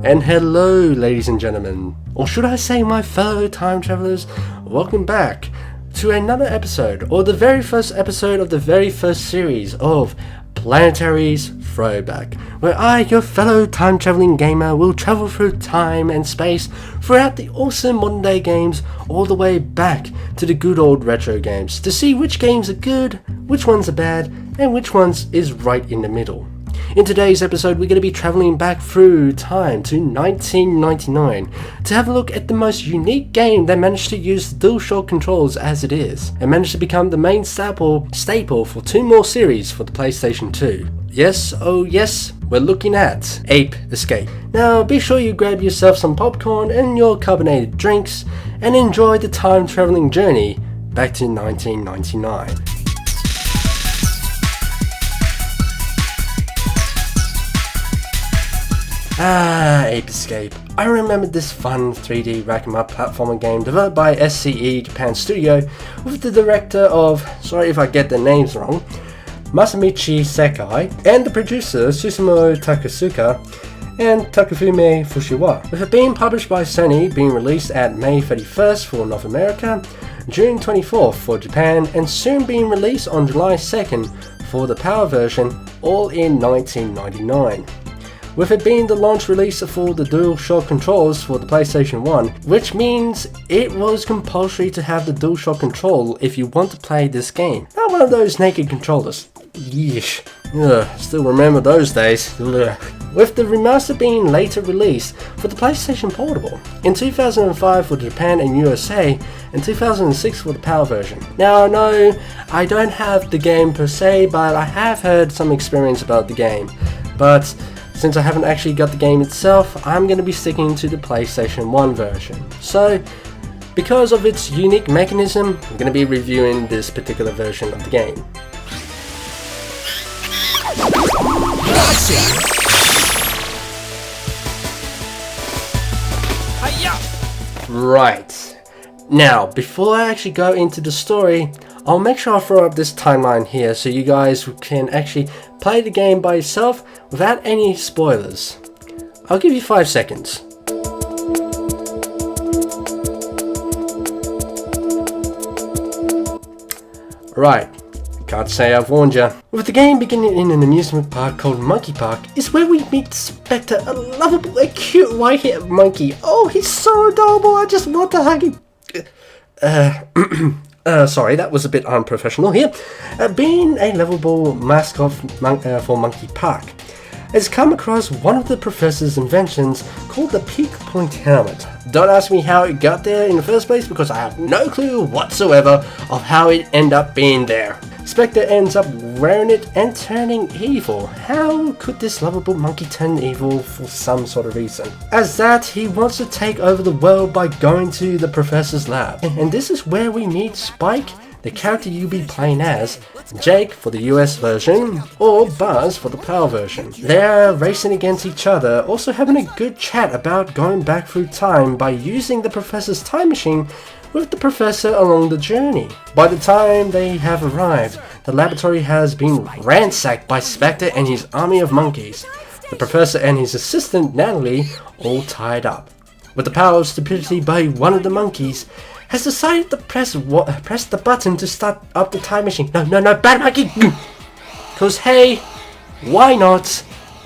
And hello, ladies and gentlemen, or should I say my fellow time travelers, welcome back to another episode, or the very first episode of the very first series of Planetary's Throwback, where I, your fellow time traveling gamer, will travel through time and space throughout the awesome modern day games all the way back to the good old retro games to see which games are good, which ones are bad, and which ones is right in the middle. In today's episode, we're going to be travelling back through time to 1999 to have a look at the most unique game that managed to use the DualShock controls as it is, and managed to become the main staple for two more series for the PlayStation 2. Yes, oh yes, we're looking at Ape Escape. Now be sure you grab yourself some popcorn and your carbonated drinks and enjoy the time travelling journey back to 1999. Ape Escape. I remember this fun 3D rack-em-up platformer game developed by SCE Japan Studio with the director of, sorry if I get the names wrong, Masamichi Sekai, and the producer Susumu Takasuka and Takufume Fushiwa. With it being published by Sony, being released at May 31st for North America, June 24th for Japan, and soon being released on July 2nd for the Power version, all in 1999. With it being the launch release for the DualShock controls for the PlayStation 1, which means it was compulsory to have the DualShock control if you want to play this game. Not one of those naked controllers. Yeesh. Ugh, still remember those days. Ugh. With the remaster being later released for the PlayStation Portable in 2005 for Japan and USA, and 2006 for the Power version. Now no, I don't have the game per se, but I have heard some experience about the game. But since I haven't actually got the game itself, I'm going to be sticking to the PlayStation 1 version. So, because of its unique mechanism, I'm going to be reviewing this particular version of the game. Right. Now, before I actually go into the story, I'll make sure I throw up this timeline here so you guys can actually play the game by yourself without any spoilers. I'll give you 5 seconds. Right, can't say I've warned ya. With the game beginning in an amusement park called Monkey Park is where we meet Spectre, a lovable and cute white-haired monkey. Oh, he's so adorable, I just want to hug him. Sorry, that was a bit unprofessional here. Being a lovable mascot for Monkey Park, has come across one of the professor's inventions called the Peak Point Helmet. Don't ask me how it got there in the first place because I have no clue whatsoever of how it ended up being there. Spectre ends up wearing it and turning evil. How could this lovable monkey turn evil for some sort of reason? As that, he wants to take over the world by going to the professor's lab. And this is where we meet Spike, the character you'll be playing as, Jake for the US version, or Buzz for the Power version. They're racing against each other, also having a good chat about going back through time by using the professor's time machine with the professor along the journey. By the time they have arrived, the laboratory has been ransacked by Spectre and his army of monkeys. The professor and his assistant Natalie all tied up. With the power of stupidity by one of the monkeys, has decided to press the button to start up the time machine. No, bad monkey! Cause hey, why not?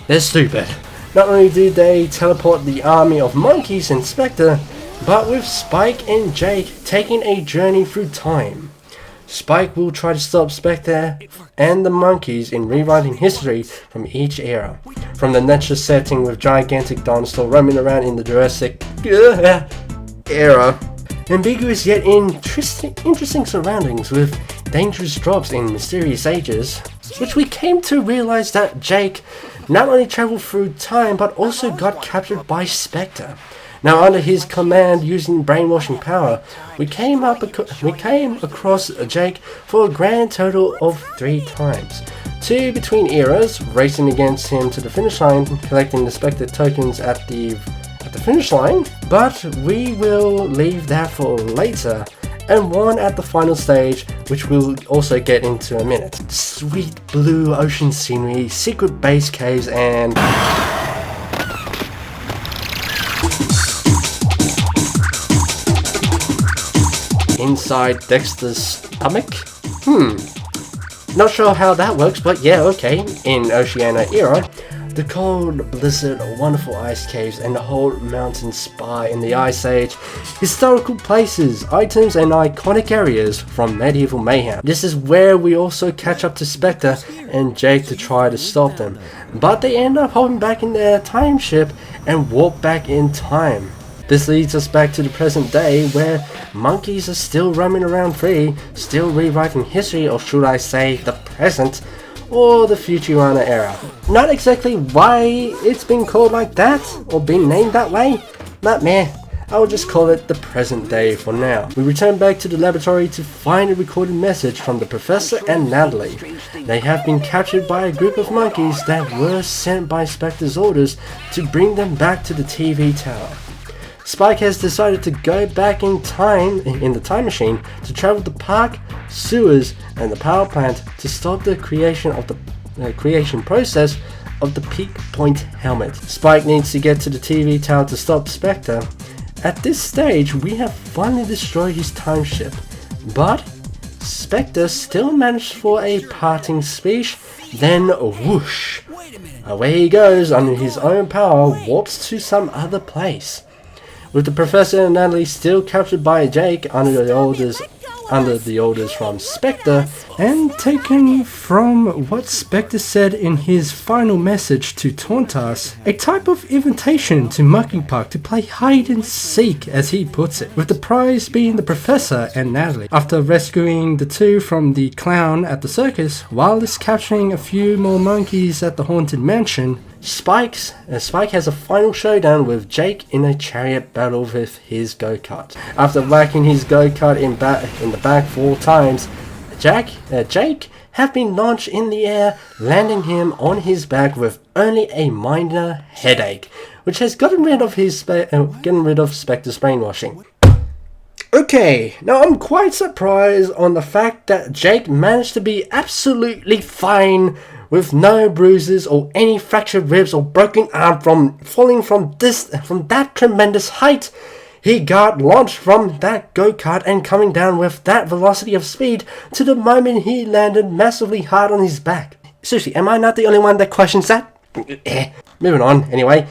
They're stupid. Not only do they teleport the army of monkeys and Spectre, but with Spike and Jake taking a journey through time. Spike will try to stop Spectre and the monkeys in rewriting history from each era. From the nature setting with gigantic dinosaurs roaming around in the Jurassic era. Ambiguous yet interesting surroundings with dangerous drops in mysterious ages, which we came to realize that Jake not only traveled through time but also got captured by Spectre. Now under his command using brainwashing power, we came across Jake for a grand total of 3 times. 2 between eras, racing against him to the finish line, collecting the Spectre tokens at the finish line, but we will leave that for later, and 1 at the final stage, which we'll also get into a minute. Sweet blue ocean scenery, secret base caves, and inside Dexter's stomach? Not sure how that works, but yeah, okay. In Oceania era, the cold blizzard, wonderful ice caves, and the whole mountain spy in the Ice Age, historical places, items, and iconic areas from medieval mayhem. This is where we also catch up to Spectre and Jake to try to stop them, but they end up hopping back in their time ship and warp back in time. This leads us back to the present day, where monkeys are still roaming around free, still rewriting history, or should I say the present, or the Futurana era. Not exactly why it's been called like that, or been named that way, but meh, I will just call it the present day for now. We return back to the laboratory to find a recorded message from the Professor and Natalie. They have been captured by a group of monkeys that were sent by Spectre's orders to bring them back to the TV tower. Spike has decided to go back in time, in the time machine, to travel the park, sewers, and the power plant to stop the creation process of the Peak Point helmet. Spike needs to get to the TV tower to stop Spectre. At this stage, we have finally destroyed his time ship, but Spectre still managed for a parting speech, then whoosh, away he goes under his own power, warps to some other place. With the Professor and Natalie still captured by Jake under the orders from Spectre, and taken from what Spectre said in his final message to taunt us, a type of invitation to Monkey Park to play hide and seek, as he puts it, with the prize being the Professor and Natalie. After rescuing the two from the clown at the circus, while capturing a few more monkeys at the haunted mansion, Spike has a final showdown with Jake in a chariot battle with his go-kart. After whacking his go-kart in the back 4 times, Jake have been launched in the air, landing him on his back with only a minor headache, which has gotten rid of Spectre's brainwashing. Okay, now I'm quite surprised on the fact that Jake managed to be absolutely fine with no bruises or any fractured ribs or broken arm from falling from that tremendous height. He got launched from that go-kart and coming down with that velocity of speed to the moment he landed massively hard on his back. Seriously, am I not the only one that questions that? Moving on, anyway.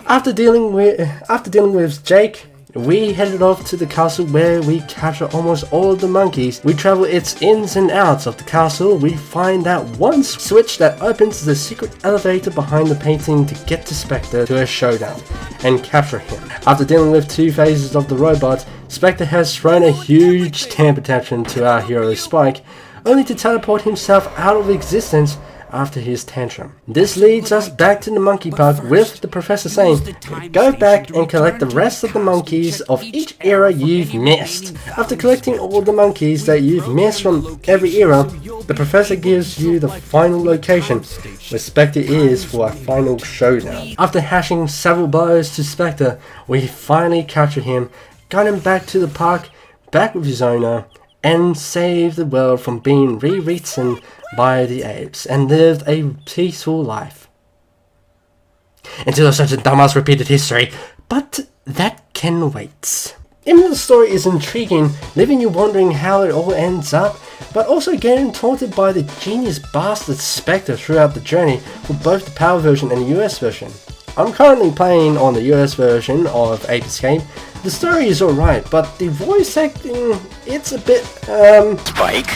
After dealing with Jake, we headed off to the castle where we capture almost all of the monkeys. We travel its ins and outs of the castle. We find that one switch that opens the secret elevator behind the painting to get to Spectre to a showdown and capture him. After dealing with 2 phases of the robot, Spectre has thrown a huge temper tantrum to our hero Spike, only to teleport himself out of existence after his tantrum. This leads us back to the monkey park with the Professor saying, go back and collect the rest of the monkeys of each era you've missed. After collecting all the monkeys that you've missed from every era, the Professor gives you the final location where Spectre is for a final showdown. After hashing several blows to Spectre, we finally capture him, got him back to the park, back with his owner, and saved the world from being rewritten by the apes, and lived a peaceful life. Until such a dumbass repeated history, but that can wait. Even though the story is intriguing, leaving you wondering how it all ends up, but also getting taunted by the genius bastard Spectre throughout the journey for both the PAL version and the US version. I'm currently playing on the US version of Ape Escape. The story is alright, but the voice acting, it's a bit, Spike?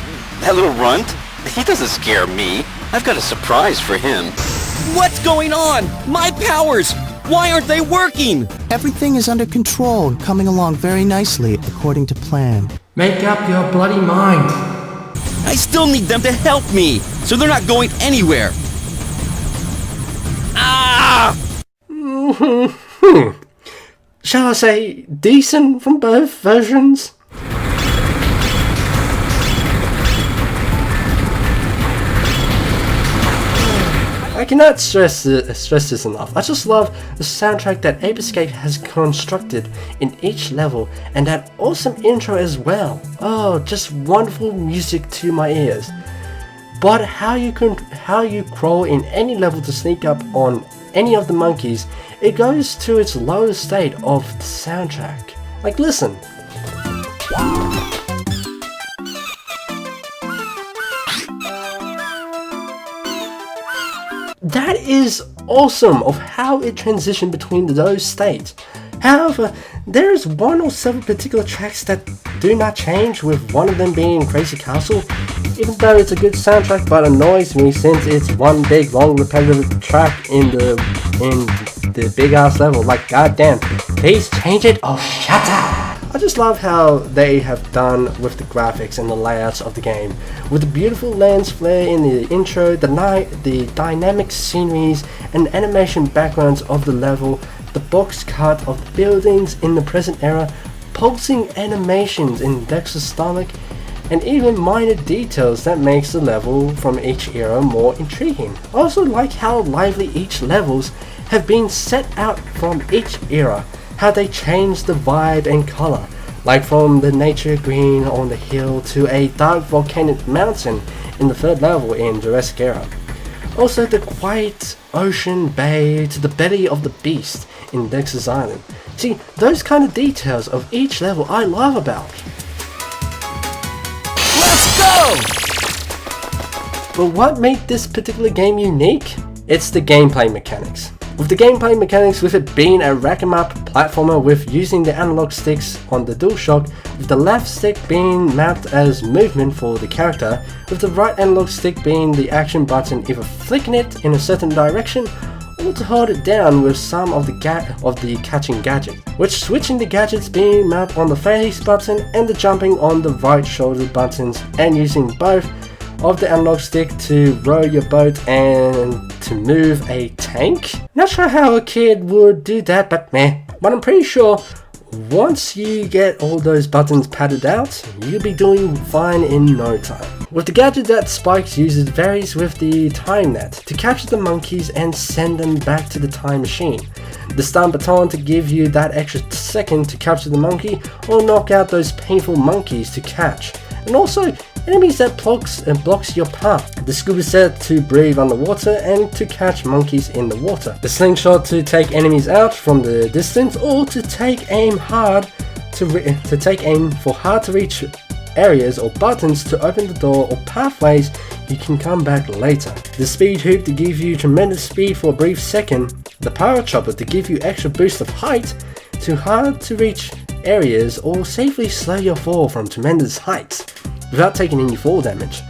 That little runt? He doesn't scare me. I've got a surprise for him. What's going on? My powers! Why aren't they working? Everything is under control and coming along very nicely, according to plan. Make up your bloody mind. I still need them to help me, so they're not going anywhere. Ah! Shall I say decent from both versions? I cannot stress this enough. I just love the soundtrack that Ape Escape has constructed in each level, and that awesome intro as well. Oh, just wonderful music to my ears. But how you crawl in any level to sneak up on any of the monkeys, it goes to its lowest state of the soundtrack. Like, listen. that is awesome of how it transitioned between those states. However, there is one or several particular tracks that do not change, with one of them being Crazy Castle. Even though it's a good soundtrack, but annoys me since it's one big long repetitive track in the big ass level. Like, goddamn, please change it or shut up! I just love how they have done with the graphics and the layouts of the game, with the beautiful lens flare in the intro, the dynamic sceneries and animation backgrounds of the level, the box cut of the buildings in the present era, pulsing animations in Dex's stomach, and even minor details that makes the level from each era more intriguing. I also like how lively each levels have been set out from each era, how they change the vibe and color, like from the nature green on the hill to a dark volcanic mountain in the third level in Jurassic Era. Also the quiet ocean bay to the belly of the beast in Dex's Island. See, those kind of details of each level I love about. Let's go! But what made this particular game unique? It's the gameplay mechanics. With the gameplay mechanics, with it being a rack 'em up platformer with using the analog sticks on the DualShock, with the left stick being mapped as movement for the character, with the right analog stick being the action button, either flicking it in a certain direction or to hold it down with some of the catching gadget, which switching the gadgets being mapped on the face button and the jumping on the right shoulder buttons, and using both of the analog stick to row your boat and to move a tank. Not sure how a kid would do that, but meh. But I'm pretty sure once you get all those buttons padded out, you'll be doing fine in no time. With the gadget that Spikes uses varies with the time net to capture the monkeys and send them back to the time machine. The stun baton to give you that extra second to capture the monkey or knock out those painful monkeys to catch. And also enemies that blocks your path. The scuba set to breathe underwater and to catch monkeys in the water. The slingshot to take enemies out from the distance, or to take aim for hard to reach areas or buttons to open the door or pathways you can come back later. The speed hoop to give you tremendous speed for a brief second. The power chopper to give you extra boost of height to hard to reach areas or safely slow your fall from tremendous heights without taking any fall damage.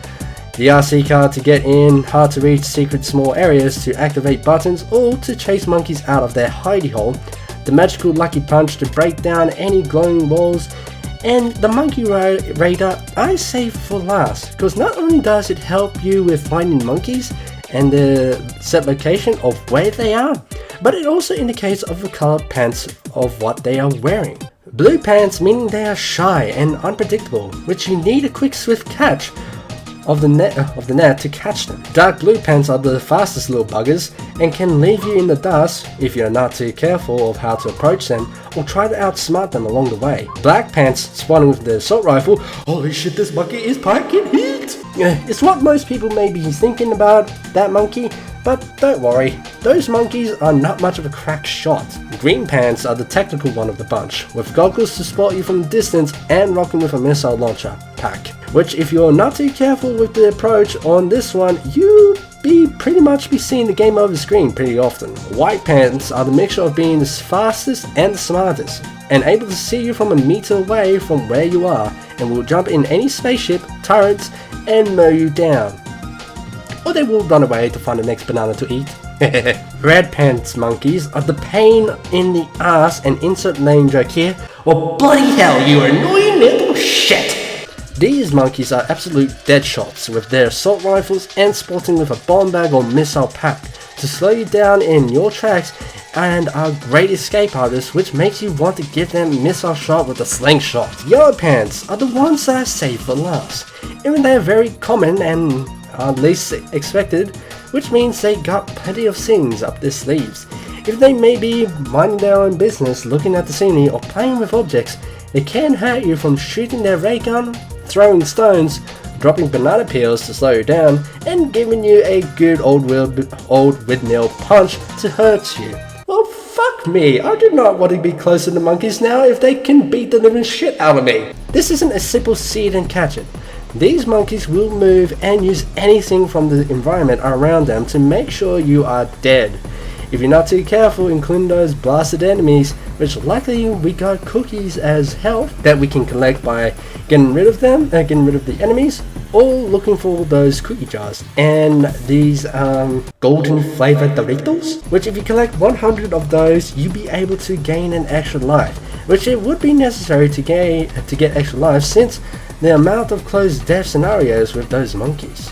The RC car to get in hard to reach secret small areas to activate buttons or to chase monkeys out of their hidey hole. The magical lucky punch to break down any glowing walls. And the monkey radar I saved for last, because not only does it help you with finding monkeys and the set location of where they are, but it also indicates of the colored pants of what they are wearing. Blue pants meaning they are shy and unpredictable, which you need a quick swift catch of the net to catch them. Dark blue pants are the fastest little buggers and can leave you in the dust if you're not too careful of how to approach them or try to outsmart them along the way. Black pants spawning with the assault rifle. Holy shit, this monkey is packing heat! It's what most people may be thinking about that monkey, but don't worry, those monkeys are not much of a crack shot. Green pants are the technical one of the bunch, with goggles to spot you from a distance and rocking with a missile launcher pack, which if you're not too careful with the approach on this one, you pretty much be seeing the game over screen pretty often. White pants are the mixture of being the fastest and the smartest, and able to see you from a meter away from where you are, and will jump in any spaceship, turrets, and mow you down. Or they will run away to find the next banana to eat. Red pants monkeys are the pain in the ass and insert name joke here. Well, bloody hell, you annoying little shit! These monkeys are absolute dead shots with their assault rifles and sporting with a bomb bag or missile pack to slow you down in your tracks, and are great escape artists, which makes you want to give them a missile shot with a slingshot. Yellow pants are the ones that I saved for last, even they are very common and are least expected, which means they got plenty of things up their sleeves. If they may be minding their own business, looking at the scenery or playing with objects, they can hurt you from shooting their ray gun, throwing stones, dropping banana peels to slow you down, and giving you a good old windmill punch to hurt you. Well, fuck me, I do not want to be closer to monkeys now if they can beat the living shit out of me. This isn't a simple see it and catch it. These monkeys will move and use anything from the environment around them to make sure you are dead. If you're not too careful, including those blasted enemies, which luckily we got cookies as health that we can collect by getting rid of them, getting rid of the enemies, or looking for those cookie jars. And these golden flavored Doritos, which if you collect 100 of those, you'll be able to gain an extra life, which it would be necessary to get extra life since the amount of closed death scenarios with those monkeys.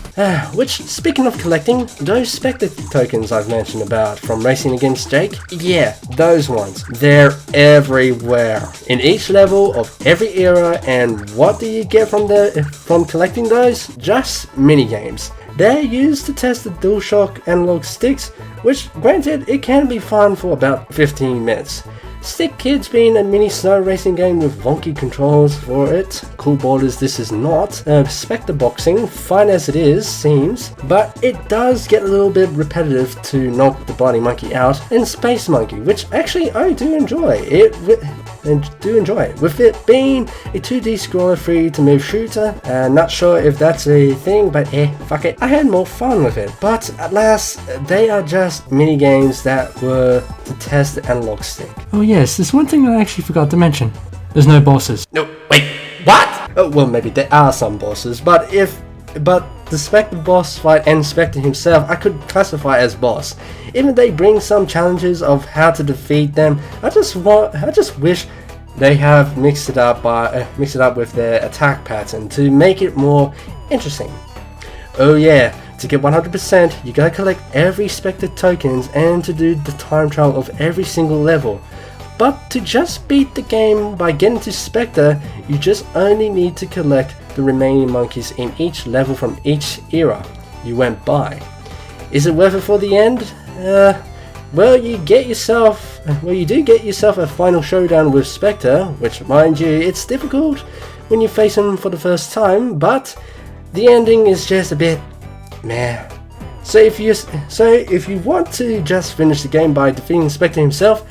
Which, speaking of collecting, those Spectre tokens I've mentioned about from racing against Jake, yeah, those ones, they're everywhere in each level of every era. And what do you get from collecting those? Just mini games. They're used to test the DualShock analog sticks, which granted it can be fun for about 15 minutes. Stick Kids being a mini snow racing game with wonky controls for it. Cool borders this is not. Spectre boxing, fine as it is, seems, but it does get a little bit repetitive to knock the bloody monkey out. And Space Monkey, which actually I do enjoy it. With it being a 2D scroller free to move shooter, not sure if that's a thing, but fuck it. I had more fun with it. But at last, they are just mini games that were to test the analog stick. Oh yes, there's one thing I actually forgot to mention. There's no bosses. No, wait, what? Oh, well, maybe there are some bosses, but the Spectre boss fight and Spectre himself I could classify as boss. Even they bring some challenges of how to defeat them. I just wish they have mixed it up with their attack pattern to make it more interesting. Oh yeah, to get 100% you gotta collect every Spectre tokens and to do the time trial of every single level. But to just beat the game by getting to Spectre, you just only need to collect the remaining monkeys in each level from each era you went by. Is it worth it for the end? Well, you do get yourself a final showdown with Spectre, which, mind you, it's difficult when you face him for the first time, but the ending is just a bit meh. So if you want to just finish the game by defeating Spectre himself,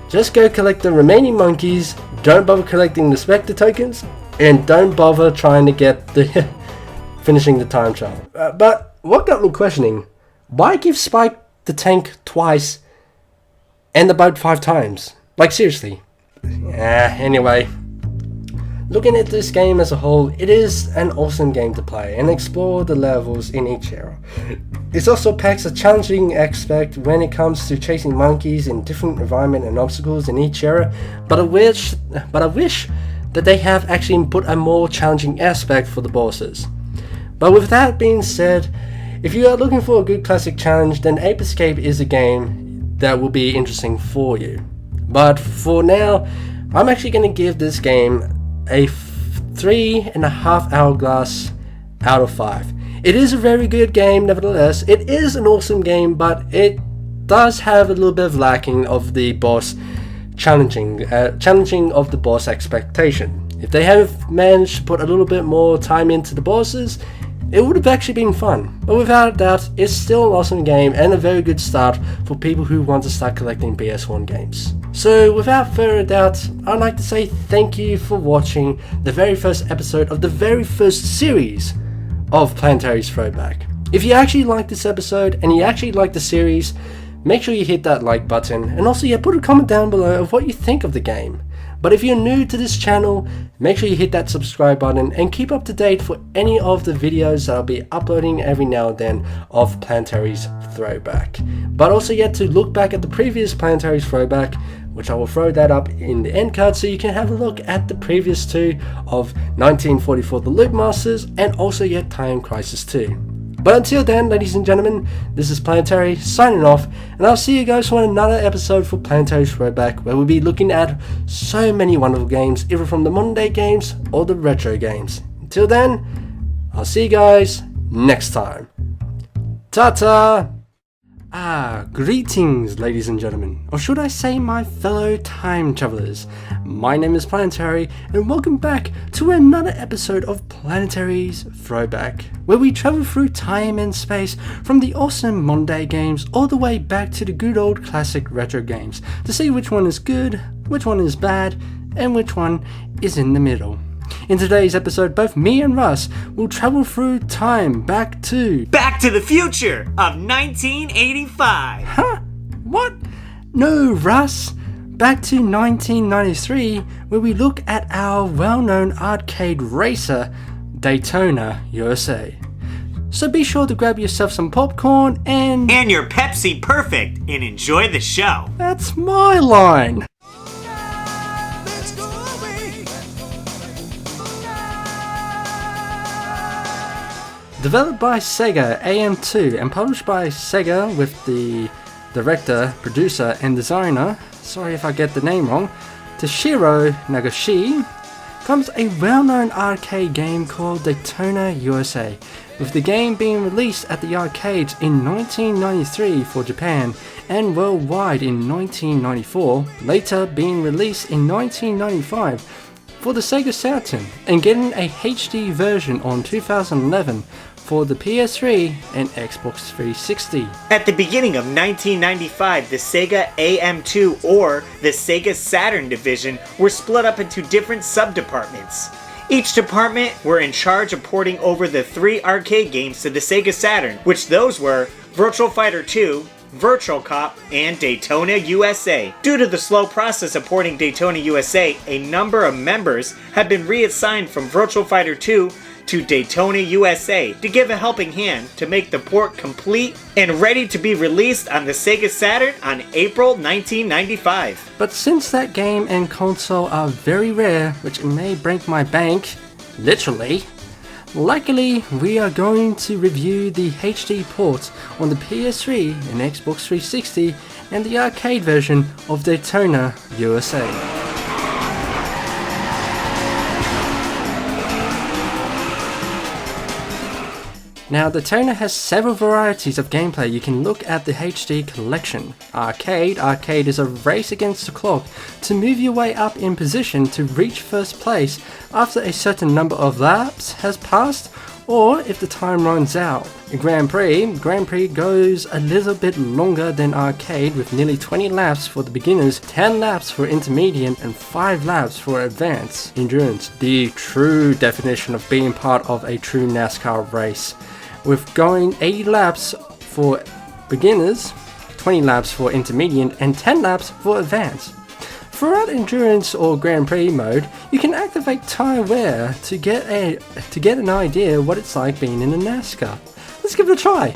just go collect the remaining monkeys, don't bother collecting the Spectre tokens, and don't bother trying to get the finishing the time trial. But what got me questioning, why give Spike the tank twice and the boat 5 times? Like seriously. Anyway, looking at this game as a whole, it is an awesome game to play and explore the levels in each era. It also packs a challenging aspect when it comes to chasing monkeys in different environment and obstacles in each era, but I wish that they have actually put a more challenging aspect for the bosses. But with that being said, if you are looking for a good classic challenge, then Ape Escape is a game that will be interesting for you. But for now, I'm actually going to give this game a 3.5 hourglass out of 5. It is a very good game nevertheless. It is an awesome game, but it does have a little bit of lacking of the boss challenging of the boss expectation. If they have managed to put a little bit more time into the bosses, it would have actually been fun. But without a doubt, it's still an awesome game and a very good start for people who want to start collecting PS1 games. So without further doubt, I'd like to say thank you for watching the very first episode of the very first series of Planetary's Throwback. If you actually like this episode and you actually like the series, make sure you hit that like button, and also put a comment down below of what you think of the game. But if you're new to this channel, make sure you hit that subscribe button and keep up to date for any of the videos that I'll be uploading every now and then of Planetary's Throwback. But also to look back at the previous Planetary's Throwback, which I will throw that up in the end card so you can have a look at the previous 2 of 1944 The Loop Masters and also Time Crisis 2. But until then, ladies and gentlemen, this is Planetary signing off, and I'll see you guys for another episode for Planetary's Throwback, where we'll be looking at so many wonderful games, either from the modern day games or the retro games. Until then, I'll see you guys next time. Ta-ta! Greetings, ladies and gentlemen, or should I say my fellow time travelers. My name is Planetary, and welcome back to another episode of Planetary's Throwback, where we travel through time and space from the awesome modern day games all the way back to the good old classic retro games to see which one is good, which one is bad, and which one is in the middle. In today's episode, both me and Russ will travel through time back to the Future of 1985. Huh? What? No, Russ. Back to 1993, where we look at our well-known arcade racer, Daytona, USA. So be sure to grab yourself some popcorn and your Pepsi Perfect and enjoy the show. That's my line. Developed by Sega AM2 and published by Sega with the director, producer, and designer, sorry if I get the name wrong, Toshiro Nagashi, comes a well-known arcade game called Daytona USA, with the game being released at the arcades in 1993 for Japan and worldwide in 1994, later being released in 1995 for the Sega Saturn and getting a HD version on 2011 for the PS3 and Xbox 360. At the beginning of 1995, the Sega AM2 or the Sega Saturn division were split up into different sub-departments. Each department were in charge of porting over the 3 arcade games to the Sega Saturn, which those were Virtual Fighter 2, Virtual Cop, and Daytona USA. Due to the slow process of porting Daytona USA, a number of members have been reassigned from Virtual Fighter 2 to Daytona USA to give a helping hand to make the port complete and ready to be released on the Sega Saturn on April 1995. But since that game and console are very rare, which may break my bank, literally, luckily we are going to review the HD ports on the PS3 and Xbox 360 and the arcade version of Daytona USA. Now, Daytona has several varieties of gameplay. You can look at the HD collection. Arcade is a race against the clock to move your way up in position to reach first place after a certain number of laps has passed, or if the time runs out. Grand Prix goes a little bit longer than arcade with nearly 20 laps for the beginners, 10 laps for intermediate, and 5 laps for advanced endurance. The true definition of being part of a true NASCAR race, with going 80 laps for beginners, 20 laps for intermediate, and 10 laps for advanced. Throughout endurance or Grand Prix mode, you can activate tire wear to get an idea what it's like being in a NASCAR. Let's give it a try.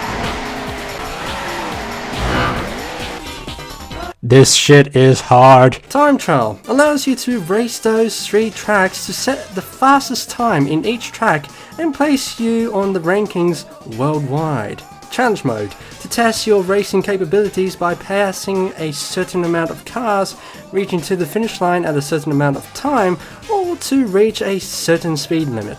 This shit is hard. Time trial allows you to race those 3 tracks to set the fastest time in each track and place you on the rankings worldwide. Challenge mode to test your racing capabilities by passing a certain amount of cars, reaching to the finish line at a certain amount of time, or to reach a certain speed limit.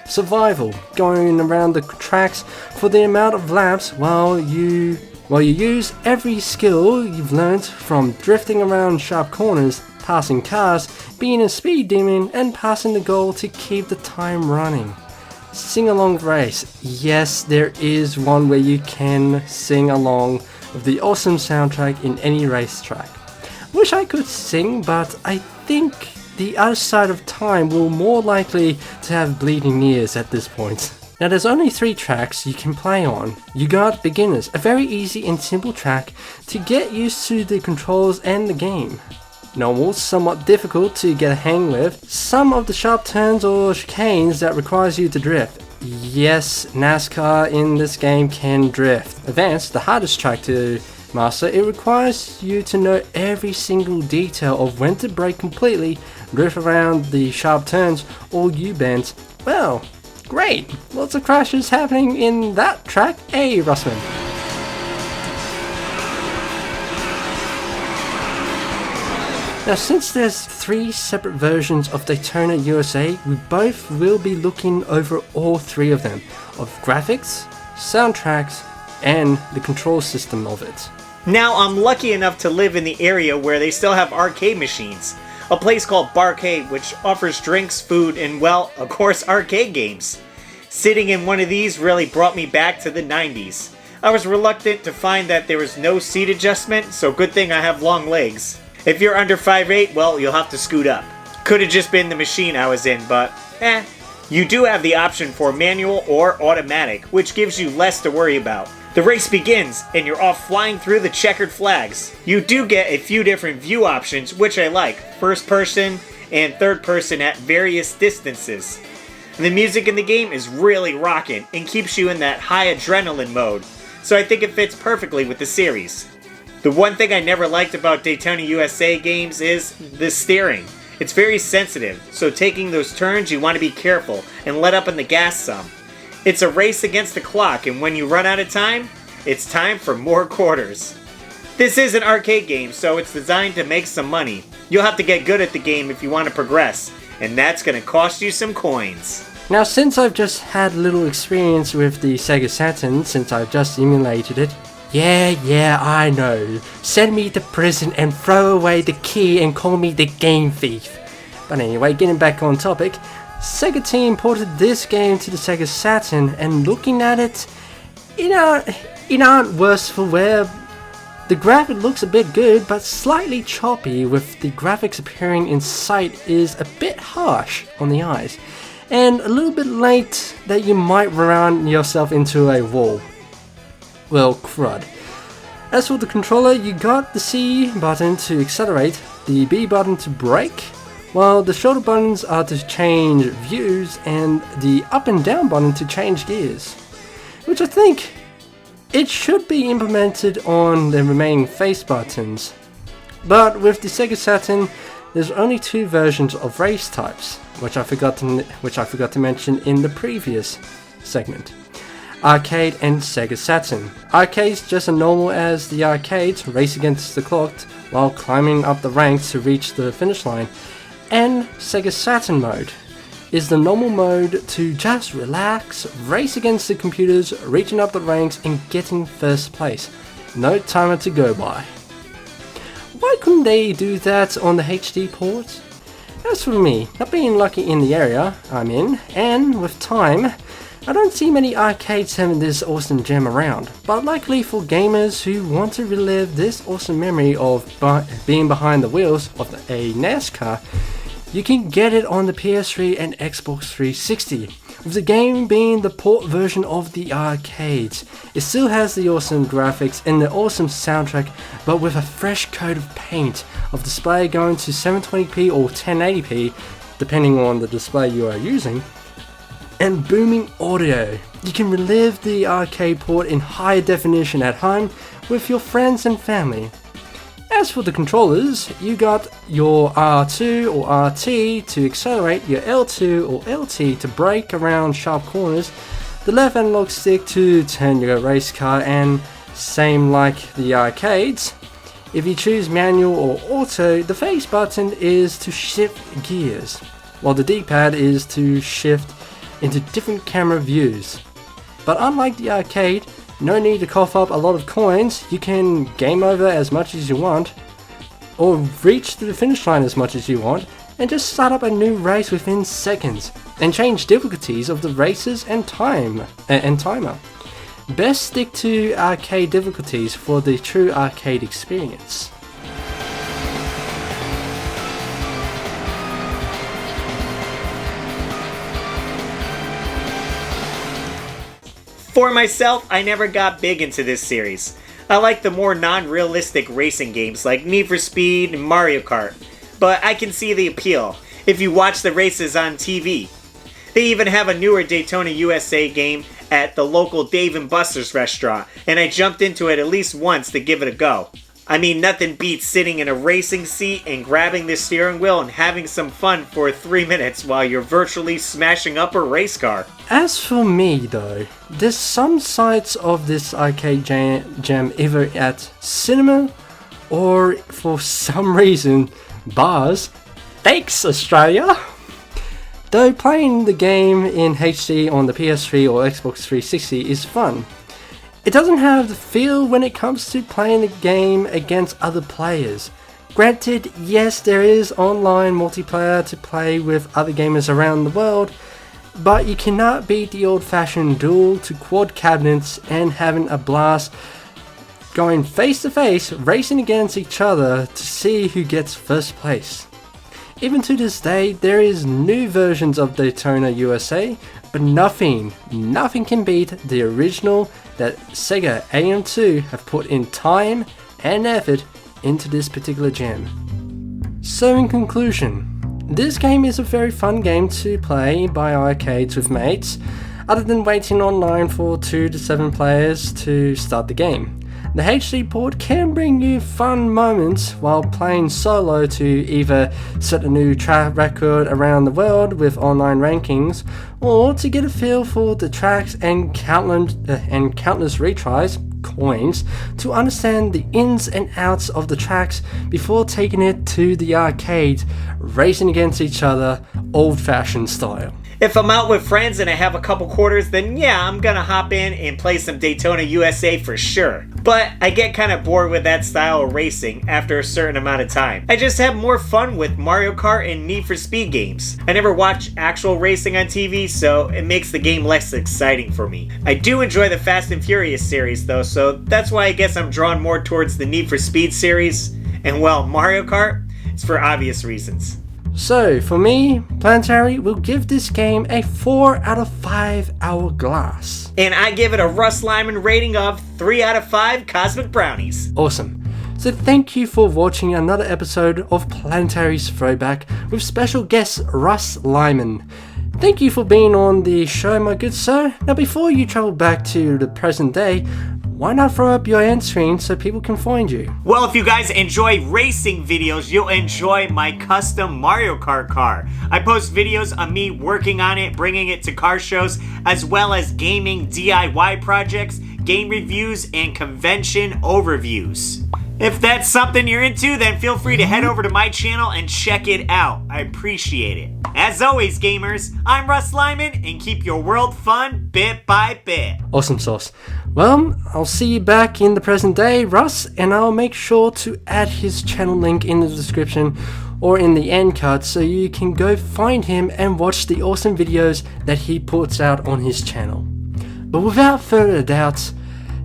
Survival, going around the tracks for the amount of laps while you use every skill you've learnt, from drifting around sharp corners, passing cars, being a speed demon, and passing the goal to keep the time running. Sing along race. Yes, there is one where you can sing along with the awesome soundtrack in any racetrack. Wish I could sing, but I think the other side of time will more likely to have bleeding ears at this point. Now, there's only 3 tracks you can play on. You got Beginners, a very easy and simple track to get used to the controls and the game. Normal, somewhat difficult to get a hang with. Some of the sharp turns or chicanes that requires you to drift. Yes, NASCAR in this game can drift. Advanced, the hardest track to master, it requires you to know every single detail of when to brake completely, drift around the sharp turns or U-bends. Well, great! Lots of crashes happening in that track, Russman. Now, since there's 3 separate versions of Daytona USA, we both will be looking over all 3 of them, of graphics, soundtracks, and the control system of it. Now, I'm lucky enough to live in the area where they still have arcade machines. A place called Barcade, which offers drinks, food, and, well, of course, arcade games. Sitting in one of these really brought me back to the 90s. I was reluctant to find that there was no seat adjustment, so good thing I have long legs. If you're under 5'8", well, you'll have to scoot up. Could have just been the machine I was in, but You do have the option for manual or automatic, which gives you less to worry about. The race begins, and you're off flying through the checkered flags. You do get a few different view options, which I like. First person and third person at various distances. The music in the game is really rocking and keeps you in that high adrenaline mode, so I think it fits perfectly with the series. The one thing I never liked about Daytona USA games is the steering. It's very sensitive, so taking those turns you want to be careful and let up on the gas some. It's a race against the clock, and when you run out of time, it's time for more quarters. This is an arcade game, so it's designed to make some money. You'll have to get good at the game if you want to progress, and that's going to cost you some coins. Now, since I've just had little experience with the Sega Saturn since I've just emulated it, yeah, I know. Send me to prison and throw away the key and call me the game thief. But anyway, getting back on topic, Sega team ported this game to the Sega Saturn, and looking at it, it aren't worse for wear. The graphic looks a bit good, but slightly choppy, with the graphics appearing in sight is a bit harsh on the eyes, and a little bit late that you might run yourself into a wall. Well, crud. As for the controller, you got the C button to accelerate, the B button to brake, while the shoulder buttons are to change views and the up and down button to change gears. Which I think it should be implemented on the remaining face buttons. But with the Sega Saturn, there's only two versions of race types, which I forgot to mention in the previous segment. Arcade and Sega Saturn. Arcade's just as normal as the arcades, race against the clock while climbing up the ranks to reach the finish line. And Sega Saturn mode is the normal mode to just relax, race against the computers, reaching up the ranks and getting first place. No timer to go by. Why couldn't they do that on the HD port? As for me, not being lucky in the area I'm in, and with time, I don't see many arcades having this awesome gem around, but luckily for gamers who want to relive this awesome memory of being behind the wheels of a NASCAR, you can get it on the PS3 and Xbox 360, with the game being the port version of the arcades. It still has the awesome graphics and the awesome soundtrack, but with a fresh coat of paint, of display going to 720p or 1080p, depending on the display you are using, and booming audio. You can relive the arcade port in higher definition at home with your friends and family. As for the controllers, you got your R2 or RT to accelerate, your L2 or LT to brake around sharp corners, the left analog stick to turn your race car, and same like the arcades. If you choose manual or auto, the face button is to shift gears, while the D-pad is to shift into different camera views. But unlike the arcade, no need to cough up a lot of coins. You can game over as much as you want, or reach to the finish line as much as you want, and just start up a new race within seconds, and change difficulties of the races and timer. Best stick to arcade difficulties for the true arcade experience. For myself, I never got big into this series. I like the more non-realistic racing games like Need for Speed and Mario Kart, but I can see the appeal if you watch the races on TV. They even have a newer Daytona USA game at the local Dave & Buster's restaurant, and I jumped into it at least once to give it a go. I mean, nothing beats sitting in a racing seat and grabbing the steering wheel and having some fun for 3 minutes while you're virtually smashing up a race car. As for me though, there's some sides of this arcade gem either at cinema or for some reason bars. Thanks Australia! Though playing the game in HD on the PS3 or Xbox 360 is fun, it doesn't have the feel when it comes to playing the game against other players. Granted, yes, there is online multiplayer to play with other gamers around the world, but you cannot beat the old-fashioned duel to quad cabinets and having a blast going face to face, racing against each other to see who gets first place. Even to this day, there is new versions of Daytona USA, but nothing can beat the original that Sega AM2 have put in time and effort into this particular gem. So in conclusion, this game is a very fun game to play by arcades with mates, other than waiting online for 2 to 7 players to start the game. The HD port can bring you fun moments while playing solo to either set a new track record around the world with online rankings, or to get a feel for the tracks and countless retries, coins, to understand the ins and outs of the tracks before taking it to the arcade, racing against each other, old-fashioned style. If I'm out with friends and I have a couple quarters, then yeah, I'm gonna hop in and play some Daytona USA for sure. But I get kind of bored with that style of racing after a certain amount of time. I just have more fun with Mario Kart and Need for Speed games. I never watch actual racing on TV, so it makes the game less exciting for me. I do enjoy the Fast and Furious series though, so that's why I guess I'm drawn more towards the Need for Speed series. And well, Mario Kart, it's for obvious reasons. So, for me, Planetary will give this game a 4 out of 5 hourglass. And I give it a Russ Lyman rating of 3 out of 5 Cosmic Brownies. Awesome. So thank you for watching another episode of Planetary's Throwback with special guest Russ Lyman. Thank you for being on the show, my good sir. Now before you travel back to the present day, why not throw up your end screen so people can find you? Well, if you guys enjoy racing videos, you'll enjoy my custom Mario Kart car. I post videos of me working on it, bringing it to car shows, as well as gaming DIY projects, game reviews, and convention overviews. If that's something you're into, then feel free to head over to my channel and check it out. I appreciate it. As always, gamers, I'm Russ Lyman, and keep your world fun bit by bit. Awesome sauce. Well, I'll see you back in the present day, Russ, and I'll make sure to add his channel link in the description or in the end card so you can go find him and watch the awesome videos that he puts out on his channel. But without further doubt,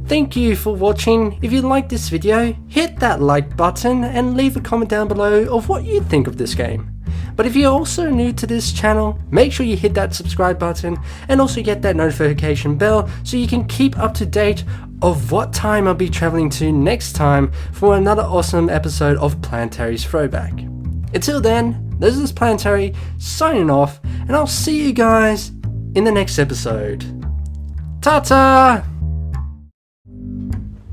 thank you for watching. If you like this video, hit that like button and leave a comment down below of what you think of this game. But if you're also new to this channel, make sure you hit that subscribe button and also get that notification bell so you can keep up to date of what time I'll be traveling to next time for another awesome episode of Planetary's Throwback. Until then, this is Planetary signing off, and I'll see you guys in the next episode. Ta-ta!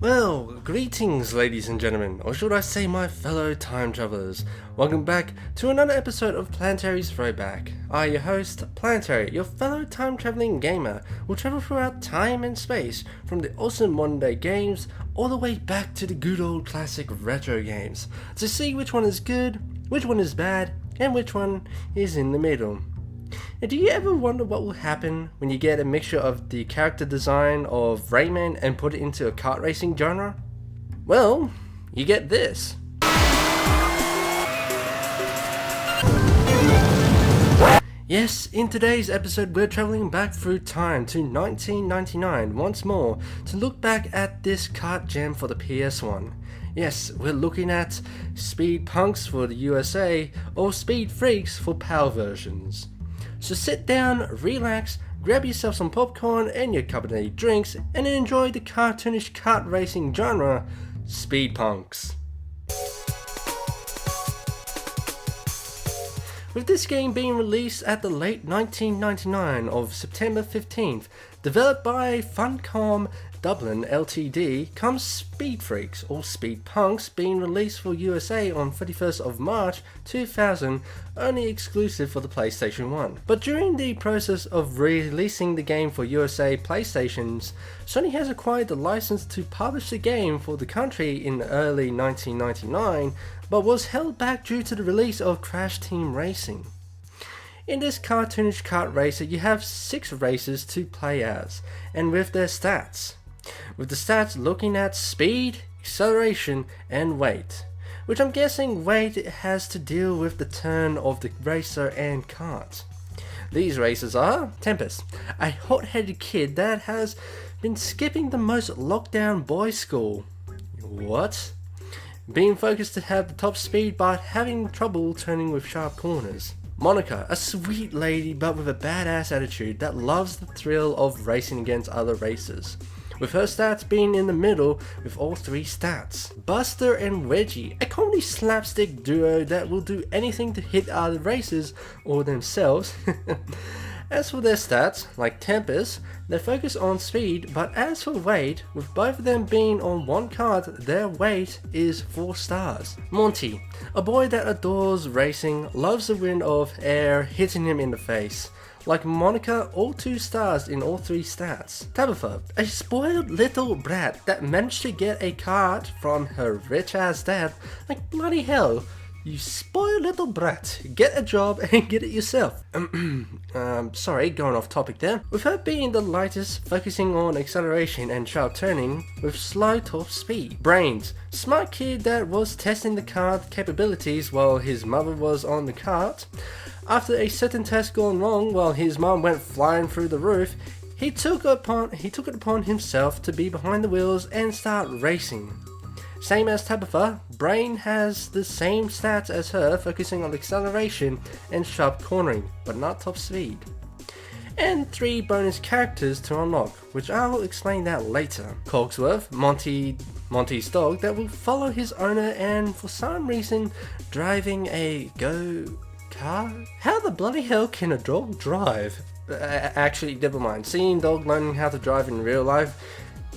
Well, greetings ladies and gentlemen, or should I say my fellow time travelers. Welcome back to another episode of Planetary's Throwback. I, your host, Planetary, your fellow time traveling gamer, will travel throughout time and space from the awesome modern day games all the way back to the good old classic retro games to see which one is good, which one is bad, and which one is in the middle. And do you ever wonder what will happen when you get a mixture of the character design of Rayman and put it into a kart racing genre? Well, you get this. Yes, in today's episode we're travelling back through time to 1999 once more to look back at this kart gem for the PS1. Yes, we're looking at Speed Punks for the USA or Speed Freaks for PAL versions. So sit down, relax, grab yourself some popcorn and your carbonated drinks and enjoy the cartoonish kart racing genre, Speed Punks. With this game being released at the late 1999 of September 15th, developed by Funcom Dublin Ltd, comes Speed Freaks or Speed Punks being released for USA on 31st of March 2000, only exclusive for the PlayStation 1. But during the process of releasing the game for USA PlayStations, Sony has acquired the license to publish the game for the country in early 1999, but was held back due to the release of Crash Team Racing. In this cartoonish kart racer, you have 6 races to play as, and with their stats. With the stats looking at speed, acceleration, and weight, which I'm guessing weight has to deal with the turn of the racer and kart. These racers are Tempest, a hot-headed kid that has been skipping the most locked down boys' school. What? being focused to have the top speed but having trouble turning with sharp corners. Monica, a sweet lady but with a badass attitude that loves the thrill of racing against other racers, with her stats being in the middle with all 3 stats. Buster and Wedgie, a comedy slapstick duo that will do anything to hit other racers or themselves. As for their stats, like Tempest, they focus on speed, but as for weight, with both of them being on one card, their weight is 4 stars. Monty, a boy that adores racing, loves the wind of air hitting him in the face. Like Monica, all 2 stars in all 3 stats. Tabitha, a spoiled little brat that managed to get a card from her rich ass dad. Like bloody hell. You spoiled little brat, get a job and get it yourself. Sorry, going off topic there. With her being the lightest, focusing on acceleration and sharp turning with slow top speed. Brains, smart kid that was testing the card capabilities while his mother was on the cart. After a certain test gone wrong while his mom went flying through the roof, he took it upon himself to be behind the wheels and start racing. Same as Tabitha, Brain has the same stats as her, focusing on acceleration and sharp cornering, but not top speed. And 3 bonus characters to unlock, which I will explain that later. Cogsworth, Monty's dog that will follow his owner and for some reason driving a go-kart? How the bloody hell can a dog drive? Actually, never mind. Seeing dog learning how to drive in real life,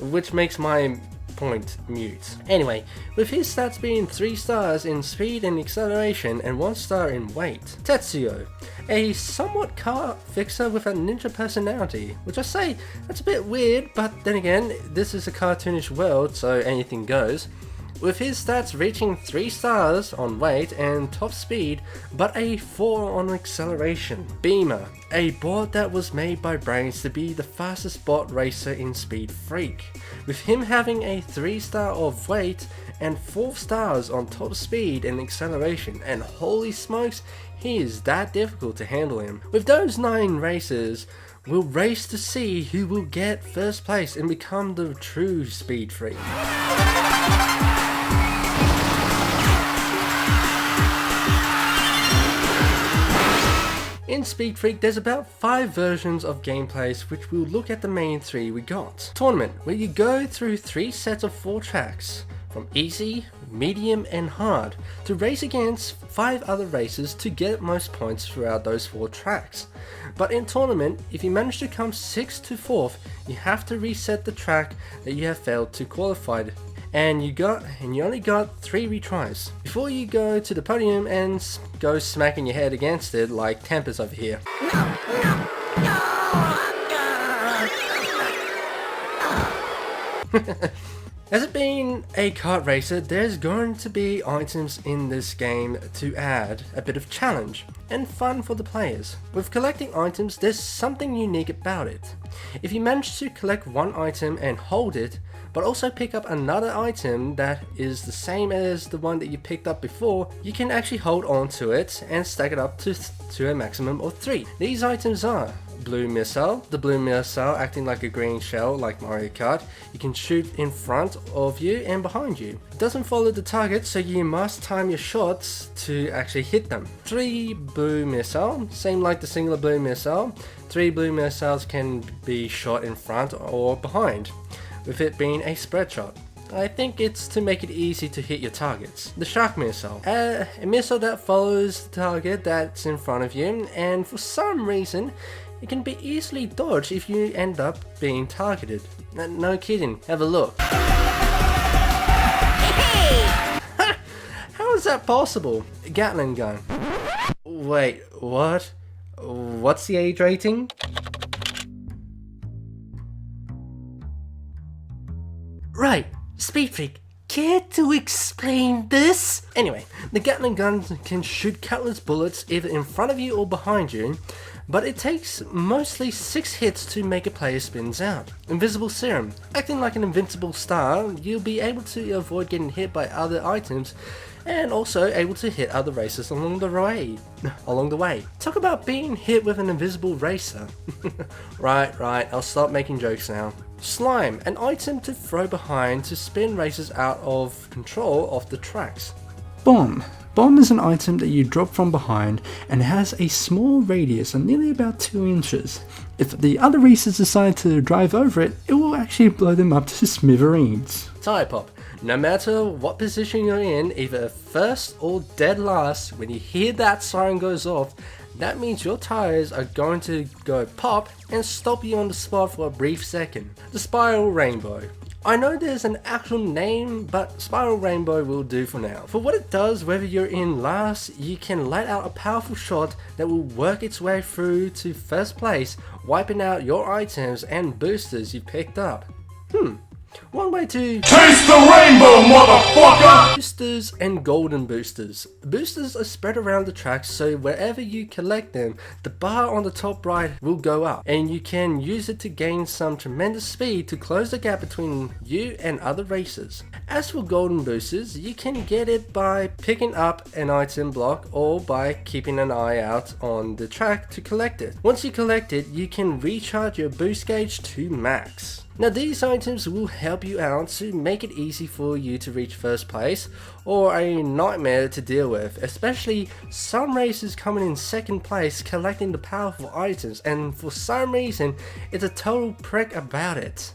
which makes my point mute. Anyway, with his stats being 3 stars in speed and acceleration and 1 star in weight. Tetsuo, a somewhat car fixer with a ninja personality, which I say, that's a bit weird, but then again, this is a cartoonish world, so anything goes. With his stats reaching 3 stars on weight and top speed, but a 4 on acceleration. Beamer, a bot that was made by Brains to be the fastest bot racer in Speed Freak, with him having a 3 star of weight and 4 stars on top speed and acceleration, and holy smokes, he is that difficult to handle him. With those 9 racers, we'll race to see who will get first place and become the true Speed Freak. In Speed Freak, there's about 5 versions of gameplays, which we'll look at the main 3 we got. Tournament, where you go through 3 sets of 4 tracks, from easy, medium and hard, to race against 5 other racers to get most points throughout those 4 tracks. But in tournament, if you manage to come 6th to 4th, you have to reset the track that you have failed to qualify, and you only got 3 retries before you go to the podium and go smacking your head against it like Tempest over here. As it being a kart racer, there's going to be items in this game to add a bit of challenge and fun for the players. With collecting items, there's something unique about it. If you manage to collect one item and hold it, but also pick up another item that is the same as the one that you picked up before, you can actually hold on to it and stack it up to a maximum of 3. These items are Blue Missile, the blue missile acting like a green shell like Mario Kart. You can shoot in front of you and behind you. It doesn't follow the target, so you must time your shots to actually hit them. 3 Blue Missile, same like the singular Blue Missile. 3 blue missiles can be shot in front or behind, with it being a spread shot. I think it's to make it easy to hit your targets. The Shark Missile, a missile that follows the target that's in front of you, and for some reason it can be easily dodged if you end up being targeted. No kidding, have a look. How is that possible? Gatling gun. Wait, what? What's the age rating? Right, Speed Freak, care to explain this? Anyway, the Gatling gun can shoot countless bullets either in front of you or behind you, but it takes mostly 6 hits to make a player spins out. Invisible Serum, acting like an invincible star, you'll be able to avoid getting hit by other items and also able to hit other racers along the way. Talk about being hit with an invisible racer. Right, I'll stop making jokes now. Slime, an item to throw behind to spin racers out of control of the tracks. Bomb. Bomb is an item that you drop from behind and has a small radius of nearly about 2 inches. If the other racers decide to drive over it, it will actually blow them up to smithereens. Tire pop. No matter what position you're in, either first or dead last, when you hear that siren goes off, that means your tires are going to go pop and stop you on the spot for a brief second. The Spiral Rainbow. I know there's an actual name, but Spiral Rainbow will do for now. For what it does, whether you're in last, you can let out a powerful shot that will work its way through to first place, wiping out your items and boosters you picked up. One way to taste the rainbow, motherfucker! Boosters and golden boosters. Boosters are spread around the tracks, so wherever you collect them, the bar on the top right will go up, and you can use it to gain some tremendous speed to close the gap between you and other racers. As for golden boosters, you can get it by picking up an item block or by keeping an eye out on the track to collect it. Once you collect it, you can recharge your boost gauge to max. Now these items will help you out to make it easy for you to reach first place, or a nightmare to deal with, especially some racers coming in second place collecting the powerful items, and for some reason it's a total prick about it.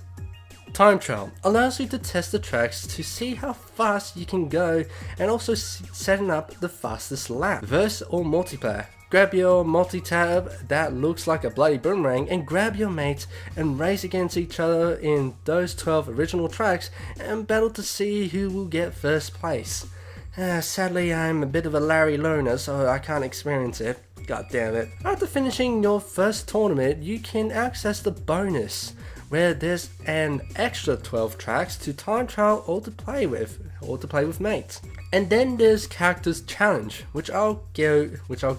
Time trial allows you to test the tracks to see how fast you can go, and also setting up the fastest lap. Verse or multiplayer. Grab your multi-tab that looks like a bloody boomerang and grab your mates and race against each other in those 12 original tracks and battle to see who will get first place. Sadly, I'm a bit of a Larry loner, so I can't experience it. God damn it. After finishing your first tournament, you can access the bonus, where there's an extra 12 tracks to time trial or to play with mates. And then there's Characters Challenge, which I'll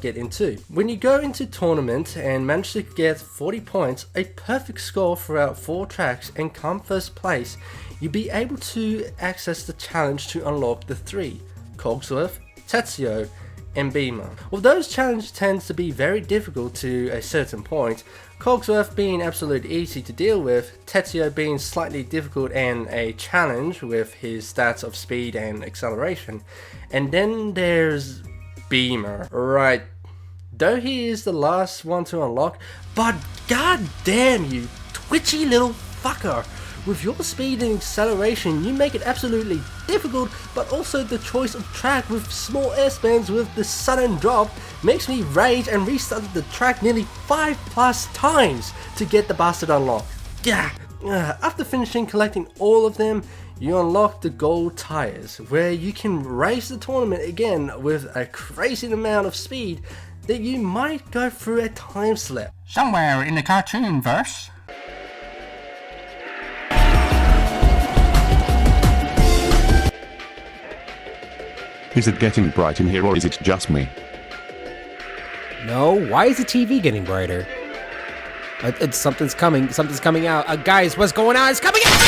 get into. When you go into tournament and manage to get 40 points, a perfect score throughout 4 tracks, and come first place, you'll be able to access the challenge to unlock the 3, Cogsworth, Tetsuo, and Beamer. Well, those challenges tend to be very difficult to a certain point, Cogsworth being absolutely easy to deal with, Tetsuo being slightly difficult and a challenge with his stats of speed and acceleration, and then there's Beamer. Right, though he is the last one to unlock, but god damn you, twitchy little fucker! With your speed and acceleration, you make it absolutely difficult, but also the choice of track with small airspans with the sudden drop makes me rage and restart the track nearly 5+ times to get the bastard unlocked. Yeah. After finishing collecting all of them, you unlock the gold tires, where you can race the tournament again with a crazy amount of speed that you might go through a time slip. Somewhere in the cartoon verse. Is it getting bright in here, or is it just me? No, why is the TV getting brighter? Something's coming out. Guys, what's going on? It's coming out!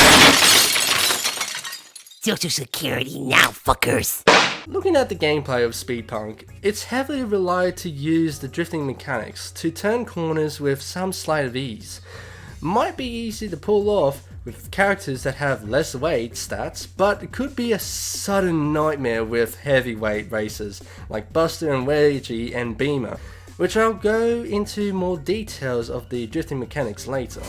Social security now, fuckers! Looking at the gameplay of Speedpunk, it's heavily relied to use the drifting mechanics to turn corners with some slight of ease. Might be easy to pull off with characters that have less weight stats, but it could be a sudden nightmare with heavyweight racers like Buster and Wedgie and Beamer, which I'll go into more details of the drifting mechanics later.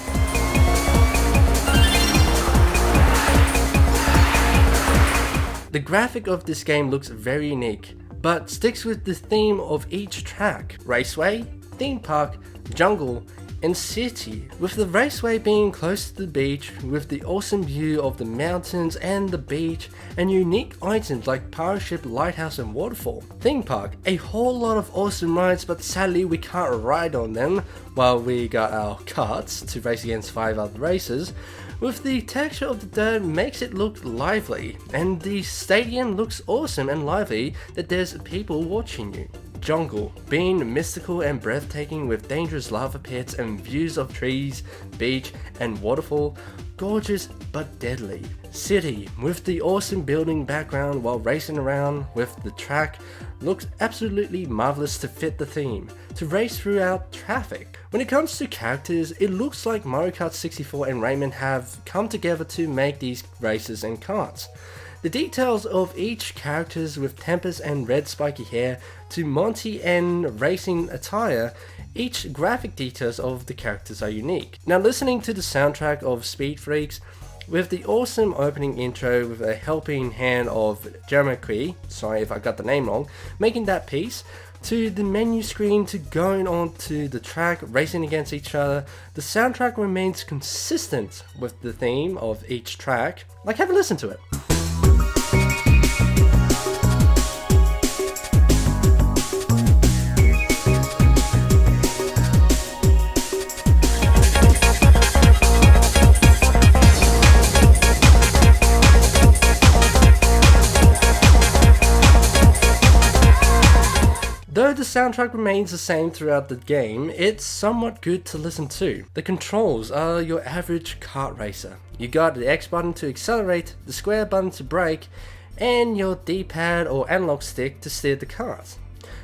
The graphic of this game looks very unique, but sticks with the theme of each track: raceway, theme park, jungle, and city, with the raceway being close to the beach with the awesome view of the mountains and the beach, and unique items like Pirate Ship, Lighthouse and Waterfall. Theme park, a whole lot of awesome rides, but sadly we can't ride on them while we got our carts to race against 5 other racers. With the texture of the dirt makes it look lively, and the stadium looks awesome and lively that there's people watching you. jungle, being mystical and breathtaking with dangerous lava pits and views of trees, beach, and waterfall. Gorgeous but deadly. City, with the awesome building background while racing around with the track, looks absolutely marvelous to fit the theme, to race throughout traffic. When it comes to characters, it looks like Mario Kart 64 and Rayman have come together to make these races and karts. The details of each characters with tempers and red spiky hair to Monty and racing attire, each graphic details of the characters are unique. Now listening to the soundtrack of Speed Freaks, with the awesome opening intro with a helping hand of Jeremy, sorry if I got the name wrong, making that piece, to the menu screen to going on to the track, racing against each other, the soundtrack remains consistent with the theme of each track. Like, have a listen to it. Though the soundtrack remains the same throughout the game, it's somewhat good to listen to. The controls are your average kart racer. You got the X button to accelerate, the square button to brake, and your D-pad or analog stick to steer the cars.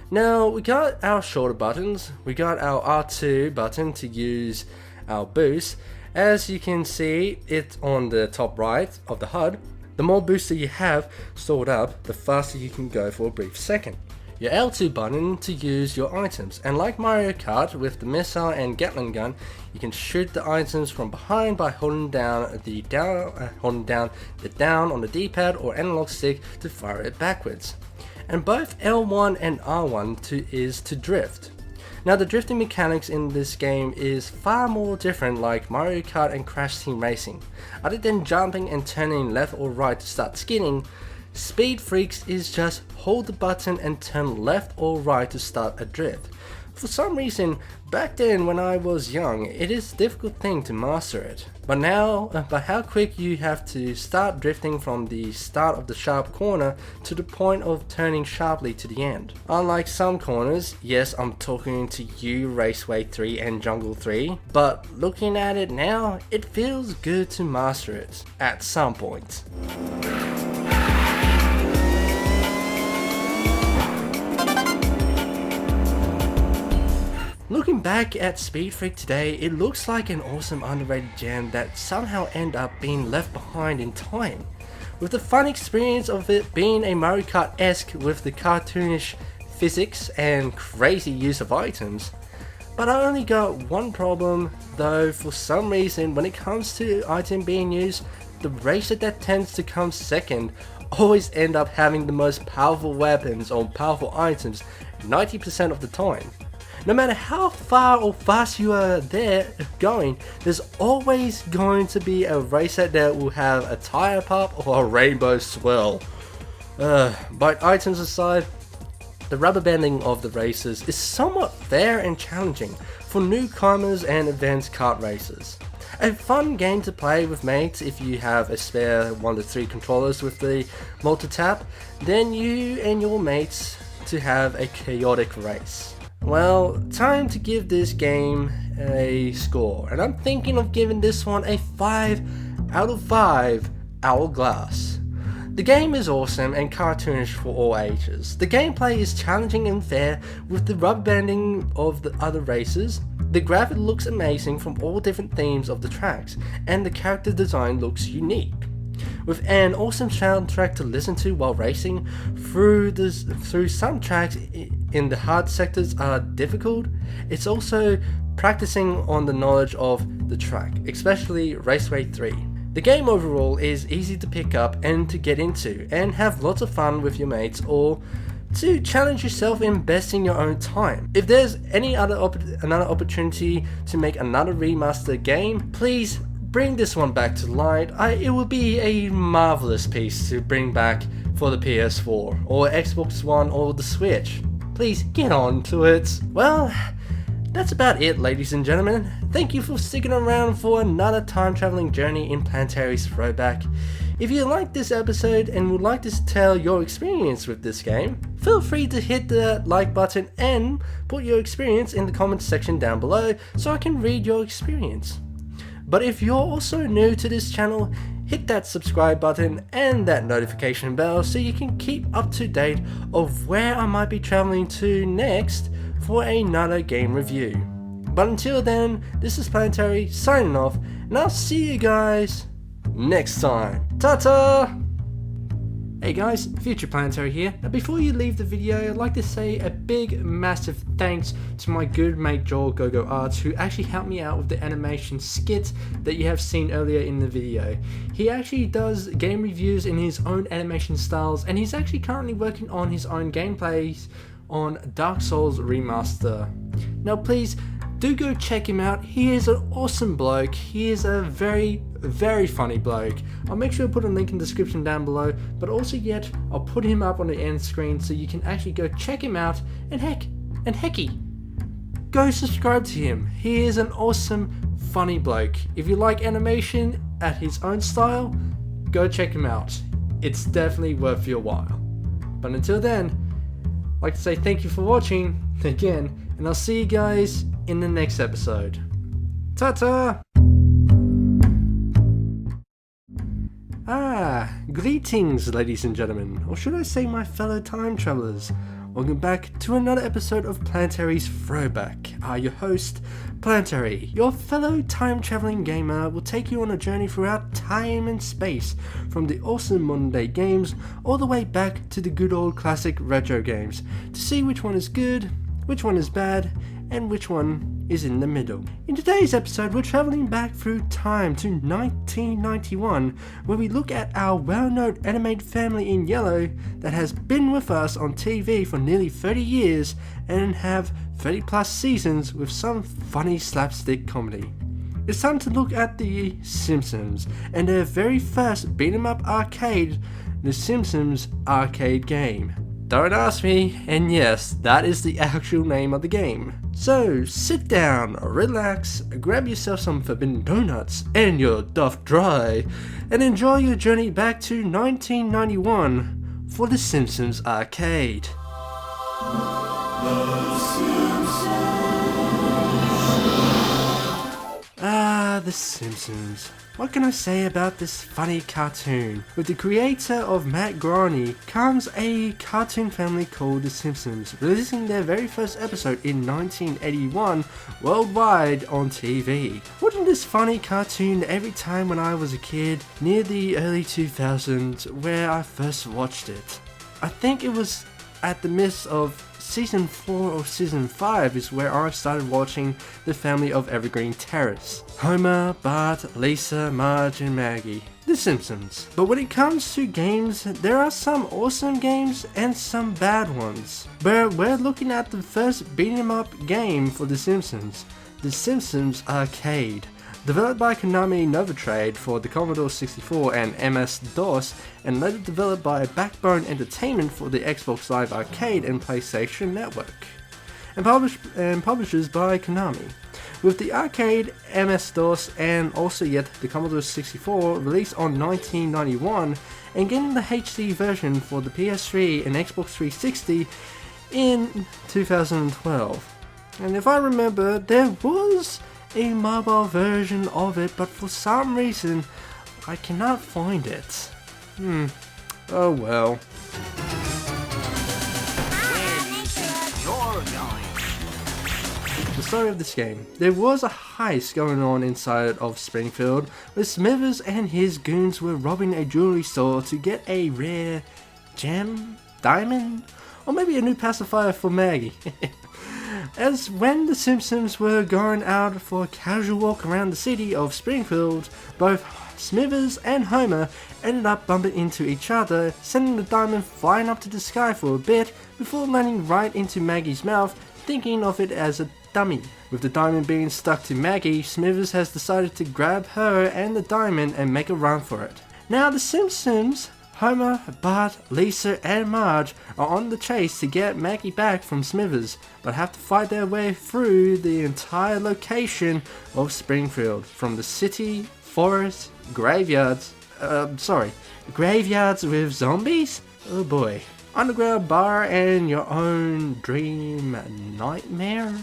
Now, we got our shorter buttons, we got our R2 button to use our boost. As you can see it on the top right of the HUD, the more booster you have stored up, the faster you can go for a brief second. Your L2 button to use your items, and like Mario Kart with the missile and Gatling gun, you can shoot the items from behind by holding down the down on the D-pad or analog stick to fire it backwards. And both L1 and R1 is to drift. Now the drifting mechanics in this game is far more different like Mario Kart and Crash Team Racing. Other than jumping and turning left or right to start skidding, Speed Freaks is just hold the button and turn left or right to start a drift. For some reason, back then when I was young, it is a difficult thing to master it. But how quick you have to start drifting from the start of the sharp corner to the point of turning sharply to the end. Unlike some corners, yes, I'm talking to you Raceway 3 and Jungle 3, but looking at it now, it feels good to master it at some point. Looking back at Speed Freak today, it looks like an awesome underrated gem that somehow ended up being left behind in time. With the fun experience of it being a Mario Kart-esque with the cartoonish physics and crazy use of items. But I only got one problem though. For some reason when it comes to item being used, the racer that tends to come second always end up having the most powerful weapons or powerful items 90% of the time. No matter how far or fast you are there going, there's always going to be a racer that will have a tire pop or a rainbow swirl. But items aside, the rubber banding of the races is somewhat fair and challenging for newcomers and advanced kart racers. A fun game to play with mates if you have a spare 1 to 3 controllers with the multi-tap, then you and your mates to have a chaotic race. Well, time to give this game a score, and I'm thinking of giving this one a 5 out of 5 hourglass. The game is awesome and cartoonish for all ages. The gameplay is challenging and fair with the rubber banding of the other races. The graphic looks amazing from all different themes of the tracks, and the character design looks unique. With an awesome soundtrack to listen to while racing through some tracks in the hard sectors are difficult, it's also practicing on the knowledge of the track, especially Raceway 3. The game overall is easy to pick up and to get into and have lots of fun with your mates or to challenge yourself in investing your own time. If there's another opportunity to make another remastered game, please bring this one back to light. It will be a marvelous piece to bring back for the PS4 or Xbox One or the Switch. Please get on to it. Well, that's about it, ladies and gentlemen. Thank you for sticking around for another time traveling journey in Planetary's Throwback. If you liked this episode and would like to tell your experience with this game, feel free to hit the like button and put your experience in the comments section down below so I can read your experience. But if you're also new to this channel, hit that subscribe button and that notification bell so you can keep up to date of where I might be traveling to next for another game review. But until then, this is Planetary signing off, and I'll see you guys next time. Ta-ta! Hey guys, Future Planetary here. Now before you leave the video, I'd like to say a big massive thanks to my good mate Jorgogo Arts, who actually helped me out with the animation skit that you have seen earlier in the video. He actually does game reviews in his own animation styles, and he's actually currently working on his own gameplays on Dark Souls Remaster. Now please, do go check him out. He is an awesome bloke. He is a very funny bloke. I'll make sure to put a link in the description down below, but also I'll put him up on the end screen so you can actually go check him out, and hecky, go subscribe to him. He is an awesome, funny bloke. If you like animation at his own style, go check him out. It's definitely worth your while. But until then, I'd like to say thank you for watching again, and I'll see you guys in the next episode. Ta-ta! Greetings ladies and gentlemen, or should I say my fellow time travelers. Welcome back to another episode of Planetary's Throwback. Your host, Planetary, your fellow time traveling gamer, will take you on a journey throughout time and space, from the awesome modern day games all the way back to the good old classic retro games, to see which one is good, which one is bad, and which one is in the middle. In today's episode, we're traveling back through time to 1991, where we look at our well-known animated family in yellow that has been with us on TV for nearly 30 years and have 30 plus seasons with some funny slapstick comedy. It's time to look at the Simpsons and their very first beat-em-up arcade, the Simpsons arcade game. Don't ask me, and yes, that is the actual name of the game. So, sit down, relax, grab yourself some forbidden donuts and your Duff Dry, and enjoy your journey back to 1991 for the Simpsons arcade. The Simpsons. What can I say about this funny cartoon? With the creator of Matt Groening comes a cartoon family called The Simpsons, releasing their very first episode in 1981 worldwide on TV. Watching this funny cartoon every time when I was a kid, near the early 2000s where I first watched it. I think it was at the midst of Season 4 or Season 5 is where I started watching the family of Evergreen Terrace. Homer, Bart, Lisa, Marge and Maggie. The Simpsons. But when it comes to games, there are some awesome games and some bad ones. But we're looking at the first beat 'em up game for The Simpsons. The Simpsons Arcade. Developed by Konami Novatrade for the Commodore 64 and MS-DOS, and later developed by Backbone Entertainment for the Xbox Live Arcade and PlayStation Network, and publishers by Konami. With the arcade, MS-DOS, and also the Commodore 64 released on 1991, and getting the HD version for the PS3 and Xbox 360 in 2012. And if I remember, there was a mobile version of it, but for some reason I cannot find it. Oh well. The story of this game. There was a heist going on inside of Springfield, where Smithers and his goons were robbing a jewelry store to get a rare gem, diamond, or maybe a new pacifier for Maggie. As when the Simpsons were going out for a casual walk around the city of Springfield, both Smithers and Homer ended up bumping into each other, sending the diamond flying up to the sky for a bit before landing right into Maggie's mouth, thinking of it as a dummy. With the diamond being stuck to Maggie, Smithers has decided to grab her and the diamond and make a run for it. Now the Simpsons, Homer, Bart, Lisa and Marge are on the chase to get Maggie back from Smithers, but have to fight their way through the entire location of Springfield, from the city, forest, graveyards, graveyards with zombies? Oh boy. Underground bar and your own dream nightmare?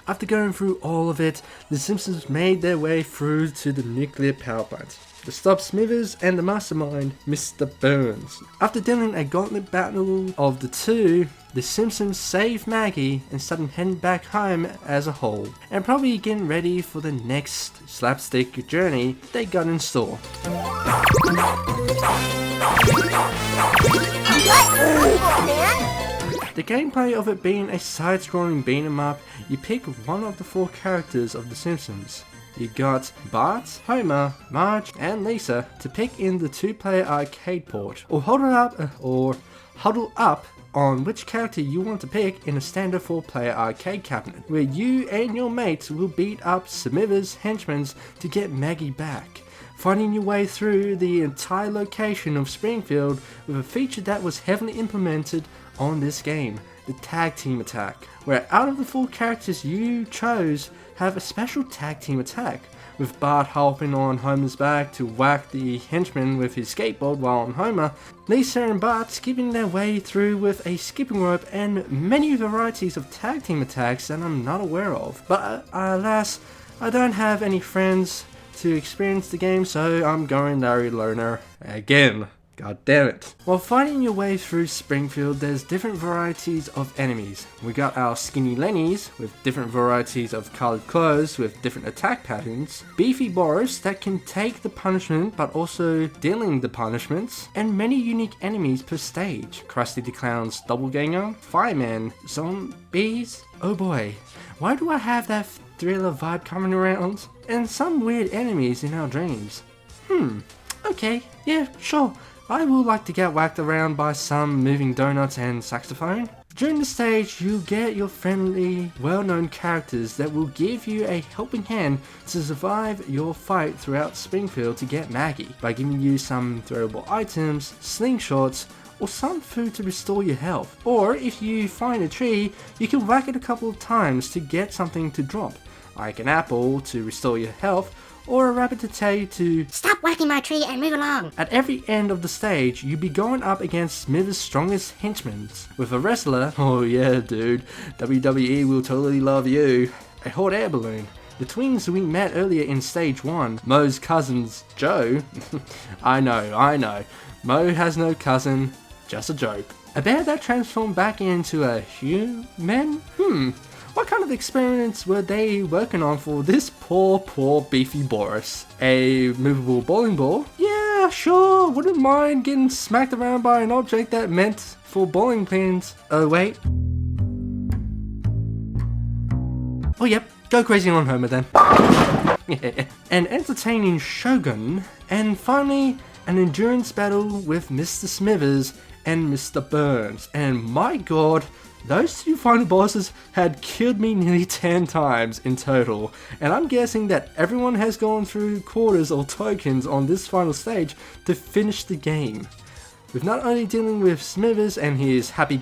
After going through all of it, the Simpsons made their way through to the nuclear power plant to stop Smithers and the mastermind, Mr. Burns. After dealing a gauntlet battle of the two, the Simpsons saved Maggie and started heading back home as a whole, and probably getting ready for the next slapstick journey they got in store. The gameplay of it being a side-scrolling beat-em-up, you pick one of the 4 characters of The Simpsons. You got Bart, Homer, Marge, and Lisa to pick in the 2-player arcade port, or huddle up on which character you want to pick in a standard 4-player arcade cabinet, where you and your mates will beat up Smithers' henchmen to get Maggie back, finding your way through the entire location of Springfield with a feature that was heavily implemented on this game, the tag team attack, where out of the 4 characters you chose have a special tag team attack, with Bart hopping on Homer's back to whack the henchman with his skateboard while on Homer, Lisa and Bart skipping their way through with a skipping rope, and many varieties of tag team attacks that I'm not aware of. But alas, I don't have any friends to experience the game, so I'm going Larry Loner again. God damn it. While fighting your way through Springfield, there's different varieties of enemies. We got our skinny Lennies with different varieties of colored clothes with different attack patterns, beefy Boris that can take the punishment but also dealing the punishments, and many unique enemies per stage. Krusty the Clown's doppelganger, fireman, zombies. Oh boy, why do I have that thriller vibe coming around? And some weird enemies in our dreams. Okay, yeah, sure. I would like to get whacked around by some moving donuts and saxophone. During the stage, you'll get your friendly, well-known characters that will give you a helping hand to survive your fight throughout Springfield to get Maggie, by giving you some throwable items, slingshots, or some food to restore your health. Or if you find a tree, you can whack it a couple of times to get something to drop, like an apple to restore your health, or a rabbit to tell you to stop whacking my tree and move along. At every end of the stage, you'll be going up against Smithers' strongest henchmen. With a wrestler, oh yeah dude, WWE will totally love you, a hot air balloon. The twins we met earlier in stage 1, Moe's cousins, Joe. I know, Moe has no cousin, just a joke. A bear that transformed back into a human? What kind of experiments were they working on for this poor beefy Boris? A movable bowling ball? Yeah, sure, wouldn't mind getting smacked around by an object that meant for bowling pins. Oh wait. Oh yep, go crazy on Homer then. Yeah. An entertaining Shogun, and finally an endurance battle with Mr. Smithers and Mr. Burns. And my god, those 2 final bosses had killed me nearly 10 times in total, and I'm guessing that everyone has gone through quarters or tokens on this final stage to finish the game. With not only dealing with Smithers and his happy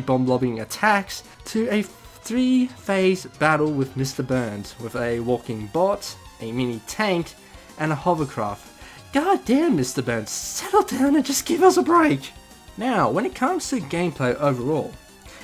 bomb lobbing attacks, to a 3-phase battle with Mr. Burns, with a walking bot, a mini tank, and a hovercraft. God damn, Mr. Burns, settle down and just give us a break! Now, when it comes to gameplay overall,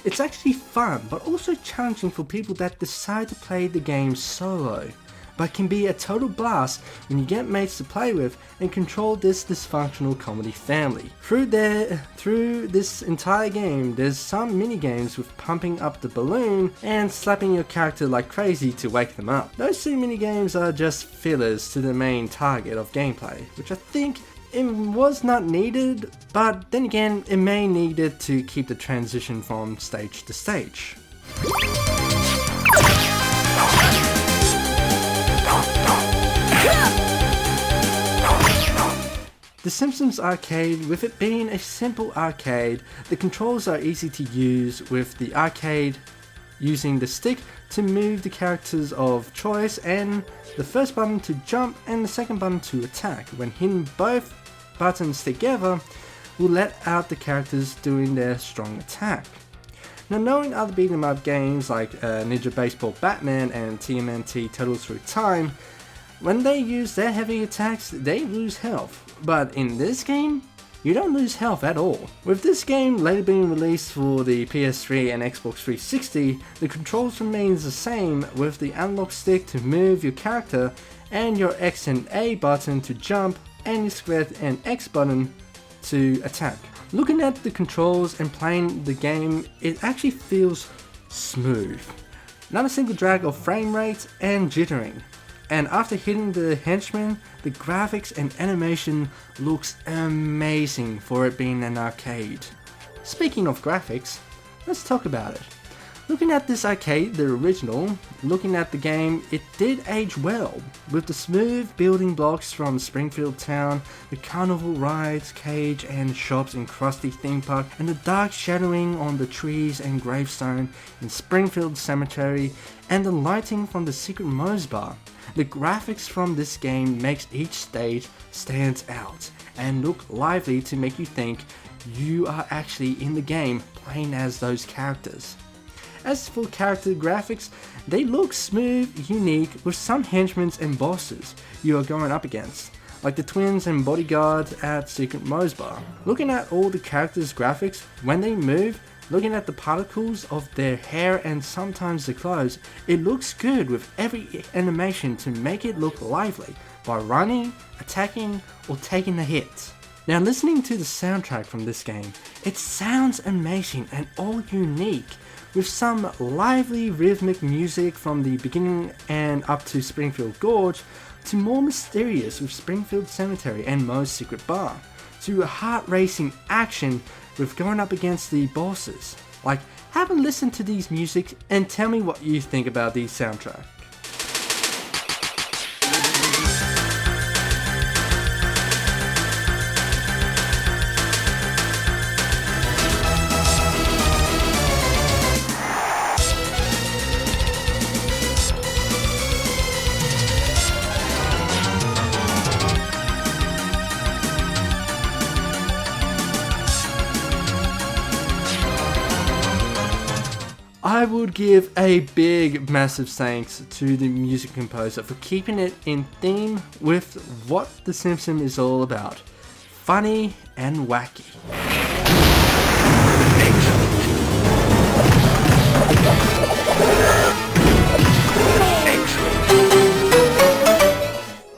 it's actually fun, but also challenging for people that decide to play the game solo, but can be a total blast when you get mates to play with and control this dysfunctional comedy family. Through this entire game, there's some mini games with pumping up the balloon and slapping your character like crazy to wake them up. Those 2 mini games are just fillers to the main target of gameplay, which I think it was not needed, but then again, it may need it to keep the transition from stage to stage. The Simpsons arcade, with it being a simple arcade, the controls are easy to use, with the arcade using the stick to move the characters of choice and the first button to jump and the second button to attack. When hitting both buttons together will let out the characters doing their strong attack. Now, knowing other beat 'em up games like Ninja Baseball Batman and TMNT Turtles Through Time, When they use their heavy attacks, they lose health, but in this game, you don't lose health at all. With this game later being released for the PS3 and Xbox 360, the controls remains the same with the analog stick to move your character and your X and A button to jump and your square and X button to attack. Looking at the controls and playing the game, it actually feels smooth. Not a single drag of frame rate and jittering. And after hitting the henchman, the graphics and animation looks amazing for it being an arcade. Speaking of graphics, let's talk about it. Looking at this arcade, the original, looking at the game, it did age well, with the smooth building blocks from Springfield Town, the carnival rides, cage and shops in Krusty Theme Park, and the dark shadowing on the trees and gravestone in Springfield Cemetery, and the lighting from the Secret Moe's Bar. The graphics from this game makes each stage stands out and look lively to make you think you are actually in the game playing as those characters. As for character graphics, they look smooth, unique, with some henchmen and bosses you are going up against, like the twins and bodyguard at Secret Moe's Bar. Looking at all the characters' graphics, when they move, looking at the particles of their hair and sometimes the clothes, it looks good with every animation to make it look lively by running, attacking, or taking a hit. Now listening to the soundtrack from this game, it sounds amazing and all unique, with some lively rhythmic music from the beginning and up to Springfield Gorge, to more mysterious with Springfield Cemetery and Moe's Secret Bar, to heart-racing action with going up against the bosses. Like, have a listen to these music and tell me what you think about these soundtracks. I would give a big massive thanks to the music composer for keeping it in theme with what The Simpsons is all about. Funny and wacky.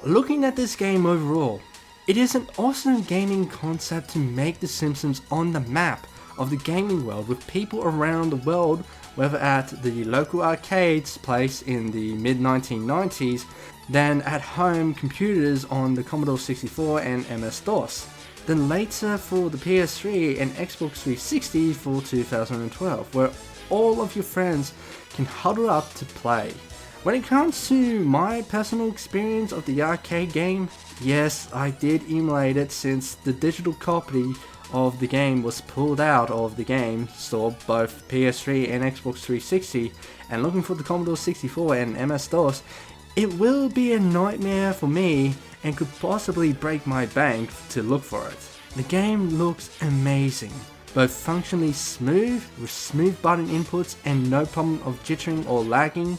Looking at this game overall, it is an awesome gaming concept to make The Simpsons on the map of the gaming world with people around the world, whether at the local arcades place in the mid-1990s, than at home computers on the Commodore 64 and MS-DOS, then later for the PS3 and Xbox 360 for 2012, where all of your friends can huddle up to play. When it comes to my personal experience of the arcade game, yes, I did emulate it since the digital copy of the game was pulled out of the game store, both PS3 and Xbox 360, and looking for the Commodore 64 and MS-DOS, it will be a nightmare for me and could possibly break my bank to look for it. The game looks amazing, both functionally smooth with smooth button inputs and no problem of jittering or lagging,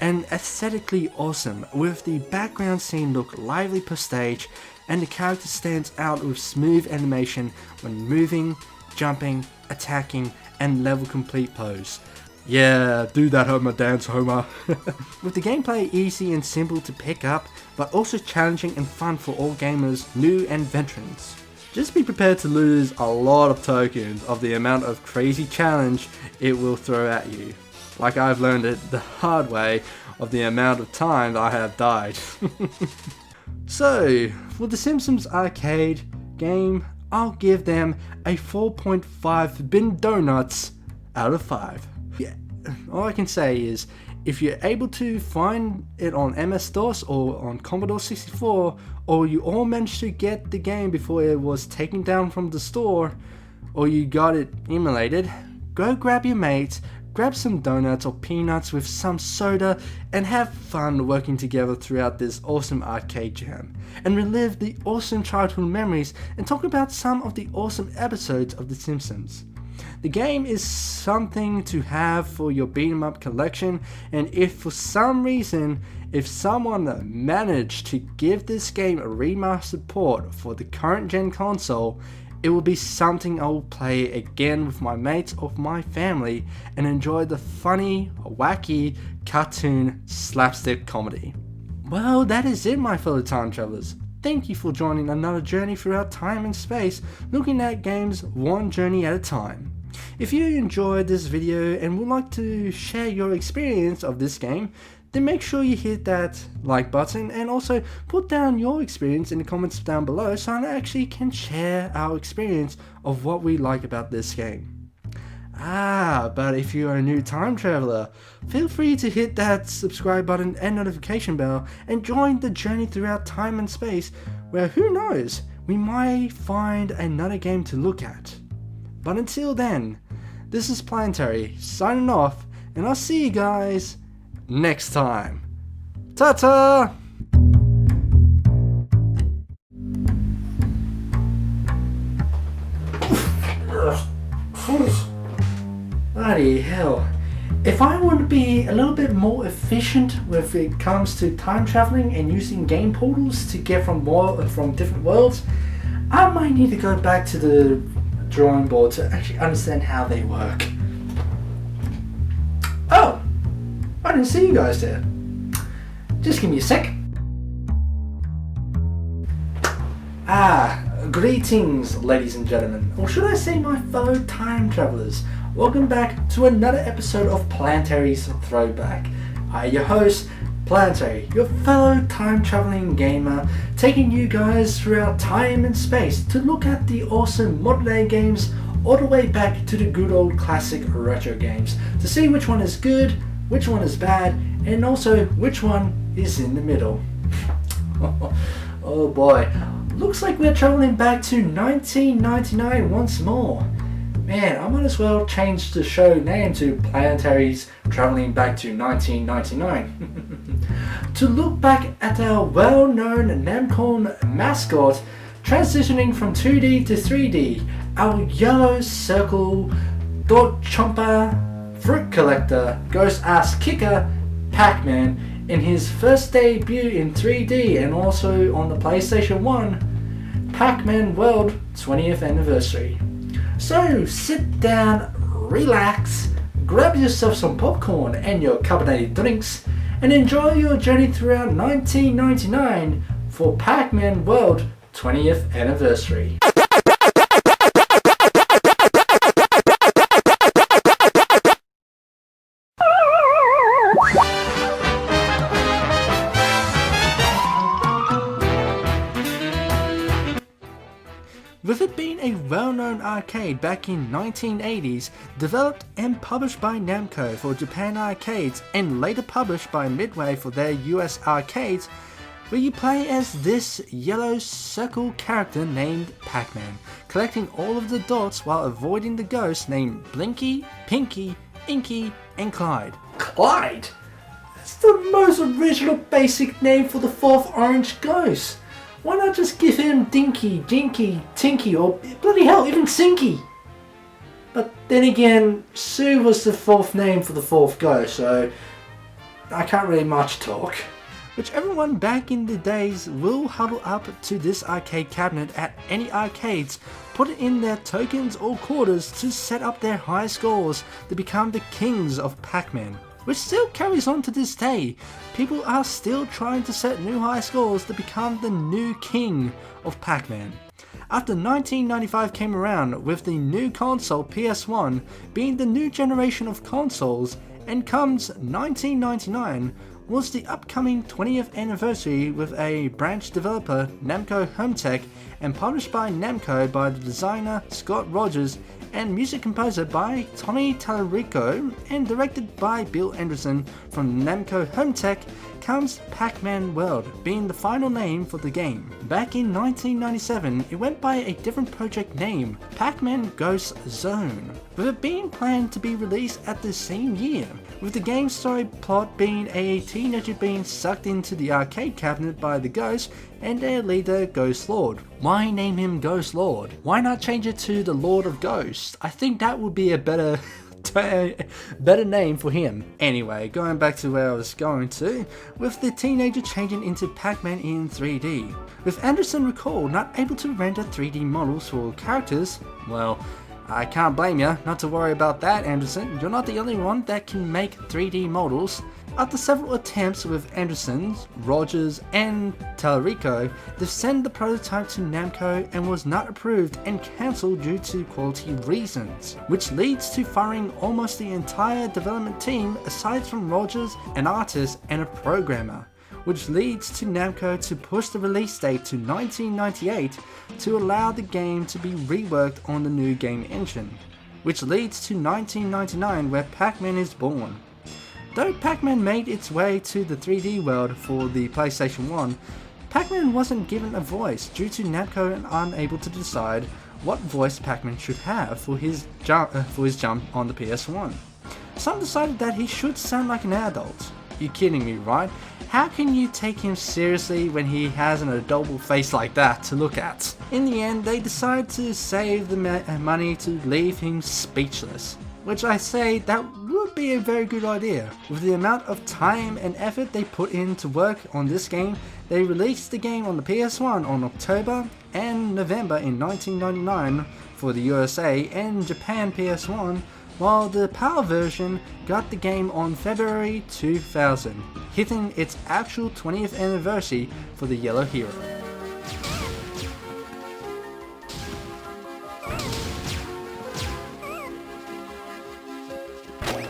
and aesthetically awesome with the background scene look lively per stage, and the character stands out with smooth animation when moving, jumping, attacking, and level complete pose. Yeah, do that Homer dance, Homer. With the gameplay easy and simple to pick up, but also challenging and fun for all gamers, new and veterans. Just be prepared to lose a lot of tokens of the amount of crazy challenge it will throw at you. Like I've learned it the hard way of the amount of times I have died. So, for the Simpsons arcade game, I'll give them a 4.5 bin donuts out of 5. Yeah, all I can say is, if you're able to find it on MS-DOS or on Commodore 64, or you all managed to get the game before it was taken down from the store, or you got it emulated, go grab your mates, grab some donuts or peanuts with some soda, and have fun working together throughout this awesome arcade jam, and relive the awesome childhood memories and talk about some of the awesome episodes of The Simpsons. The game is something to have for your beat 'em up collection, and if for some reason, if someone managed to give this game a remastered port for the current gen console, it will be something I will play again with my mates of my family and enjoy the funny, wacky, cartoon, slapstick comedy. Well, that is it, my fellow time travelers. Thank you for joining another journey throughout time and space, looking at games one journey at a time. If you enjoyed this video and would like to share your experience of this game, then make sure you hit that like button and also put down your experience in the comments down below so I actually can share our experience of what we like about this game. But if you are a new time traveler, feel free to hit that subscribe button and notification bell and join the journey throughout time and space where, who knows, we might find another game to look at. But until then, this is Planetary signing off, and I'll see you guys next time. Ta-ta! Bloody hell. If I want to be a little bit more efficient when it comes to time traveling and using game portals to get from different worlds, I might need to go back to the drawing board to actually understand how they work. Oh! I didn't see you guys there. Just give me a sec. Greetings, ladies and gentlemen, or should I say my fellow time travelers. Welcome back to another episode of Planetary's Throwback. I, your host, Planetary, your fellow time traveling gamer, taking you guys throughout time and space to look at the awesome modern day games all the way back to the good old classic retro games to see which one is good, which one is bad, and also which one is in the middle. Oh boy, looks like we're traveling back to 1999 once more. Man, I might as well change the show name to Planetary's Traveling Back to 1999. To look back at our well-known Namco mascot transitioning from 2D to 3D, our yellow circle, dot chomper, fruit collector, ghost ass kicker, Pac-Man, in his first debut in 3D and also on the PlayStation 1, Pac-Man World 20th Anniversary. So sit down, relax, grab yourself some popcorn and your carbonated drinks, and enjoy your journey throughout 1999 for Pac-Man World 20th Anniversary. With it being a well-known arcade back in 1980s, developed and published by Namco for Japan arcades and later published by Midway for their US arcades, where you play as this yellow circle character named Pac-Man, collecting all of the dots while avoiding the ghosts named Blinky, Pinky, Inky, and Clyde. Clyde? That's the most original basic name for the fourth orange ghost. Why not just give him Dinky, Jinky, Tinky, or bloody hell, even Sinky? But then again, Sue was the fourth name for the fourth ghost, so I can't really much talk. Which everyone back in the days will huddle up to this arcade cabinet at any arcades, put in their tokens or quarters to set up their high scores to become the kings of Pac-Man. Which still carries on to this day. People are still trying to set new high scores to become the new king of Pac-Man. After 1995 came around with the new console PS1 being the new generation of consoles, and comes 1999 was the upcoming 20th anniversary with a branch developer Namco Hometech and published by Namco by the designer Scott Rogers and music composer by Tommy Tallarico and directed by Bill Anderson from Namco Hometech, comes Pac-Man World being the final name for the game. Back in 1997, it went by a different project name, Pac-Man Ghost Zone, with it being planned to be released at the same year, with the game's story plot being a teenager being sucked into the arcade cabinet by the ghost and their leader Ghost Lord. Why name him Ghost Lord? Why not change it to the Lord of Ghosts? Ghost. I think that would be a better name for him. Anyway, going back to where I was going to, with the teenager changing into Pac-Man in 3D. With Anderson recalled not able to render 3D models for characters, well, I can't blame you, not to worry about that, Anderson. You're not the only one that can make 3D models. After several attempts with Anderson, Rogers, and Tallarico, they sent the prototype to Namco and was not approved and cancelled due to quality reasons, which leads to firing almost the entire development team aside from Rogers, an artist, and a programmer, which leads to Namco to push the release date to 1998 to allow the game to be reworked on the new game engine, which leads to 1999 where Pac-Man is born. Though Pac-Man made its way to the 3D world for the PlayStation 1, Pac-Man wasn't given a voice due to Namco unable to decide what voice Pac-Man should have for his jump on the PS1. Some decided that he should sound like an adult. You're kidding me, right? How can you take him seriously when he has an adorable face like that to look at? In the end, they decided to save the money to leave him speechless, which I say that would be a very good idea. With the amount of time and effort they put in to work on this game, they released the game on the PS1 on October and November in 1999 for the USA and Japan PS1, while the PAL version got the game on February 2000, hitting its actual 20th anniversary for the Yellow Hero.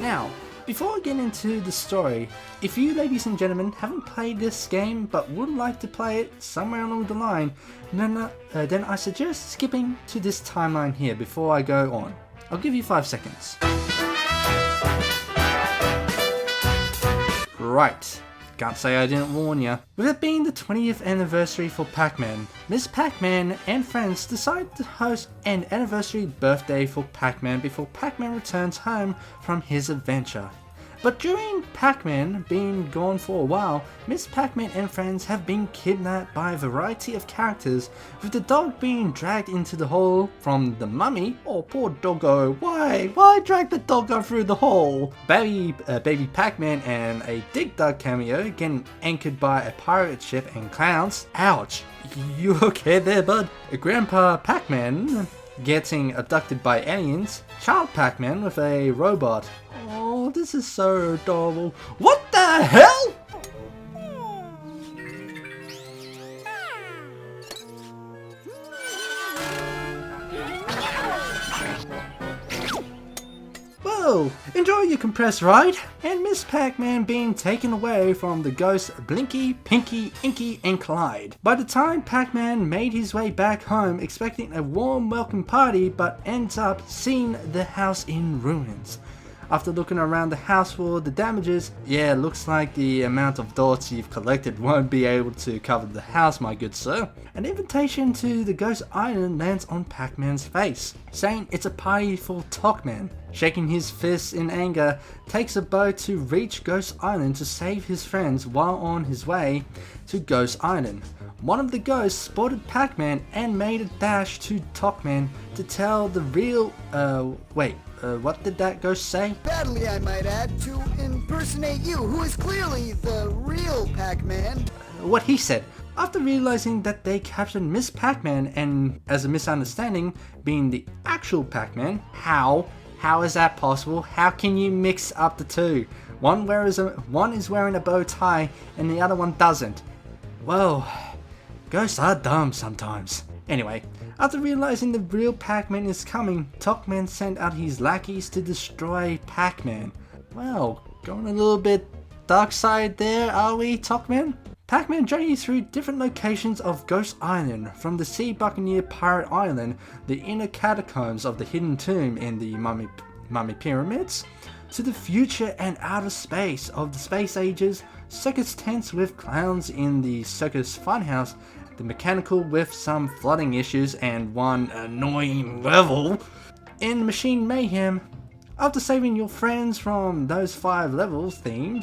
Now, before I get into the story, if you ladies and gentlemen haven't played this game but would like to play it somewhere along the line, then I suggest skipping to this timeline here before I go on. I'll give you 5 seconds. Right, can't say I didn't warn ya. With it being the 20th anniversary for Pac-Man, Miss Pac-Man and friends decide to host an anniversary birthday for Pac-Man before Pac-Man returns home from his adventure. But during Pac-Man being gone for a while, Miss Pac-Man and friends have been kidnapped by a variety of characters, with the dog being dragged into the hole from the mummy. Oh, poor doggo, why drag the doggo through the hole? Baby Pac-Man and a Dig Dug cameo getting anchored by a pirate ship and clowns. Ouch, you okay there, bud? Grandpa Pac-Man getting abducted by aliens. Child Pac-Man with a robot. Oh, this is so adorable. What the hell? Whoa, enjoy your compressed ride, and Miss Pac-Man being taken away from the ghosts Blinky, Pinky, Inky, and Clyde. By the time Pac-Man made his way back home expecting a warm welcome party, but ends up seeing the house in ruins. After looking around the house for the damages, yeah, looks like the amount of dots you've collected won't be able to cover the house, my good sir. An invitation to the Ghost Island lands on Pac-Man's face, saying it's a party for Tockman. Shaking his fists in anger, takes a boat to reach Ghost Island to save his friends while on his way to Ghost Island. One of the ghosts spotted Pac-Man and made a dash to Tockman to tell the real, what did that ghost say? Badly, I might add, to impersonate you, who is clearly the real Pac-Man. What he said. After realizing that they captured Miss Pac-Man and, as a misunderstanding, being the actual Pac-Man, how is that possible? How can you mix up the two? One is wearing a bow tie and the other one doesn't. Well, ghosts are dumb sometimes. Anyway, after realizing the real Pac-Man is coming, Tockman sent out his lackeys to destroy Pac-Man. Well, going a little bit dark side there, are we, Tockman? Pac-Man journeys through different locations of Ghost Island, from the Sea Buccaneer Pirate Island, the inner catacombs of the Hidden Tomb in the Mummy Pyramids, to the future and outer space of the Space Ages, circus tents with clowns in the Circus Funhouse, the mechanical with some flooding issues and one annoying level in Machine Mayhem. After saving your friends from those 5-level theme,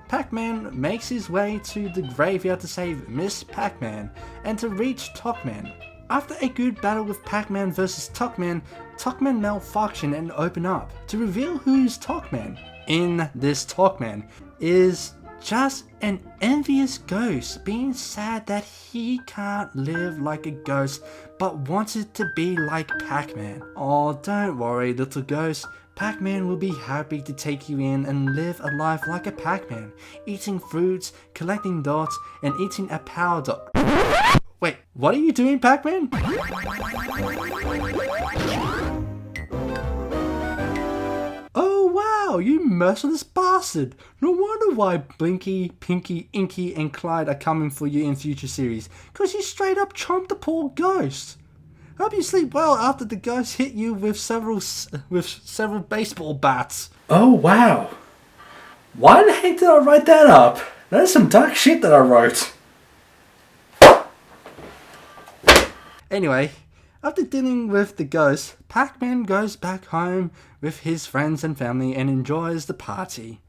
Pac-Man makes his way to the graveyard to save Miss Pac-Man and to reach Tockman. After a good battle with Pac-Man vs Tuckman, Tuckman malfunction and open up to reveal who's Tuckman. In this Tuckman is just an envious ghost being sad that he can't live like a ghost but wanted to be like Pac-Man. Oh, don't worry little ghost, Pac-Man will be happy to take you in and live a life like a Pac-Man, eating fruits, collecting dots, and eating a power dot. Wait, what are you doing, Pac-Man? Oh wow, you merciless bastard! No wonder why Blinky, Pinky, Inky, and Clyde are coming for you in future series, cause you straight up chomped the poor ghost. Hope you sleep well after the ghost hit you with several baseball bats. Oh wow. Why the heck did I write that up? That's some dark shit that I wrote. Anyway, after dealing with the ghost, Pac-Man goes back home with his friends and family and enjoys the party.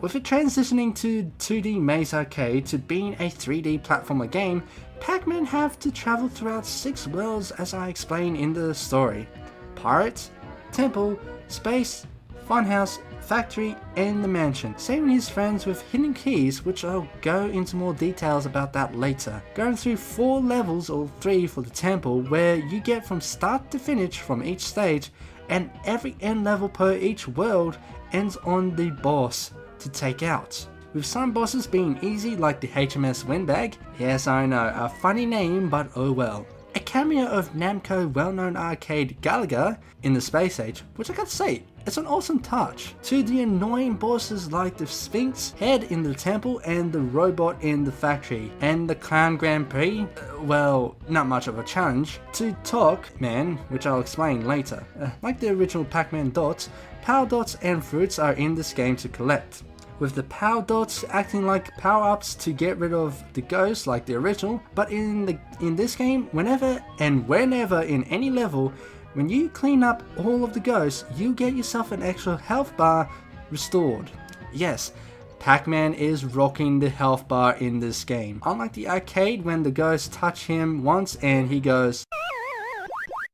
With it transitioning to 2D Maze Arcade to being a 3D platformer game, Pac-Man have to travel throughout 6 worlds as I explain in the story. Pirates, Temple, Space, Funhouse, Factory, and the Mansion, saving his friends with hidden keys, which I'll go into more details about that later. Going through 4 levels, or 3 for the Temple, where you get from start to finish from each stage, and every end level per each world ends on the boss to take out. With some bosses being easy like the HMS Windbag, yes I know, a funny name but oh well. A cameo of Namco well-known arcade Galaga in the Space Age, which I gotta say, it's an awesome touch. To the annoying bosses like the Sphinx head in the Temple and the robot in the Factory, and the Clown Grand Prix, well, not much of a challenge. To Talk-Man, which I'll explain later. Like the original Pac-Man dots, power dots and fruits are in this game to collect, with the power dots acting like power-ups to get rid of the ghosts like the original, but in this game, whenever in any level, when you clean up all of the ghosts, you get yourself an extra health bar restored. Yes, Pac-Man is rocking the health bar in this game. Unlike the arcade when the ghosts touch him once and he goes.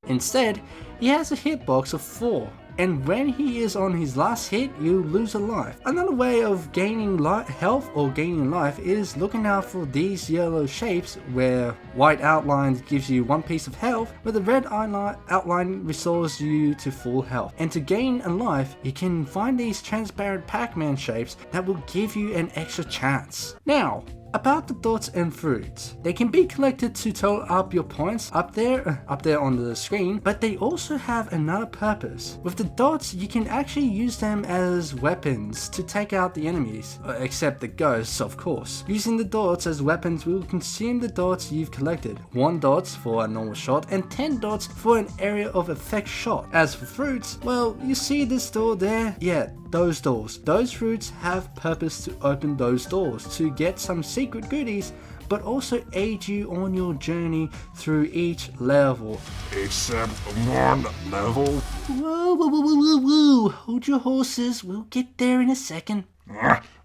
Instead, he has a hitbox of 4. And when he is on his last hit, you lose a life. Another way of gaining health or gaining life is looking out for these yellow shapes where white outline gives you 1 piece of health, where the red outline restores you to full health. And to gain a life, you can find these transparent Pac-Man shapes that will give you an extra chance. Now, about the dots and fruits. They can be collected to total up your points up there on the screen, but they also have another purpose. With the dots, you can actually use them as weapons to take out the enemies, except the ghosts, of course. Using the dots as weapons will consume the dots you've collected. 1 dot for a normal shot and 10 dots for an area of effect shot. As for fruits, well, you see this door there? Yeah, those doors. Those fruits have purpose to open those doors to get some secret goodies, but also aid you on your journey through each level. Except 1 level? Whoa, hold your horses, we'll get there in a second.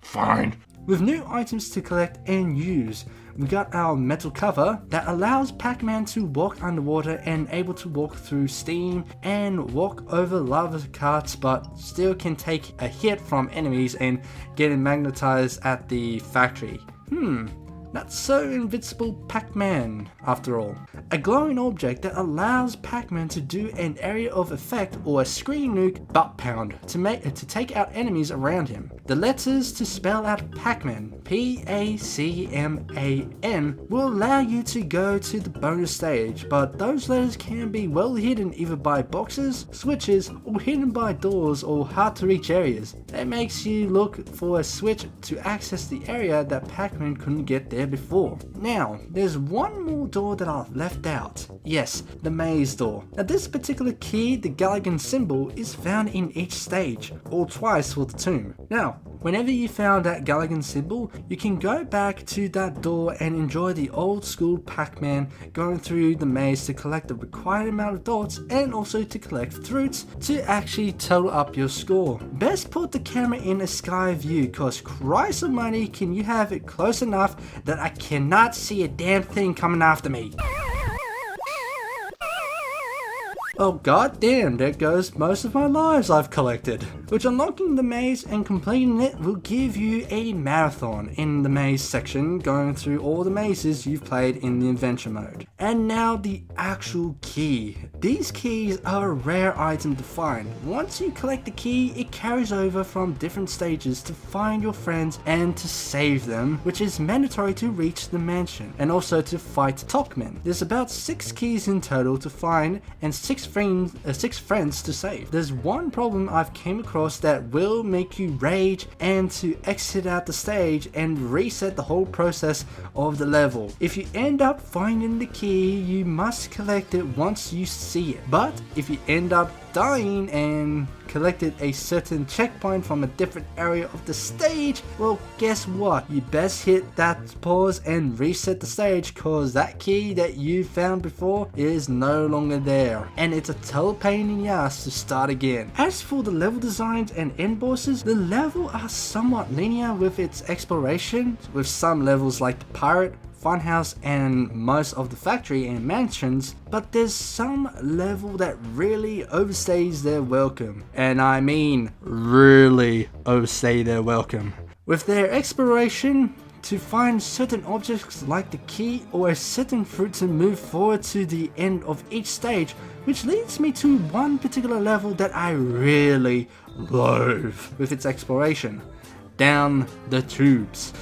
Fine. With new items to collect and use, we got our metal cover that allows Pac-Man to walk underwater and able to walk through steam and walk over lava carts, but still can take a hit from enemies and get magnetized at the factory. Not so invincible Pac-Man, after all. A glowing object that allows Pac-Man to do an area of effect or a screen nuke butt pound to take out enemies around him. The letters to spell out Pac-Man, P-A-C-M-A-N, will allow you to go to the bonus stage, but those letters can be well hidden either by boxes, switches, or hidden by doors or hard to reach areas. That makes you look for a switch to access the area that Pac-Man couldn't get there before. Now, there's one more door that I've left out. Yes, the maze door. Now this particular key, the Galagan symbol, is found in each stage, or twice for the tomb. Now, Whenever you found that Gallagher symbol, you can go back to that door and enjoy the old school Pac-Man going through the maze to collect the required amount of dots and also to collect fruits to actually total up your score. Best put the camera in a sky view, cause Christ almighty, can you have it close enough that I cannot see a damn thing coming after me. Oh god damn, there goes most of my lives I've collected. Which unlocking the maze and completing it will give you a marathon in the maze section, going through all the mazes you've played in the adventure mode. And now the actual key. These keys are a rare item to find. Once you collect the key, it carries over from different stages to find your friends and to save them, which is mandatory to reach the mansion, and also to fight Talkmen. There's about 6 keys in total to find and 6 friends to save. There's one problem I've came across that will make you rage and to exit out the stage and reset the whole process of the level. If you end up finding the key, you must collect it once you see it. But if you end up dying and collected a certain checkpoint from a different area of the stage, well, guess what? You best hit that pause and reset the stage, cause that key that you found before is no longer there, and it's a total pain in the ass to start again. As for the level designs and end bosses, the levels are somewhat linear with its exploration, with some levels like the pirate, funhouse and most of the factory and mansions, but there's some level that really overstays their welcome, and I mean really overstay their welcome. With their exploration to find certain objects like the key or a certain fruit to move forward to the end of each stage, which leads me to one particular level that I really loathe with its exploration. Down the tubes.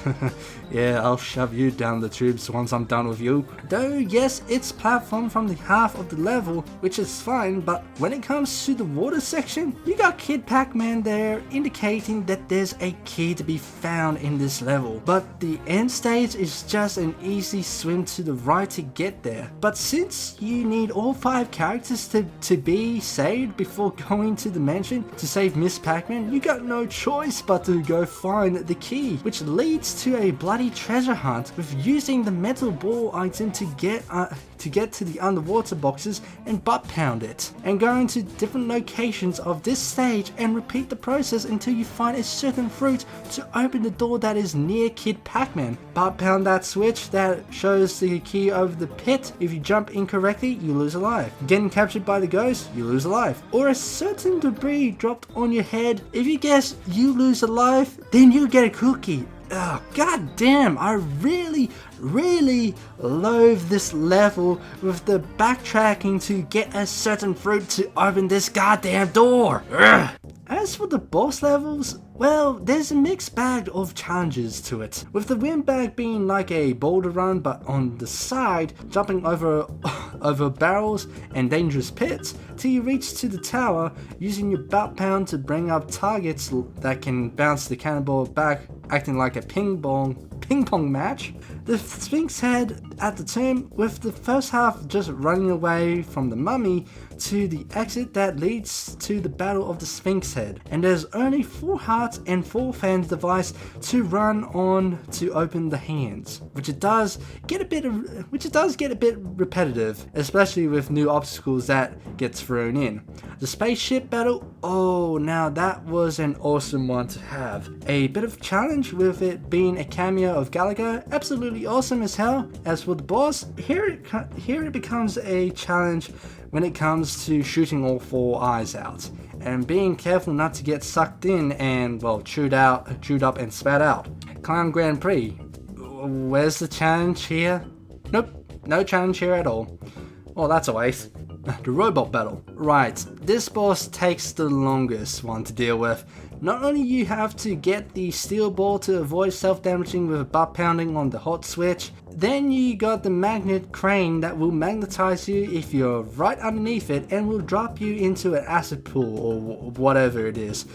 Yeah, I'll shove you down the tubes once I'm done with you. Though yes, it's platform from the half of the level, which is fine, but when it comes to the water section, you got Kid Pac-Man there indicating that there's a key to be found in this level. But the end stage is just an easy swim to the right to get there. But since you need all 5 characters to be saved before going to the mansion to save Miss Pac-Man, you got no choice but to go find the key, which leads to a bloody treasure hunt with using the metal ball item to get to the underwater boxes and butt pound it, and going to different locations of this stage and repeat the process until you find a certain fruit to open the door that is near Kid Pac-Man. Butt pound that switch that shows the key over the pit. If you jump incorrectly, you lose a life. Getting captured by the ghost, you lose a life. Or a certain debris dropped on your head. If you guess you lose a life, then you get a cookie. Oh, god damn, I really loathe this level with the backtracking to get a certain fruit to open this goddamn door. Ugh. As for the boss levels, well, there's a mixed bag of challenges to it, with the windbag being like a boulder run but on the side, jumping over barrels and dangerous pits till you reach to the tower, using your belt pound to bring up targets that can bounce the cannonball back, acting like a ping pong match. The Sphinx head at the tomb, with the first half just running away from the mummy to the exit that leads to the battle of the Sphinx head, and there's only 4 hearts and 4 fans device to run on to open the hands, which it does get a bit repetitive, especially with new obstacles that get thrown in. The spaceship battle, oh, now that was an awesome one to have. A bit of challenge with it being a cameo of Gallagher, absolutely awesome as hell. As for the boss, here it becomes a challenge when it comes to shooting all 4 eyes out and being careful not to get sucked in and, well, chewed up and spat out. Clown Grand Prix, where's the challenge here? Nope, no challenge here at all. Well, that's a waste. The robot battle. Right, this boss takes the longest one to deal with. Not only you have to get the steel ball to avoid self-damaging with butt pounding on the hot switch, then you got the magnet crane that will magnetize you if you're right underneath it and will drop you into an acid pool or whatever it is.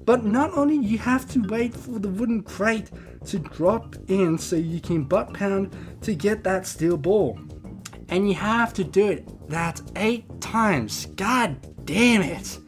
But not only you have to wait for the wooden crate to drop in so you can butt pound to get that steel ball. And you have to do it that 8 times. God damn it.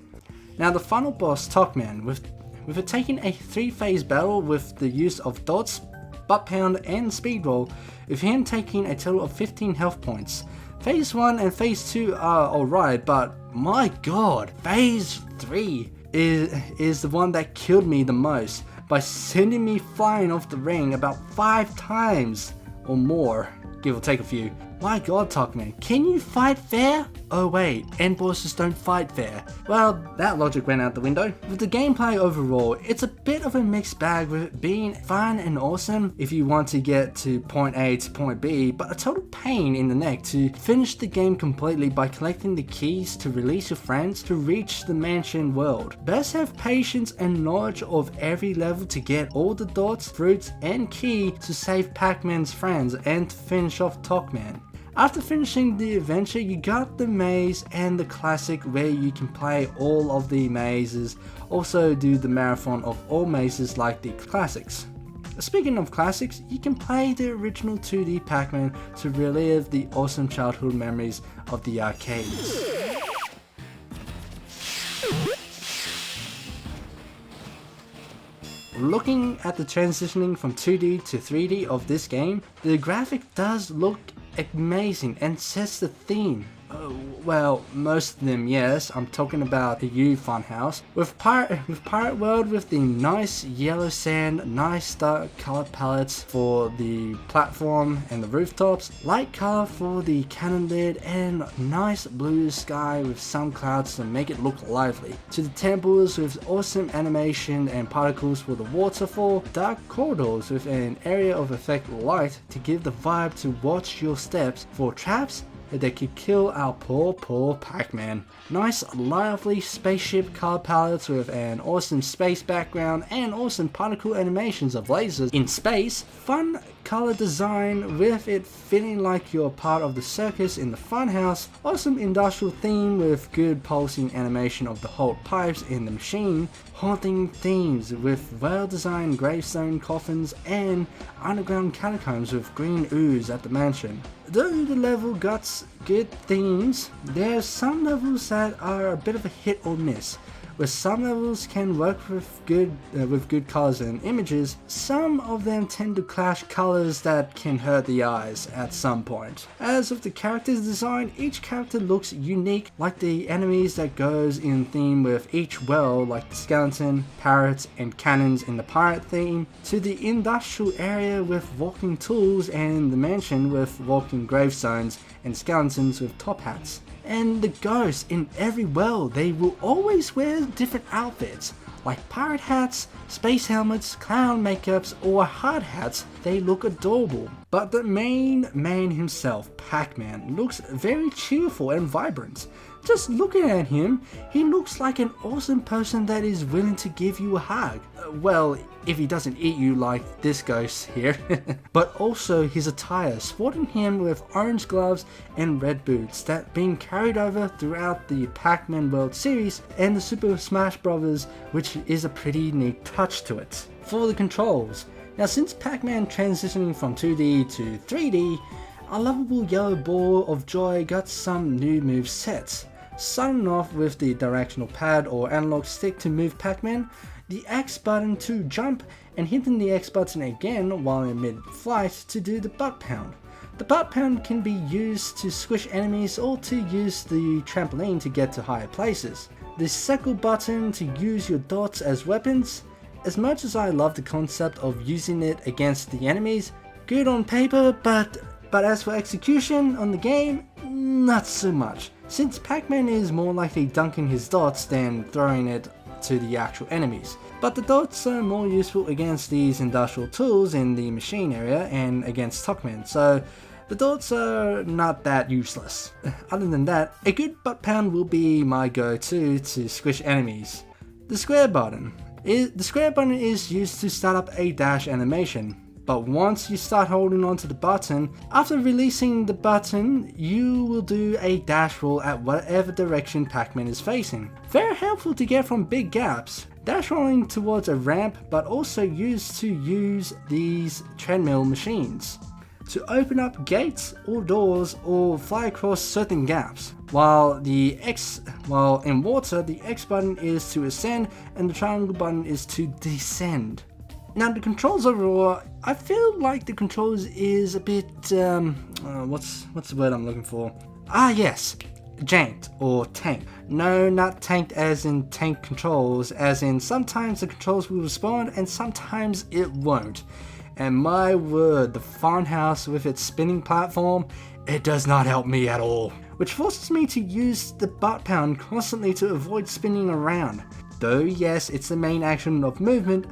Now the final boss, Talkman, with with it taking a 3-phase battle with the use of dots, butt pound and speed roll, with him taking a total of 15 health points. Phase 1 and Phase 2 are alright, but my god, Phase 3 is the one that killed me the most by sending me flying off the ring about 5 times or more, give or take a few. My god, Talkman, can you fight fair? Oh wait, end bosses don't fight fair. Well, that logic went out the window. With the gameplay overall, it's a bit of a mixed bag, with it being fun and awesome if you want to get to point A to point B, but a total pain in the neck to finish the game completely by collecting the keys to release your friends to reach the mansion world. Best have patience and knowledge of every level to get all the dots, fruits and key to save Pac-Man's friends and to finish off Talkman. After finishing the adventure, you got the maze and the classic where you can play all of the mazes, also do the marathon of all mazes like the classics. Speaking of classics, you can play the original 2D Pac-Man to relive the awesome childhood memories of the arcades. Looking at the transitioning from 2D to 3D of this game, the graphic does look amazing and sets the theme. Well, most of them, yes. I'm talking about the U Funhouse. With Pirate World with the nice yellow sand, nice dark color palettes for the platform and the rooftops, light color for the cannon lid, and nice blue sky with some clouds to make it look lively. To the temples with awesome animation and particles for the waterfall, dark corridors with an area of effect light to give the vibe to watch your steps for traps that could kill our poor Pac-Man. Nice lively spaceship color palettes with an awesome space background and awesome particle animations of lasers in space. Fun color design with it feeling like you're part of the circus in the funhouse. Awesome industrial theme with good pulsing animation of the hot pipes in the machine. Haunting themes with well-designed gravestone coffins and underground catacombs with green ooze at the mansion. Though the level got good themes, there's some levels that are a bit of a hit or miss. Where some levels can work with good colors and images, some of them tend to clash colors that can hurt the eyes at some point. As with the character's design, each character looks unique, like the enemies that goes in theme with each world, like the skeleton, parrots and cannons in the pirate theme, to the industrial area with walking tools and the mansion with walking gravestones and skeletons with top hats. And the ghosts in every world, they will always wear different outfits, like pirate hats, space helmets, clown makeups, or hard hats. They look adorable. But the main man himself, Pac-Man, looks very cheerful and vibrant. Just looking at him, he looks like an awesome person that is willing to give you a hug. Well, if he doesn't eat you like this ghost here. But also his attire, sporting him with orange gloves and red boots that being carried over throughout the Pac-Man World series and the Super Smash Bros., which is a pretty neat touch to it. For the controls, now since Pac-Man transitioning from 2D to 3D, our lovable yellow ball of joy got some new move sets. Starting off with the directional pad or analog stick to move Pac-Man, the X button to jump, and hitting the X button again while in mid-flight to do the butt pound. The butt pound can be used to squish enemies or to use the trampoline to get to higher places. The circle button to use your dots as weapons. As much as I love the concept of using it against the enemies, good on paper, but as for execution on the game, not so much, since Pac-Man is more likely dunking his dots than throwing it to the actual enemies. But the dots are more useful against these industrial tools in the machine area and against Talkman, so the dots are not that useless. Other than that, a good butt pound will be my go-to to squish enemies. The square button is used to start up a dash animation. But once you start holding onto the button, after releasing the button, you will do a dash roll at whatever direction Pac-Man is facing. Very helpful to get from big gaps. Dash rolling towards a ramp, but also used to use these treadmill machines. to open up gates or doors or fly across certain gaps. While in water, the X button is to ascend and the triangle button is to descend. Now the controls overall, I feel like the controls is a bit, what's the word I'm looking for? Ah yes, janked or tanked. No, not tanked as in tank controls, as in sometimes the controls will respond and sometimes it won't. And my word, the farmhouse with its spinning platform, it does not help me at all. Which forces me to use the butt pound constantly to avoid spinning around. Though yes, it's the main action of movement,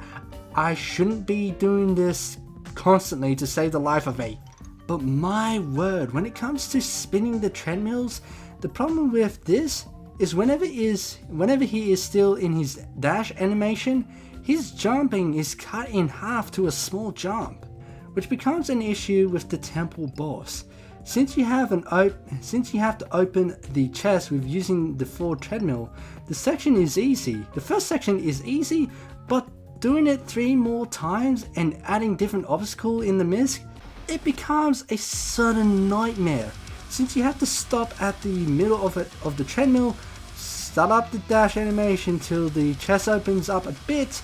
I shouldn't be doing this constantly to save the life of me. But my word, when it comes to spinning the treadmills, the problem with this is whenever he is still in his dash animation, his jumping is cut in half to a small jump, which becomes an issue with the temple boss. Since you have to open the chest with using the forward treadmill, the section is easy. The first section is easy, but doing it 3 more times and adding different obstacles in the midst, it becomes a sudden nightmare. Since you have to stop at the middle of the treadmill, start up the dash animation till the chest opens up a bit,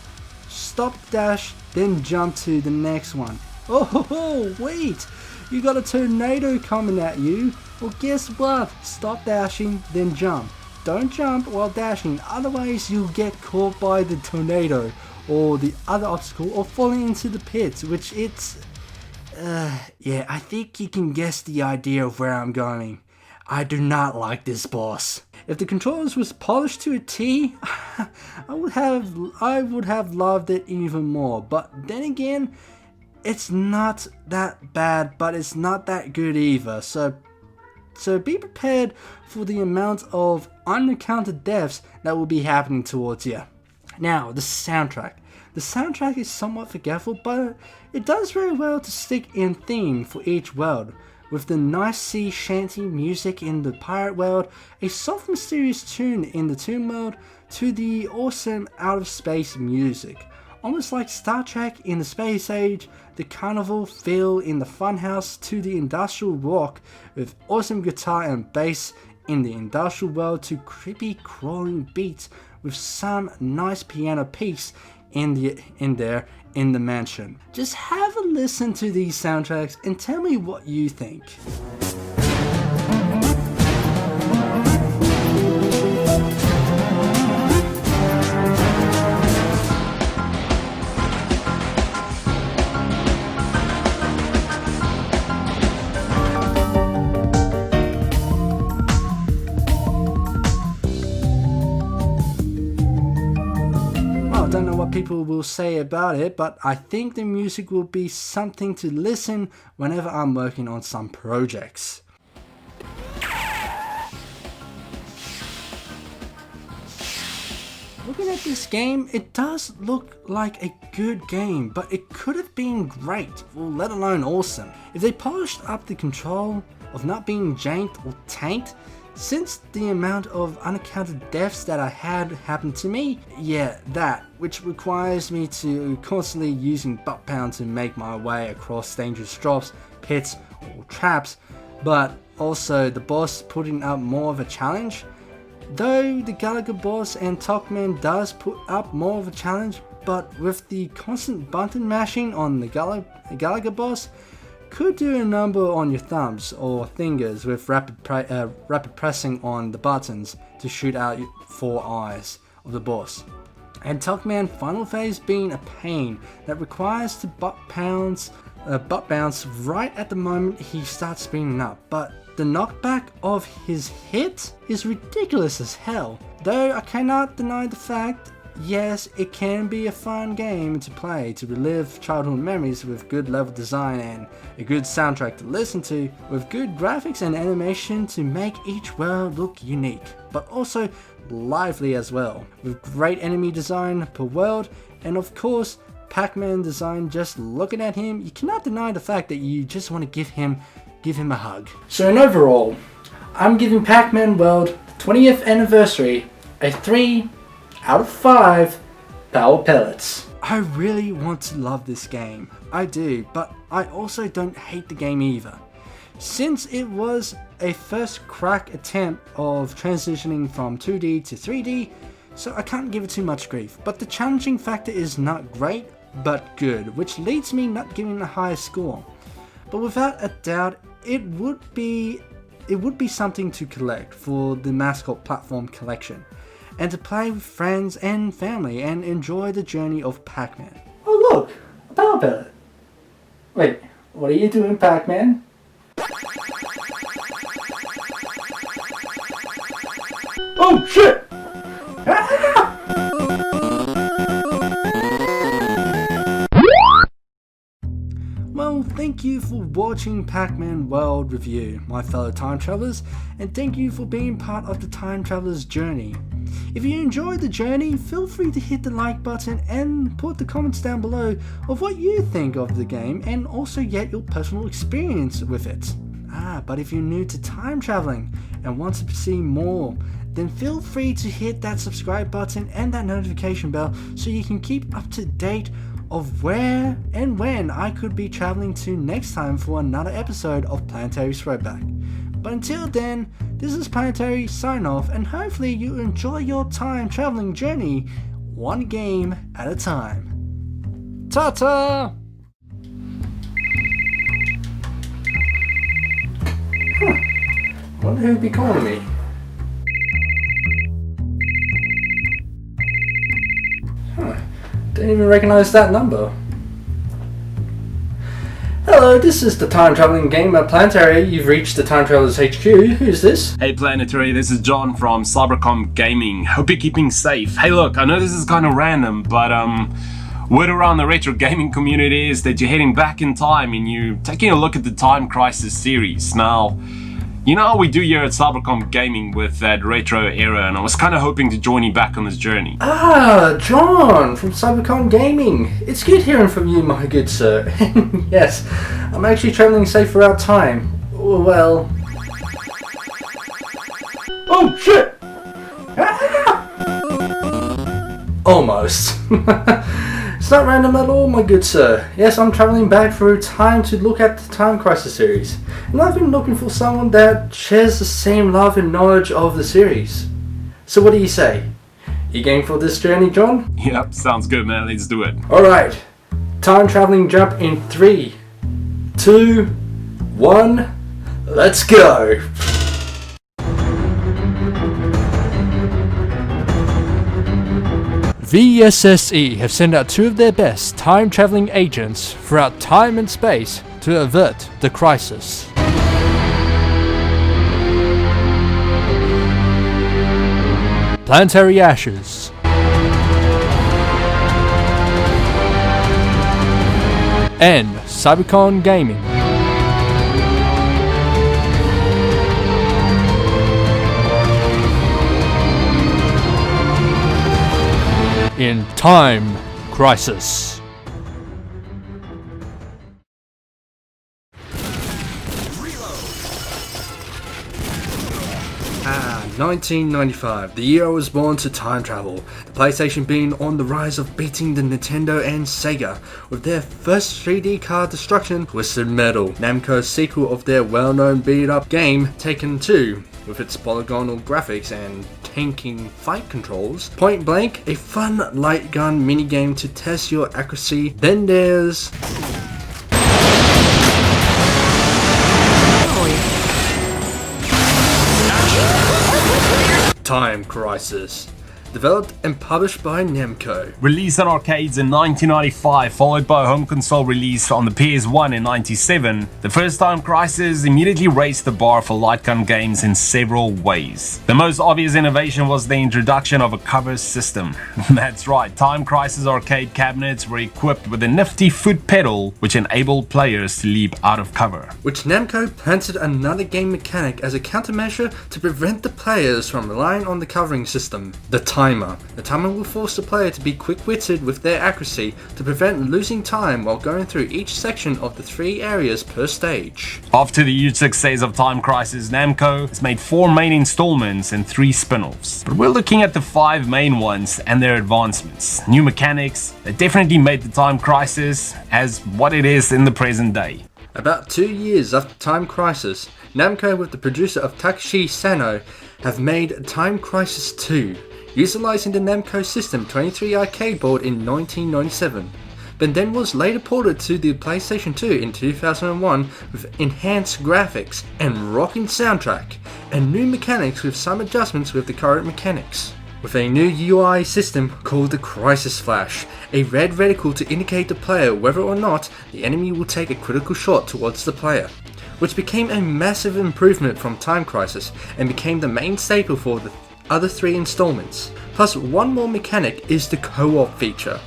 stop the dash, then jump to the next one. Oh, wait! You got a tornado coming at you. Well, guess what? Stop dashing, then jump. Don't jump while dashing, otherwise you'll get caught by the tornado or the other obstacle or falling into the pit, which it's... yeah, I think you can guess the idea of where I'm going. I do not like this boss. If the controllers was polished to a T, I would have loved it even more. But then again, it's not that bad, but it's not that good either. So be prepared for the amount of unaccounted deaths that will be happening towards you. Now, the soundtrack. The soundtrack is somewhat forgetful, but it does very well to stick in theme for each world. With the nice sea shanty music in the pirate world, a soft mysterious tune in the tomb world, to the awesome out of space music. Almost like Star Trek in the space age, the carnival feel in the funhouse, to the industrial rock with awesome guitar and bass in the industrial world, to creepy crawling beats with some nice piano piece in the mansion. Just have a listen to these soundtracks and tell me what you think. I don't know what people will say about it, but I think the music will be something to listen whenever I'm working on some projects. Looking at this game, it does look like a good game, but it could have been great, or let alone awesome. If they polished up the control of not being janked or tanked, since the amount of unaccounted deaths that I had happen to me, yeah, that, which requires me to constantly using butt pound to make my way across dangerous drops, pits, or traps, but also the boss putting up more of a challenge. Though the Gallagher boss and Talkman does put up more of a challenge, but with the constant button mashing on the Gallagher boss, could do a number on your thumbs or fingers with rapid pressing on the buttons to shoot out 4 eyes of the boss. And Talkman final phase being a pain that requires to butt bounce right at the moment he starts spinning up, but the knockback of his hit is ridiculous as hell. Though I cannot deny the fact, yes, it can be a fun game to play to relive childhood memories with good level design and a good soundtrack to listen to, with good graphics and animation to make each world look unique, but also lively as well, with great enemy design per world, and of course Pac-Man design. Just looking at him, you cannot deny the fact that you just want to give him a hug. So in overall, I'm giving Pac-Man World 20th anniversary a 3 out of 5 power pellets. I really want to love this game. I do, but I also don't hate the game either. Since it was a first crack attempt of transitioning from 2D to 3D, so I can't give it too much grief. But the challenging factor is not great, but good, which leads me not giving the highest score. But without a doubt, it would be something to collect for the Mascot Platform Collection, and to play with friends and family and enjoy the journey of Pac-Man. Oh look, a power pellet. Wait, what are you doing, Pac-Man? Oh shit! Well, thank you for watching Pac-Man World Review, my fellow time travelers, and thank you for being part of the time traveler's journey. If you enjoyed the journey, feel free to hit the like button and put the comments down below of what you think of the game and also get your personal experience with it. But if you're new to time traveling and want to see more, then feel free to hit that subscribe button and that notification bell so you can keep up to date of where and when I could be traveling to next time for another episode of Planetary Throwback. But until then, this is Planetary sign off, and hopefully you enjoy your time traveling journey one game at a time. Ta-ta! Wonder who'd be calling me. Didn't even recognize that number. Hello, this is the time traveling game at Planetary. You've reached the Time Travelers HQ. Who's this? Hey Planetary, this is John from CyberCom Gaming. Hope you're keeping safe. Hey look, I know this is kind of random, but word around the retro gaming community is that you're heading back in time and you're taking a look at the Time Crisis series. Now, you know how we do here at CyberCom Gaming with that retro era, and I was kind of hoping to join you back on this journey. John from CyberCom Gaming. It's good hearing from you, my good sir. Yes, I'm actually traveling safe throughout time. Well... Oh shit! Almost. It's not random at all, my good sir. Yes, I'm traveling back through time to look at the Time Crisis series. And I've been looking for someone that shares the same love and knowledge of the series. So what do you say? You game for this journey, John? Yep, sounds good, man. Let's do it. Alright. Time traveling jump in 3, 2, 1. Let's go! VSSE have sent out 2 of their best time-traveling agents throughout time and space to avert the crisis. Planetary Ashes, and CyberCom Gaming. In Time Crisis. 1995, the year I was born to time travel, the PlayStation being on the rise of beating the Nintendo and Sega with their first 3D card destruction, Twisted Metal, Namco's sequel of their well-known beat-up game Taken 2, with its polygonal graphics and tanking fight controls, Point Blank, a fun light gun minigame to test your accuracy, then there's... Time Crisis, developed and published by Namco. Released on arcades in 1995, followed by a home console release on the PS1 in 97, the first Time Crisis immediately raised the bar for light gun games in several ways. The most obvious innovation was the introduction of a cover system. That's right, Time Crisis arcade cabinets were equipped with a nifty foot pedal which enabled players to leap out of cover. Which Namco planted another game mechanic as a countermeasure to prevent the players from relying on the covering system, the time timer. The timer will force the player to be quick-witted with their accuracy to prevent losing time while going through each section of the 3 areas per stage. After the huge success of Time Crisis, Namco has made 4 main installments and 3 spin-offs. But we're looking at the 5 main ones and their advancements. New mechanics that definitely made the Time Crisis as what it is in the present day. About 2 years after Time Crisis, Namco with the producer of Takashi Sano have made Time Crisis 2, utilizing the Namco System 23 arcade board in 1997, but then was later ported to the PlayStation 2 in 2001 with enhanced graphics and rocking soundtrack, and new mechanics with some adjustments with the current mechanics. With a new UI system called the Crisis Flash, a red reticle to indicate the player whether or not the enemy will take a critical shot towards the player, which became a massive improvement from Time Crisis and became the main staple for the other 3 installments. Plus, one more mechanic is the co-op feature,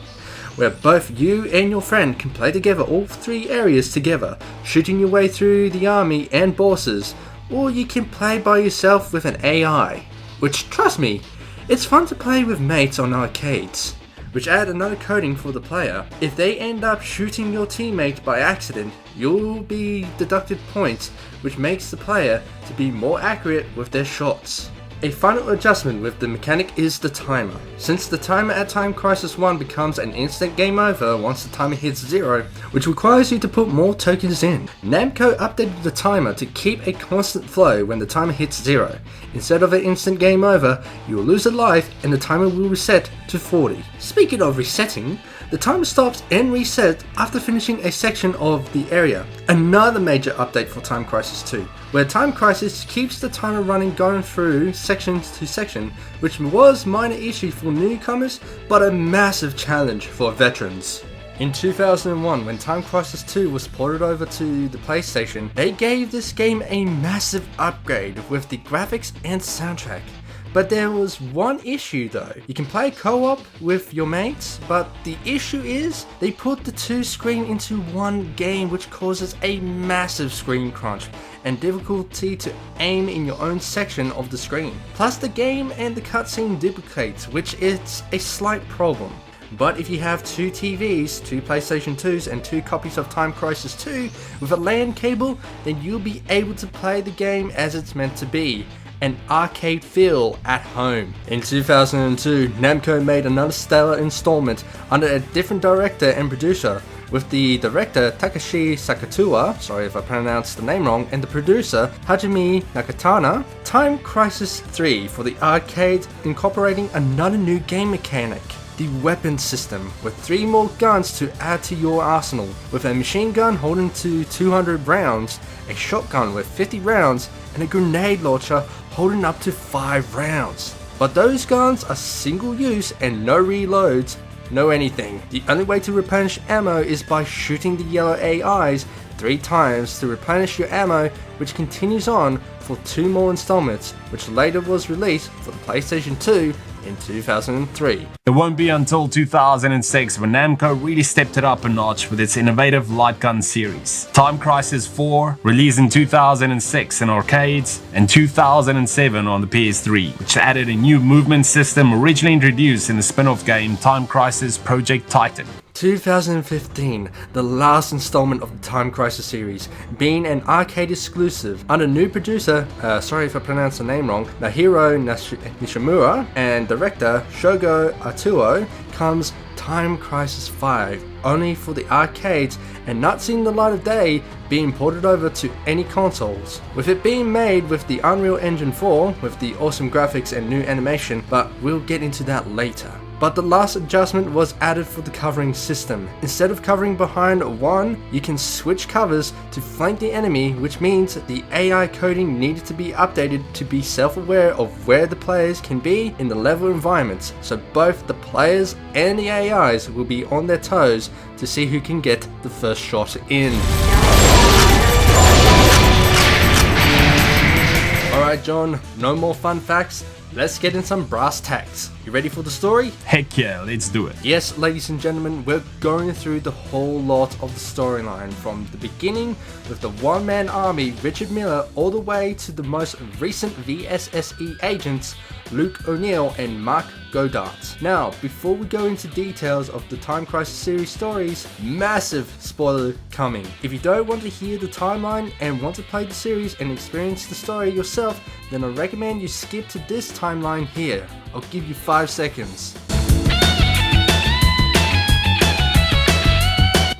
where both you and your friend can play together all 3 areas together, shooting your way through the army and bosses, or you can play by yourself with an AI, which, trust me, it's fun to play with mates on arcades, which add another coating for the player. If they end up shooting your teammate by accident, you'll be deducted points, which makes the player to be more accurate with their shots. A final adjustment with the mechanic is the timer. Since the timer at Time Crisis 1 becomes an instant game over once the timer hits 0, which requires you to put more tokens in, Namco updated the timer to keep a constant flow when the timer hits 0. Instead of an instant game over, you will lose a life and the timer will reset to 40. Speaking of resetting, the timer stops and resets after finishing a section of the area. Another major update for Time Crisis 2, where Time Crisis keeps the timer running going through sections to section, which was a minor issue for newcomers, but a massive challenge for veterans. In 2001, when Time Crisis 2 was ported over to the PlayStation, they gave this game a massive upgrade with the graphics and soundtrack. But there was one issue though. You can play co-op with your mates, but the issue is they put the 2 screens into one game, which causes a massive screen crunch and difficulty to aim in your own section of the screen. Plus the game and the cutscene duplicates, which is a slight problem. But if you have 2 TVs, 2 PlayStation 2s and 2 copies of Time Crisis 2 with a LAN cable, then you'll be able to play the game as it's meant to be. An arcade feel at home. In 2002, Namco made another stellar installment under a different director and producer, with the director Takashi Sakatawa, sorry if I pronounced the name wrong, and the producer Hajime Nakatana, Time Crisis 3 for the arcade, incorporating another new game mechanic. The weapon system, with 3 more guns to add to your arsenal, with a machine gun holding to 200 rounds, a shotgun with 50 rounds, and a grenade launcher holding up to 5 rounds. But those guns are single use and no reloads, no anything. The only way to replenish ammo is by shooting the yellow AIs 3 times to replenish your ammo, which continues on for 2 more installments, which later was released for the PlayStation 2 in 2003. It won't be until 2006 when Namco really stepped it up a notch with its innovative light gun series. Time Crisis 4 released in 2006 in arcades and 2007 on the PS3, which added a new movement system originally introduced in the spin-off game Time Crisis Project Titan. 2015, the last installment of the Time Crisis series, being an arcade exclusive under new producer, sorry if I pronounced the name wrong, Nahiro Nishimura, and director Shogo Atuo, comes Time Crisis 5, only for the arcades and not seeing the light of day, being ported over to any consoles. With it being made with the Unreal Engine 4, with the awesome graphics and new animation, but we'll get into that later. But the last adjustment was added for the covering system. Instead of covering behind one, you can switch covers to flank the enemy, which means the AI coding needed to be updated to be self-aware of where the players can be in the level environments, so both the players and the AIs will be on their toes to see who can get the first shot in. Alright John, no more fun facts. Let's get in some brass tacks. You ready for the story? Heck yeah, let's do it. Yes, ladies and gentlemen, we're going through the whole lot of the storyline from the beginning with the one-man army Richard Miller all the way to the most recent VSSE agents Luke O'Neill and Mark Go Darts. Now, before we go into details of the Time Crisis series stories, massive spoiler coming. If you don't want to hear the timeline and want to play the series and experience the story yourself, then I recommend you skip to this timeline here. I'll give you 5 seconds.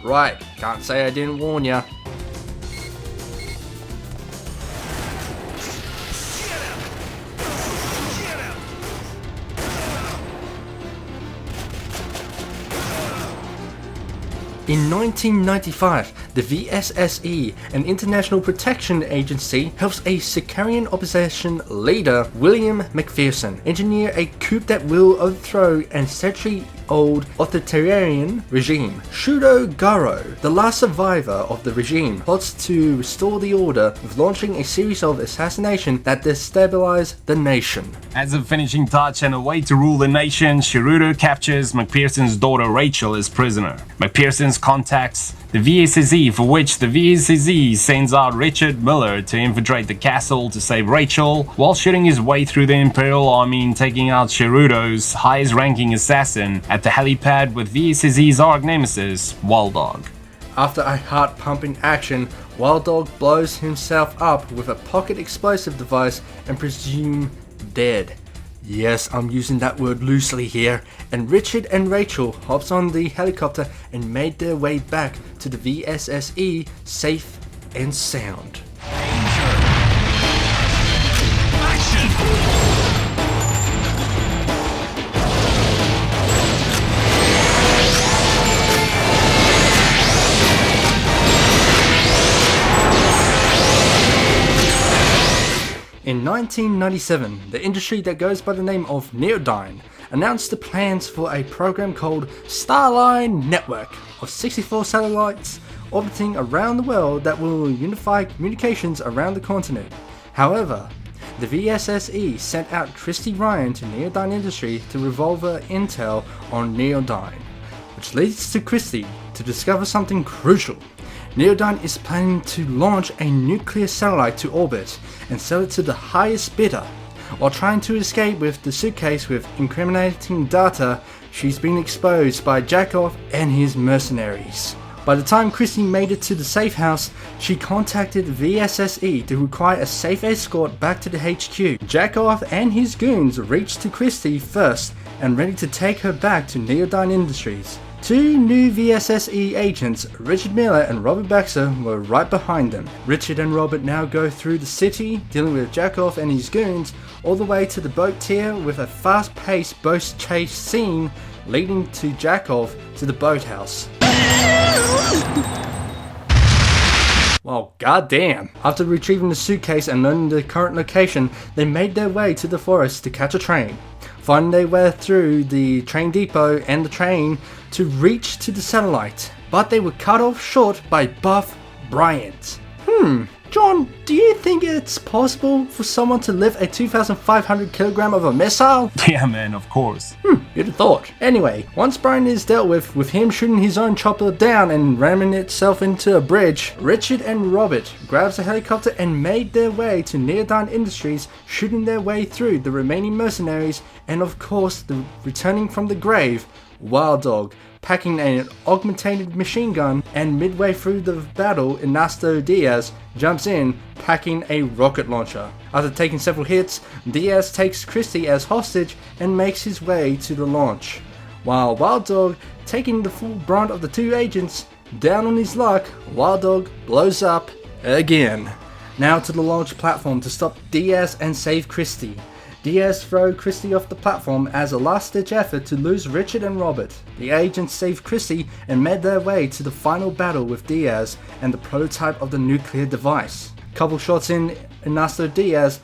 Right, can't say I didn't warn ya. In 1995, the VSSE, an international protection agency, helps a Sicarian opposition leader, William McPherson, engineer a coup that will overthrow an century-old authoritarian regime. Jorgogo, the last survivor of the regime, plots to restore the order with launching a series of assassinations that destabilize the nation. As a finishing touch and a way to rule the nation, Jorgogo captures McPherson's daughter Rachel as prisoner. McPherson contacts the VSSE, for which the VSSE sends out Richard Miller to infiltrate the castle to save Rachel, while shooting his way through the Imperial Army and taking out Jorgogo's highest ranking assassin at the helipad with VSSE's arch nemesis, Wild Dog. After a heart-pumping action, Wild Dog blows himself up with a pocket explosive device and presumed dead. Yes, I'm using that word loosely here. And Richard and Rachel hops on the helicopter and made their way back to the VSSE safe and sound. In 1997, the industry that goes by the name of Neodyne announced the plans for a program called Starline Network of 64 satellites orbiting around the world that will unify communications around the continent. However, the VSSE sent out Christy Ryan to Neodyne Industry to revolve her intel on Neodyne, which leads to Christy to discover something crucial. Neodyne is planning to launch a nuclear satellite to orbit and sell it to the highest bidder. While trying to escape with the suitcase with incriminating data, she's been exposed by Jacob and his mercenaries. By the time Christy made it to the safe house, she contacted VSSE to require a safe escort back to the HQ. Jacob and his goons reached to Christy first and ready to take her back to Neodyne Industries. Two new VSSE agents, Richard Miller and Robert Baxter, were right behind them. Richard and Robert now go through the city, dealing with Jacob and his goons, all the way to the boat tier with a fast-paced boat chase scene leading to Jacob to the boathouse. Well, goddamn. After retrieving the suitcase and learning the current location, they made their way to the forest to catch a train. Finding their way through the train depot and the train to reach to the satellite, but they were cut off short by Buff Bryant. John, do you think it's possible for someone to lift a 2,500 kilogram of a missile? Yeah man, of course. You'd have thought. Anyway, once Bryant is dealt with him shooting his own chopper down and ramming itself into a bridge, Richard and Robert grabs a helicopter and made their way to Neodyne Industries, shooting their way through the remaining mercenaries and of course the returning from the grave, Wild Dog, packing an augmented machine gun, and midway through the battle, Ernesto Diaz jumps in, packing a rocket launcher. After taking several hits, Diaz takes Christy as hostage and makes his way to the launch. While Wild Dog, taking the full brunt of the two agents, down on his luck, Wild Dog blows up again. Now to the launch platform to stop Diaz and save Christy. Diaz throws Christy off the platform as a last-ditch effort to lose Richard and Robert. The agents saved Christy and made their way to the final battle with Diaz and the prototype of the nuclear device. Couple shots in Ernesto Diaz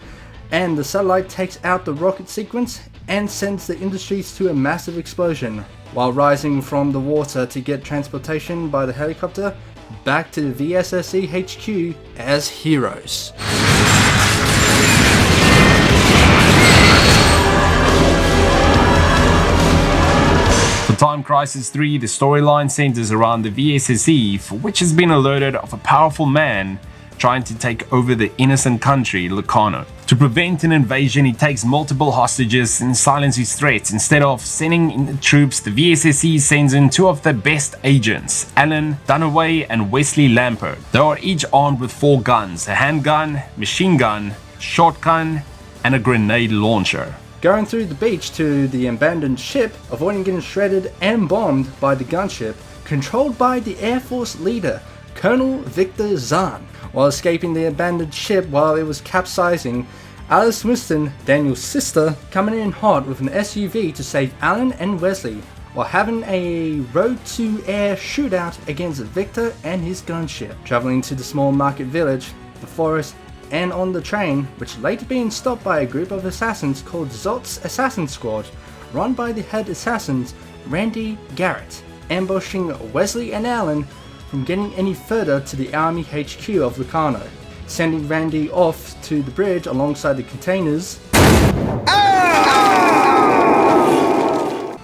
and the satellite takes out the rocket sequence and sends the Industries to a massive explosion, while rising from the water to get transportation by the helicopter back to the VSSE HQ as heroes. For Time Crisis 3, the storyline centers around the VSSE, for which has been alerted of a powerful man trying to take over the innocent country, Locarno. To prevent an invasion, he takes multiple hostages and silence his threats. Instead of sending in the troops, the VSSC sends in two of their best agents, Alan Dunaway and Wesley Lampert. They are each armed with 4 guns, a handgun, machine gun, shotgun, and a grenade launcher. Going through the beach to the abandoned ship, avoiding getting shredded and bombed by the gunship, controlled by the Air Force leader, Colonel Victor Zahn. While escaping the abandoned ship while it was capsizing, Alice Winston, Daniel's sister, coming in hot with an SUV to save Alan and Wesley, while having a road-to-air shootout against Victor and his gunship, traveling to the small market village, the forest, and on the train, which later being stopped by a group of assassins called Zot's Assassin Squad, run by the head assassins Randy Garrett, ambushing Wesley and Alan from getting any further to the Army HQ of Locarno, sending Randy off to the bridge alongside the containers.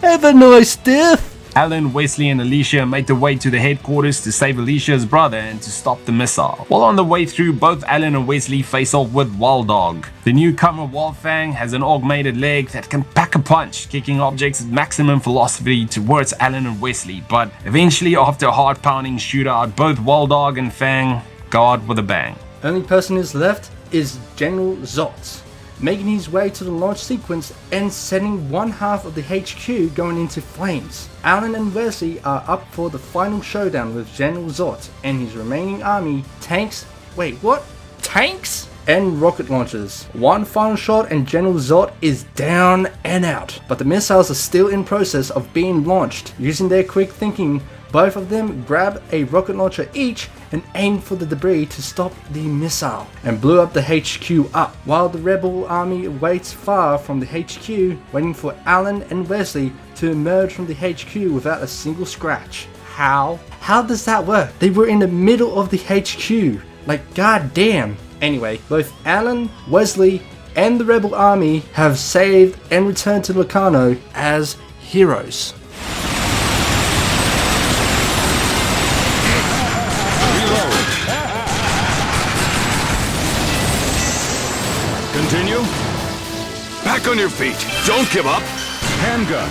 Have a nice death! Alan, Wesley, and Alicia made their way to the headquarters to save Alicia's brother and to stop the missile. While on the way through, both Alan and Wesley face off with Wild Dog. The newcomer Wildfang has an augmented leg that can pack a punch, kicking objects at maximum velocity towards Alan and Wesley, but eventually after a hard-pounding shootout, both Wild Dog and Fang go out with a bang. Only person who's left is General Zot, making his way to the launch sequence and setting one half of the HQ going into flames. Alan and Wesley are up for the final showdown with General Zot and his remaining army, tanks, tanks? And rocket launchers. One final shot and General Zot is down and out, but the missiles are still in process of being launched. Using their quick thinking, both of them grab a rocket launcher each and aim for the debris to stop the missile, and blew up the HQ up, while the rebel army waits far from the HQ, waiting for Alan and Wesley to emerge from the HQ without a single scratch. How? How does that work? They were in the middle of the HQ. Like, goddamn. Anyway, both Alan, Wesley, and the rebel army have saved and returned to Locarno as heroes. Continue. Back on your feet. Don't give up. Handgun.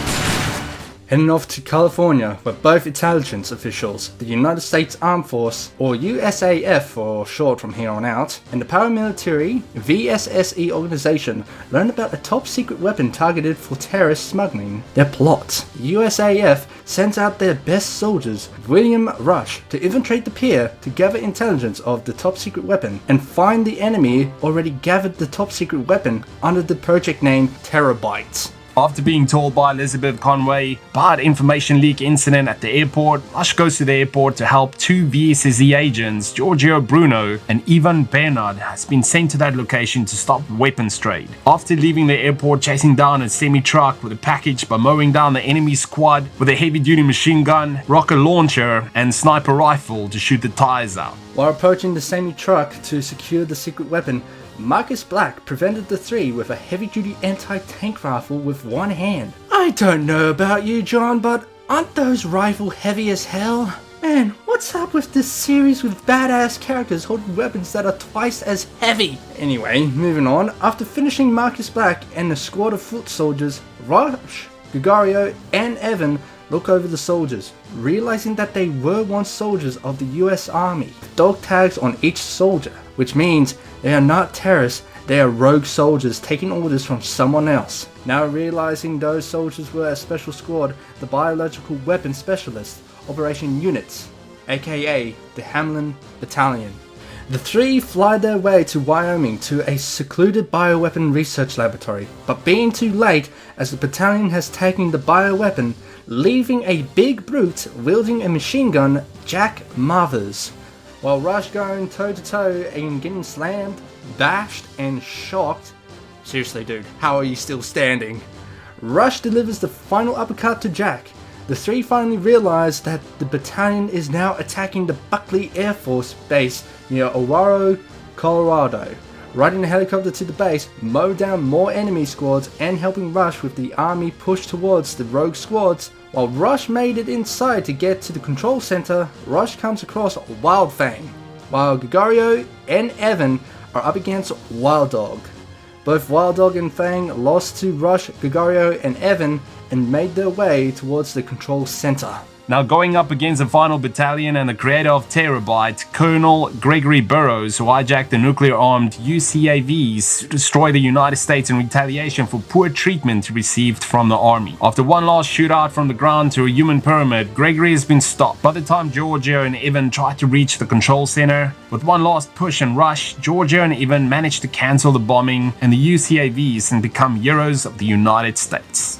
Heading off to California, where both intelligence officials, the United States Armed Force, or USAF for short from here on out, and the paramilitary VSSE organization learn about a top secret weapon targeted for terrorist smuggling. Their plot. USAF sends out their best soldiers, William Rush, to infiltrate the pier to gather intelligence of the top secret weapon and find the enemy already gathered the top secret weapon under the project name Terabyte. After being told by Elizabeth Conway about information leak incident at the airport, Rush goes to the airport to help 2 VSSE agents, Giorgio Bruno and Ivan Bernard, has been sent to that location to stop weapons trade. After leaving the airport, chasing down a semi-truck with a package by mowing down the enemy squad with a heavy-duty machine gun, rocket launcher and sniper rifle to shoot the tires out. While approaching the semi-truck to secure the secret weapon, Marcus Black prevented the 3 with a heavy-duty anti-tank rifle with one hand. I don't know about you, John, but aren't those rifles heavy as hell? Man, what's up with this series with badass characters holding weapons that are twice as heavy? Anyway, moving on. After finishing Marcus Black and a squad of foot soldiers, Rush, Gregorio, and Evan look over the soldiers, realizing that they were once soldiers of the US Army. Dog tags on each soldier, which means they are not terrorists, they are rogue soldiers taking orders from someone else. Now realizing those soldiers were a special squad, the Biological Weapon Specialist Operation Units, aka the Hamlin Battalion. The 3 fly their way to Wyoming to a secluded bioweapon research laboratory, but being too late as the battalion has taken the bioweapon, leaving a big brute wielding a machine gun, Jack Marvers. While Rush going toe to toe and getting slammed, bashed, and shocked. Seriously, dude, how are you still standing? Rush delivers the final uppercut to Jack. The 3 finally realize that the battalion is now attacking the Buckley Air Force Base near Aurora, Colorado. Riding the helicopter to the base, mow down more enemy squads and helping Rush with the army push towards the rogue squads. While Rush made it inside to get to the control center, Rush comes across Wildfang. while Gregorio and Evan are up against Wild Dog. Both Wild Dog and Fang lost to Rush, Gregorio and Evan and made their way towards the control center. Now going up against the final battalion and the creator of Terabyte, Colonel Gregory Burroughs, who hijacked the nuclear-armed UCAVs to destroy the United States in retaliation for poor treatment received from the army. After one last shootout from the ground to a human pyramid, Gregory has been stopped. By the time Giorgio and Evan try to reach the control center, with one last push and rush, Giorgio and Evan manage to cancel the bombing and the UCAVs and become heroes of the United States.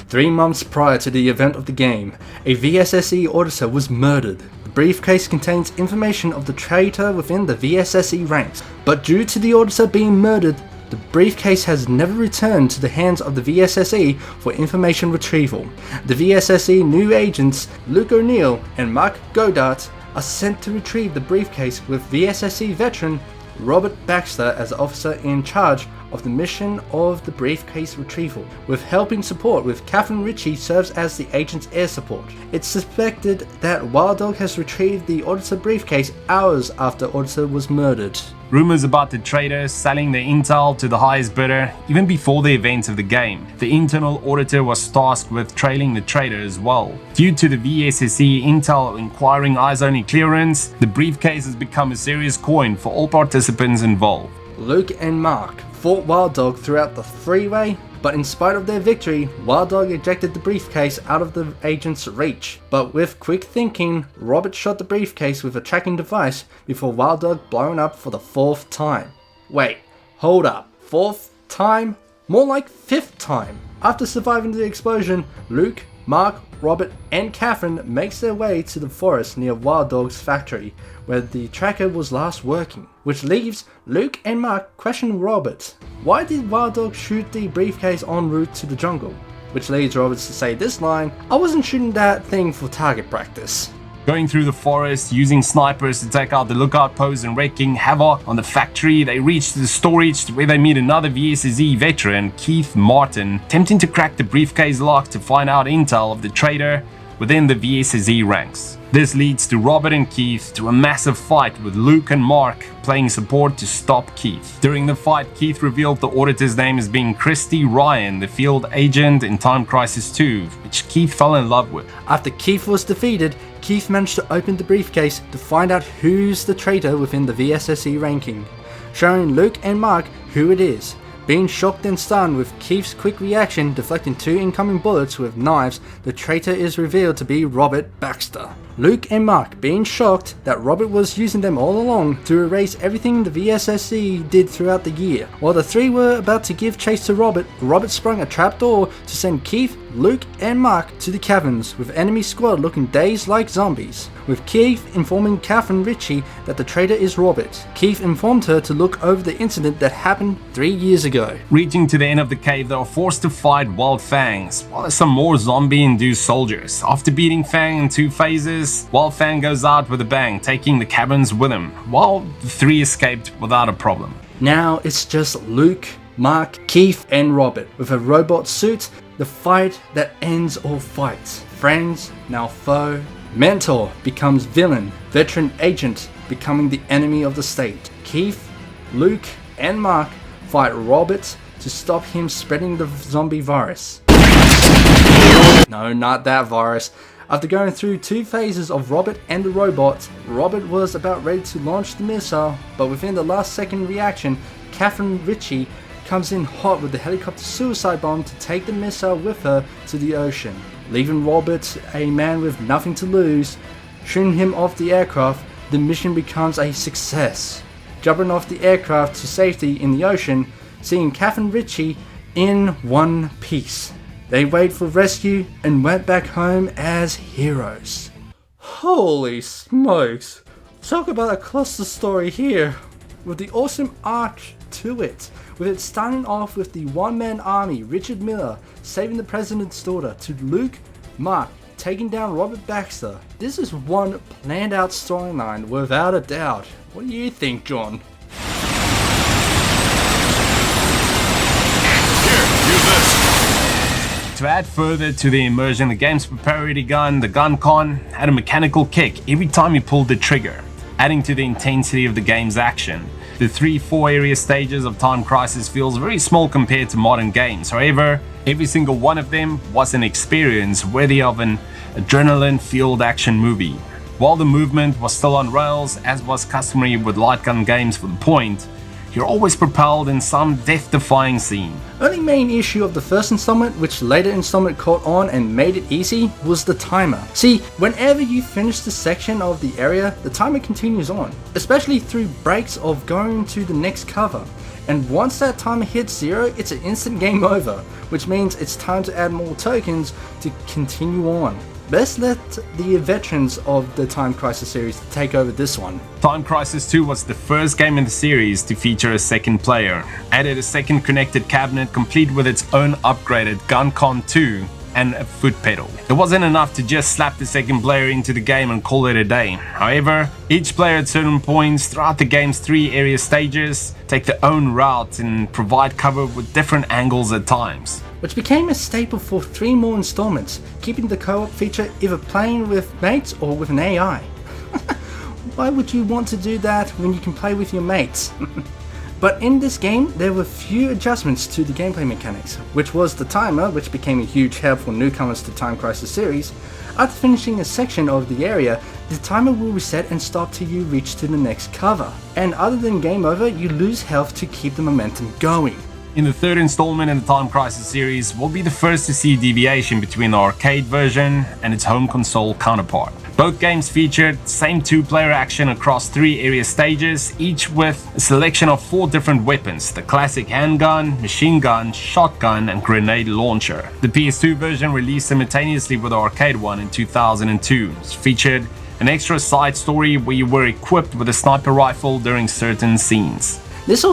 3 months prior to the event of the game, a VSSE auditor was murdered. The briefcase contains information of the traitor within the VSSE ranks, but due to the auditor being murdered, the briefcase has never returned to the hands of the VSSE for information retrieval. The VSSE new agents Luke O'Neill and Mark Godart are sent to retrieve the briefcase with VSSE veteran Robert Baxter as the officer in charge of the mission of the briefcase retrieval, with helping support with Catherine Ritchie serves as the agent's air support. It's suspected that Wild Dog has retrieved the auditor briefcase hours after auditor was murdered. Rumors about the traitor selling the intel to the highest bidder even before the events of the game. The internal auditor was tasked with trailing the traitor as well. Due to the VSSE intel inquiring eyes-only clearance, the briefcase has become a serious coin for all participants involved. Luke and Mark fought Wild Dog throughout the freeway, but in spite of their victory, Wild Dog ejected the briefcase out of the agent's reach. But with quick thinking, Robert shot the briefcase with a tracking device before Wild Dog blowing up for the 4th time. Wait, hold up, 4th time? More like 5th time. After surviving the explosion, Luke, Mark, Robert and Catherine makes their way to the forest near Wild Dog's factory, where the tracker was last working, which leaves Luke and Mark question Robert. Why did Wild Dog shoot the briefcase en route to the jungle? Which leads Robert to say this line, "I wasn't shooting that thing for target practice." Going through the forest, using snipers to take out the lookout post and wreaking havoc on the factory, they reach the storage where they meet another VSSE veteran, Keith Martin, attempting to crack the briefcase lock to find out intel of the traitor within the VSSE ranks. This leads to Robert and Keith to a massive fight with Luke and Mark playing support to stop Keith. During the fight, Keith revealed the auditor's name as being Christy Ryan, the field agent in Time Crisis 2, which Keith fell in love with. After Keith was defeated, Keith managed to open the briefcase to find out who's the traitor within the VSSE ranking, showing Luke and Mark who it is. Being shocked and stunned with Keith's quick reaction deflecting 2 incoming bullets with knives, the traitor is revealed to be Robert Baxter. Luke and Mark being shocked that Robert was using them all along to erase everything the VSSE did throughout the year. While the 3 were about to give chase to Robert, Robert sprung a trapdoor to send Keith, Luke and Mark to the caverns, with enemy squad looking dazed like zombies. With Keith informing Catherine Ritchie that the traitor is Robert, Keith informed her to look over the incident that happened 3 years ago. Reaching to the end of the cave, they are forced to fight Wild Fangs, while there's some more zombie-induced soldiers. After beating Fang in 2 phases, Wild Fang goes out with a bang, taking the caverns with him, while the 3 escaped without a problem. Now it's just Luke, Mark, Keith and Robert with a robot suit, the fight that ends all fights. Friends, now foe. Mentor becomes villain, veteran agent becoming the enemy of the state. Keith, Luke and Mark fight Robert to stop him spreading the zombie virus. No, not that virus. After going through 2 phases of Robert and the robot, Robert was about ready to launch the missile, but within the last second reaction, Catherine Ritchie comes in hot with the helicopter suicide bomb to take the missile with her to the ocean, leaving Robert a man with nothing to lose. Shooting him off the aircraft, the mission becomes a success. Jumping off the aircraft to safety in the ocean, seeing Catherine Ritchie in one piece. They wait for rescue and went back home as heroes. Holy smokes! Talk about a cluster story here, with the awesome arc to it, with it starting off with the one-man army, Richard Miller, saving the president's daughter, to Luke, Mark, taking down Robert Baxter. This is one planned out storyline without a doubt. What do you think, John? To add further to the immersion, the game's proprietary gun, the gun con, had a mechanical kick every time you pulled the trigger, adding to the intensity of the game's action. The 3-4 area stages of Time Crisis feels very small compared to modern games. However, every single one of them was an experience worthy of an adrenaline-fueled action movie. While the movement was still on rails, as was customary with light gun games for the point, you're always propelled in some death-defying scene. Only main issue of the first installment, which later installment caught on and made it easy, was the timer. See, whenever you finish the section of the area, the timer continues on, especially through breaks of going to the next cover. And once that timer hits 0, it's an instant game over, which means it's time to add more tokens to continue on. Best let the veterans of the Time Crisis series take over this one. Time Crisis 2 was the first game in the series to feature a second player, added a second connected cabinet complete with its own upgraded Gun Con 2 and a foot pedal. It wasn't enough to just slap the second player into the game and call it a day. However, each player at certain points throughout the game's 3 area stages take their own route and provide cover with different angles at times, which became a staple for 3 more installments, keeping the co-op feature either playing with mates or with an AI. Why would you want to do that when you can play with your mates? But in this game, there were few adjustments to the gameplay mechanics, which was the timer, which became a huge help for newcomers to Time Crisis series. After finishing a section of the area, the timer will reset and stop till you reach to the next cover. And other than game over, you lose health to keep the momentum going. In the third installment in the Time Crisis series, we'll be the first to see deviation between the arcade version and its home console counterpart. Both games featured the same 2-player action across 3 area stages, each with a selection of 4 different weapons: the classic handgun, machine gun, shotgun, and grenade launcher. The PS2 version released simultaneously with the arcade one in 2002. It featured an extra side story where you were equipped with a sniper rifle during certain scenes. This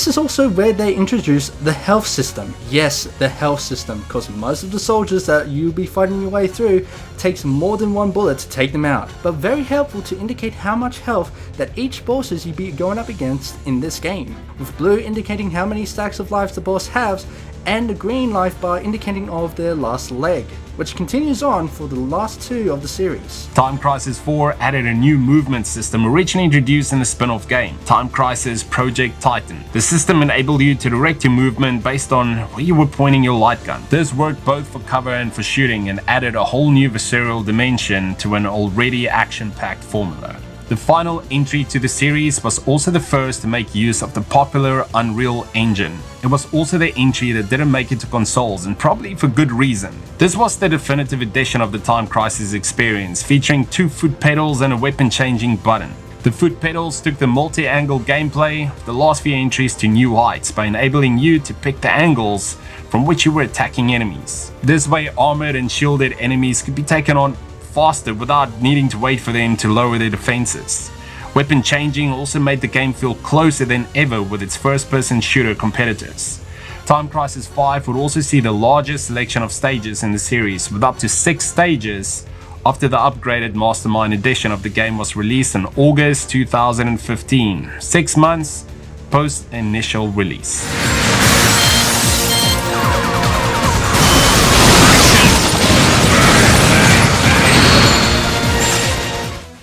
is also where they introduced the health system. Yes, the health system, because most of the soldiers that you'll be fighting your way through takes more than 1 bullet to take them out, but very helpful to indicate how much health that each bosses you be going up against in this game, with blue indicating how many stacks of lives the boss has, and the green life bar indicating of their last leg, which continues on for the last 2 of the series. Time Crisis 4 added a new movement system originally introduced in the spin-off game, Time Crisis Project Titan. The system enabled you to direct your movement based on where you were pointing your light gun. This worked both for cover and for shooting and added a whole new visceral dimension to an already action-packed formula. The final entry to the series was also the first to make use of the popular Unreal Engine. It was also the entry that didn't make it to consoles, and probably for good reason. This was the definitive edition of the Time Crisis experience, featuring 2 foot pedals and a weapon changing button. The foot pedals took the multi-angle gameplay of the last few entries to new heights by enabling you to pick the angles from which you were attacking enemies. This way, armored and shielded enemies could be taken on faster without needing to wait for them to lower their defenses. Weapon changing also made the game feel closer than ever with its first-person shooter competitors. Time Crisis 5 would also see the largest selection of stages in the series, with up to 6 stages after the upgraded Mastermind edition of the game was released in August 2015, 6 months post-initial release.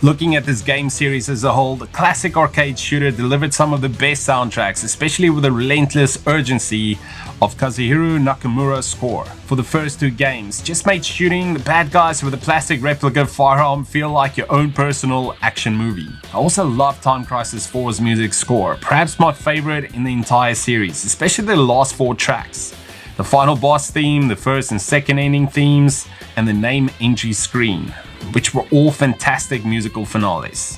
Looking at this game series as a whole, the classic arcade shooter delivered some of the best soundtracks, especially with the relentless urgency of Kazuhiro Nakamura's score. For the first 2 games, just made shooting the bad guys with a plastic replica firearm feel like your own personal action movie. I also love Time Crisis 4's music score, perhaps my favorite in the entire series, especially the last 4 tracks. The final boss theme, the first and second ending themes, and the name entry screen, which were all fantastic musical finales.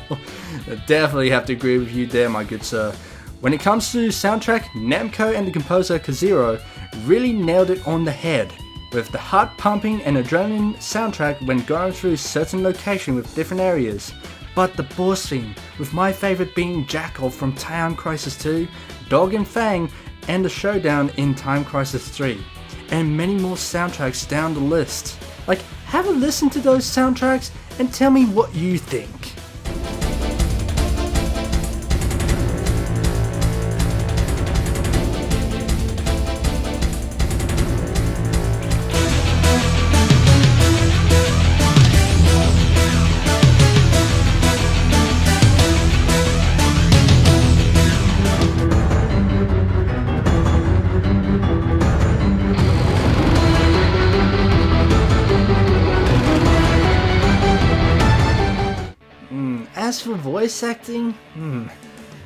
I definitely have to agree with you there, my good sir. When it comes to soundtrack, Namco and the composer Kazuhiro really nailed it on the head, with the heart-pumping and adrenaline soundtrack when going through certain locations with different areas. But the boss theme, with my favorite being Jackal from Time Crisis 2, Dog and Fang, and the showdown in Time Crisis 3, and many more soundtracks down the list. Like, have a listen to those soundtracks and tell me what you think. As for voice acting,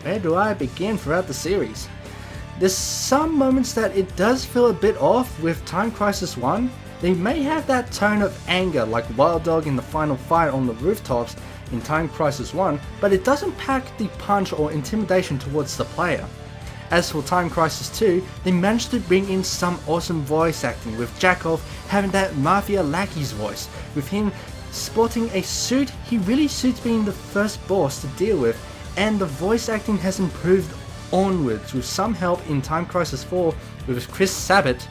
where do I begin throughout the series? There's some moments that it does feel a bit off with Time Crisis 1. They may have that tone of anger like Wild Dog in the final fight on the rooftops in Time Crisis 1, but it doesn't pack the punch or intimidation towards the player. As for Time Crisis 2, they managed to bring in some awesome voice acting, with Jakov having that mafia lackey's voice, with him sporting a suit. He really suits being the first boss to deal with, and the voice acting has improved onwards with some help in Time Crisis 4 with Chris Sabat.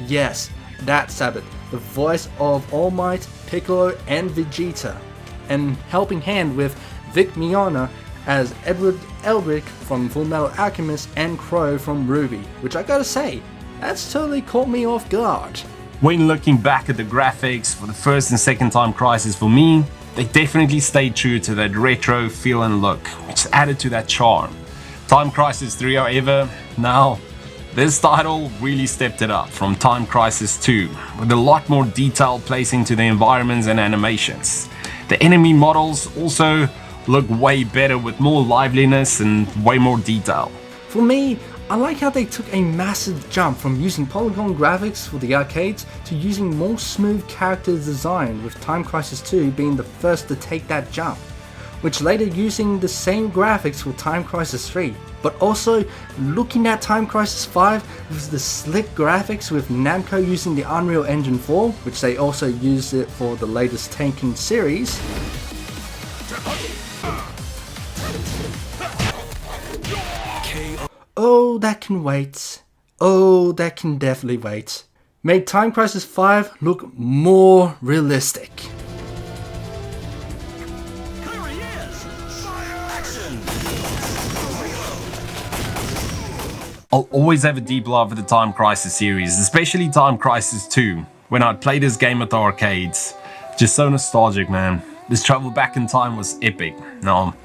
Yes, that Sabat, the voice of All Might, Piccolo and Vegeta, and helping hand with Vic Mignogna as Edward Elric from Fullmetal Alchemist and Crow from Ruby, which I gotta say, that's totally caught me off guard. When looking back at the graphics for the first and second Time Crisis, for me, they definitely stayed true to that retro feel and look, which added to that charm. Time Crisis 3, however, now, this title really stepped it up from Time Crisis 2, with a lot more detail placed into the environments and animations. The enemy models also look way better with more liveliness and way more detail. For me, I like how they took a massive jump from using polygon graphics for the arcades to using more smooth character design, with Time Crisis 2 being the first to take that jump, which later using the same graphics for Time Crisis 3. But also looking at Time Crisis 5 with the slick graphics, with Namco using the Unreal Engine 4, which they also used it for the latest Tekken series. Oh, that can wait. Oh, that can definitely wait. Made Time Crisis 5 look more realistic. I'll always have a deep love for the Time Crisis series, especially Time Crisis 2, when I'd play this game at the arcades. Just so nostalgic, man. This travel back in time was epic. Now,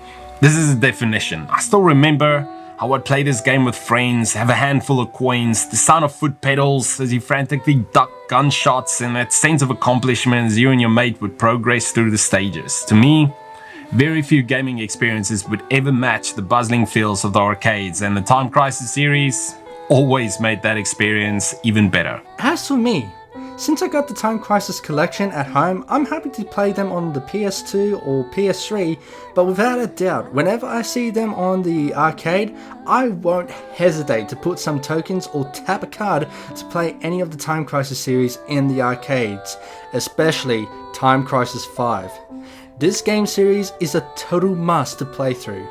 this is a definition. I still remember how I'd play this game with friends, have a handful of coins, the sound of foot pedals as you frantically duck gunshots, and that sense of accomplishment as you and your mate would progress through the stages. To me, very few gaming experiences would ever match the bustling feels of the arcades, and the Time Crisis series always made that experience even better. As for me, since I got the Time Crisis collection at home, I'm happy to play them on the PS2 or PS3, but without a doubt, whenever I see them on the arcade, I won't hesitate to put some tokens or tap a card to play any of the Time Crisis series in the arcades, especially Time Crisis 5. This game series is a total must to play through.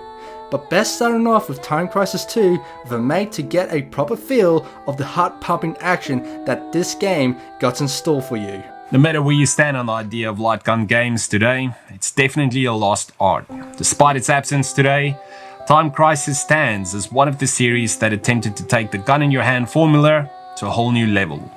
But best starting off with Time Crisis 2 with a mate to get a proper feel of the heart-pumping action that this game got in store for you. No matter where you stand on the idea of light gun games today, it's definitely a lost art. Despite its absence today, Time Crisis stands as one of the series that attempted to take the gun in your hand formula to a whole new level,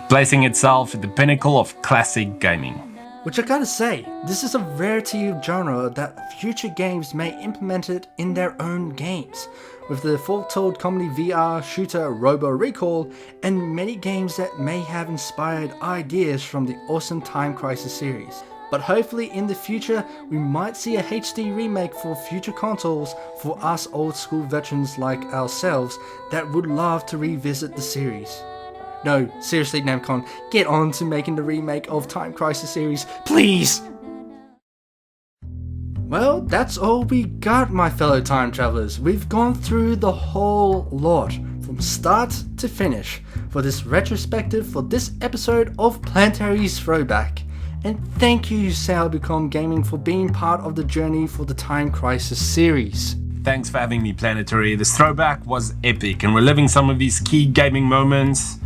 placing itself at the pinnacle of classic gaming. Which I gotta say, this is a rarity of genre that future games may implement it in their own games, with the foretold comedy VR shooter Robo Recall, and many games that may have inspired ideas from the awesome Time Crisis series. But hopefully in the future, we might see a HD remake for future consoles for us old school veterans like ourselves that would love to revisit the series. No, seriously Namco, get on to making the remake of Time Crisis series, please! Well, that's all we got, my fellow time travelers. We've gone through the whole lot, from start to finish, for this retrospective for this episode of Planetary's Throwback. And thank you, CyberCom Gaming, for being part of the journey for the Time Crisis series. Thanks for having me, Planetary. This throwback was epic, and reliving some of these key gaming moments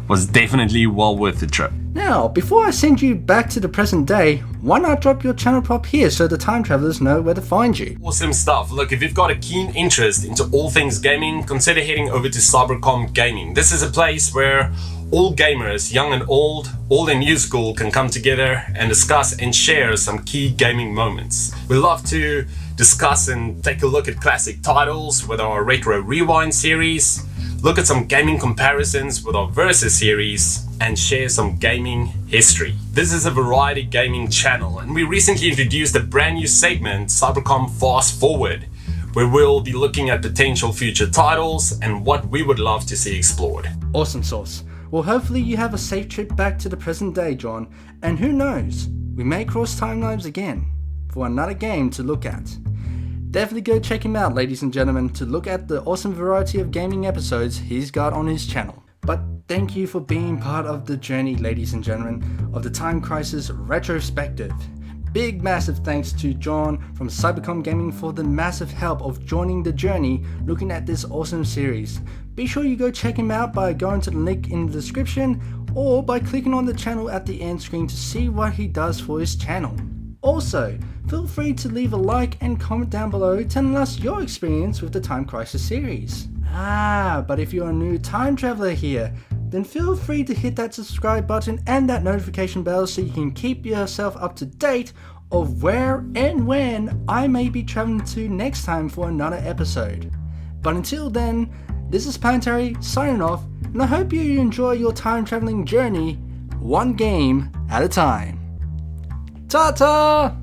was definitely well worth the trip. Now, before I send you back to the present day, why not drop your channel prop here so the time travelers know where to find you? Awesome stuff. Look, if you've got a keen interest into all things gaming, consider heading over to CyberCom Gaming. This is a place where all gamers, young and old and new school, can come together and discuss and share some key gaming moments. We love to discuss and take a look at classic titles with our Retro Rewind series, look at some gaming comparisons with our Versus series, and share some gaming history. This is a variety gaming channel, and we recently introduced a brand new segment, CyberCom Fast Forward, where we'll be looking at potential future titles and what we would love to see explored. Awesome sauce. Well, hopefully you have a safe trip back to the present day, John, and who knows, we may cross timelines again for another game to look at. Definitely go check him out, ladies and gentlemen, to look at the awesome variety of gaming episodes he's got on his channel. But thank you for being part of the journey, ladies and gentlemen, of the Time Crisis Retrospective. Big massive thanks to John from CyberCom Gaming for the massive help of joining the journey looking at this awesome series. Be sure you go check him out by going to the link in the description or by clicking on the channel at the end screen to see what he does for his channel. Also, feel free to leave a like and comment down below telling us your experience with the Time Crisis series. But if you're a new time traveler here, then feel free to hit that subscribe button and that notification bell so you can keep yourself up to date of where and when I may be traveling to next time for another episode. But until then, this is Planetary signing off, and I hope you enjoy your time traveling journey one game at a time. Ta-ta!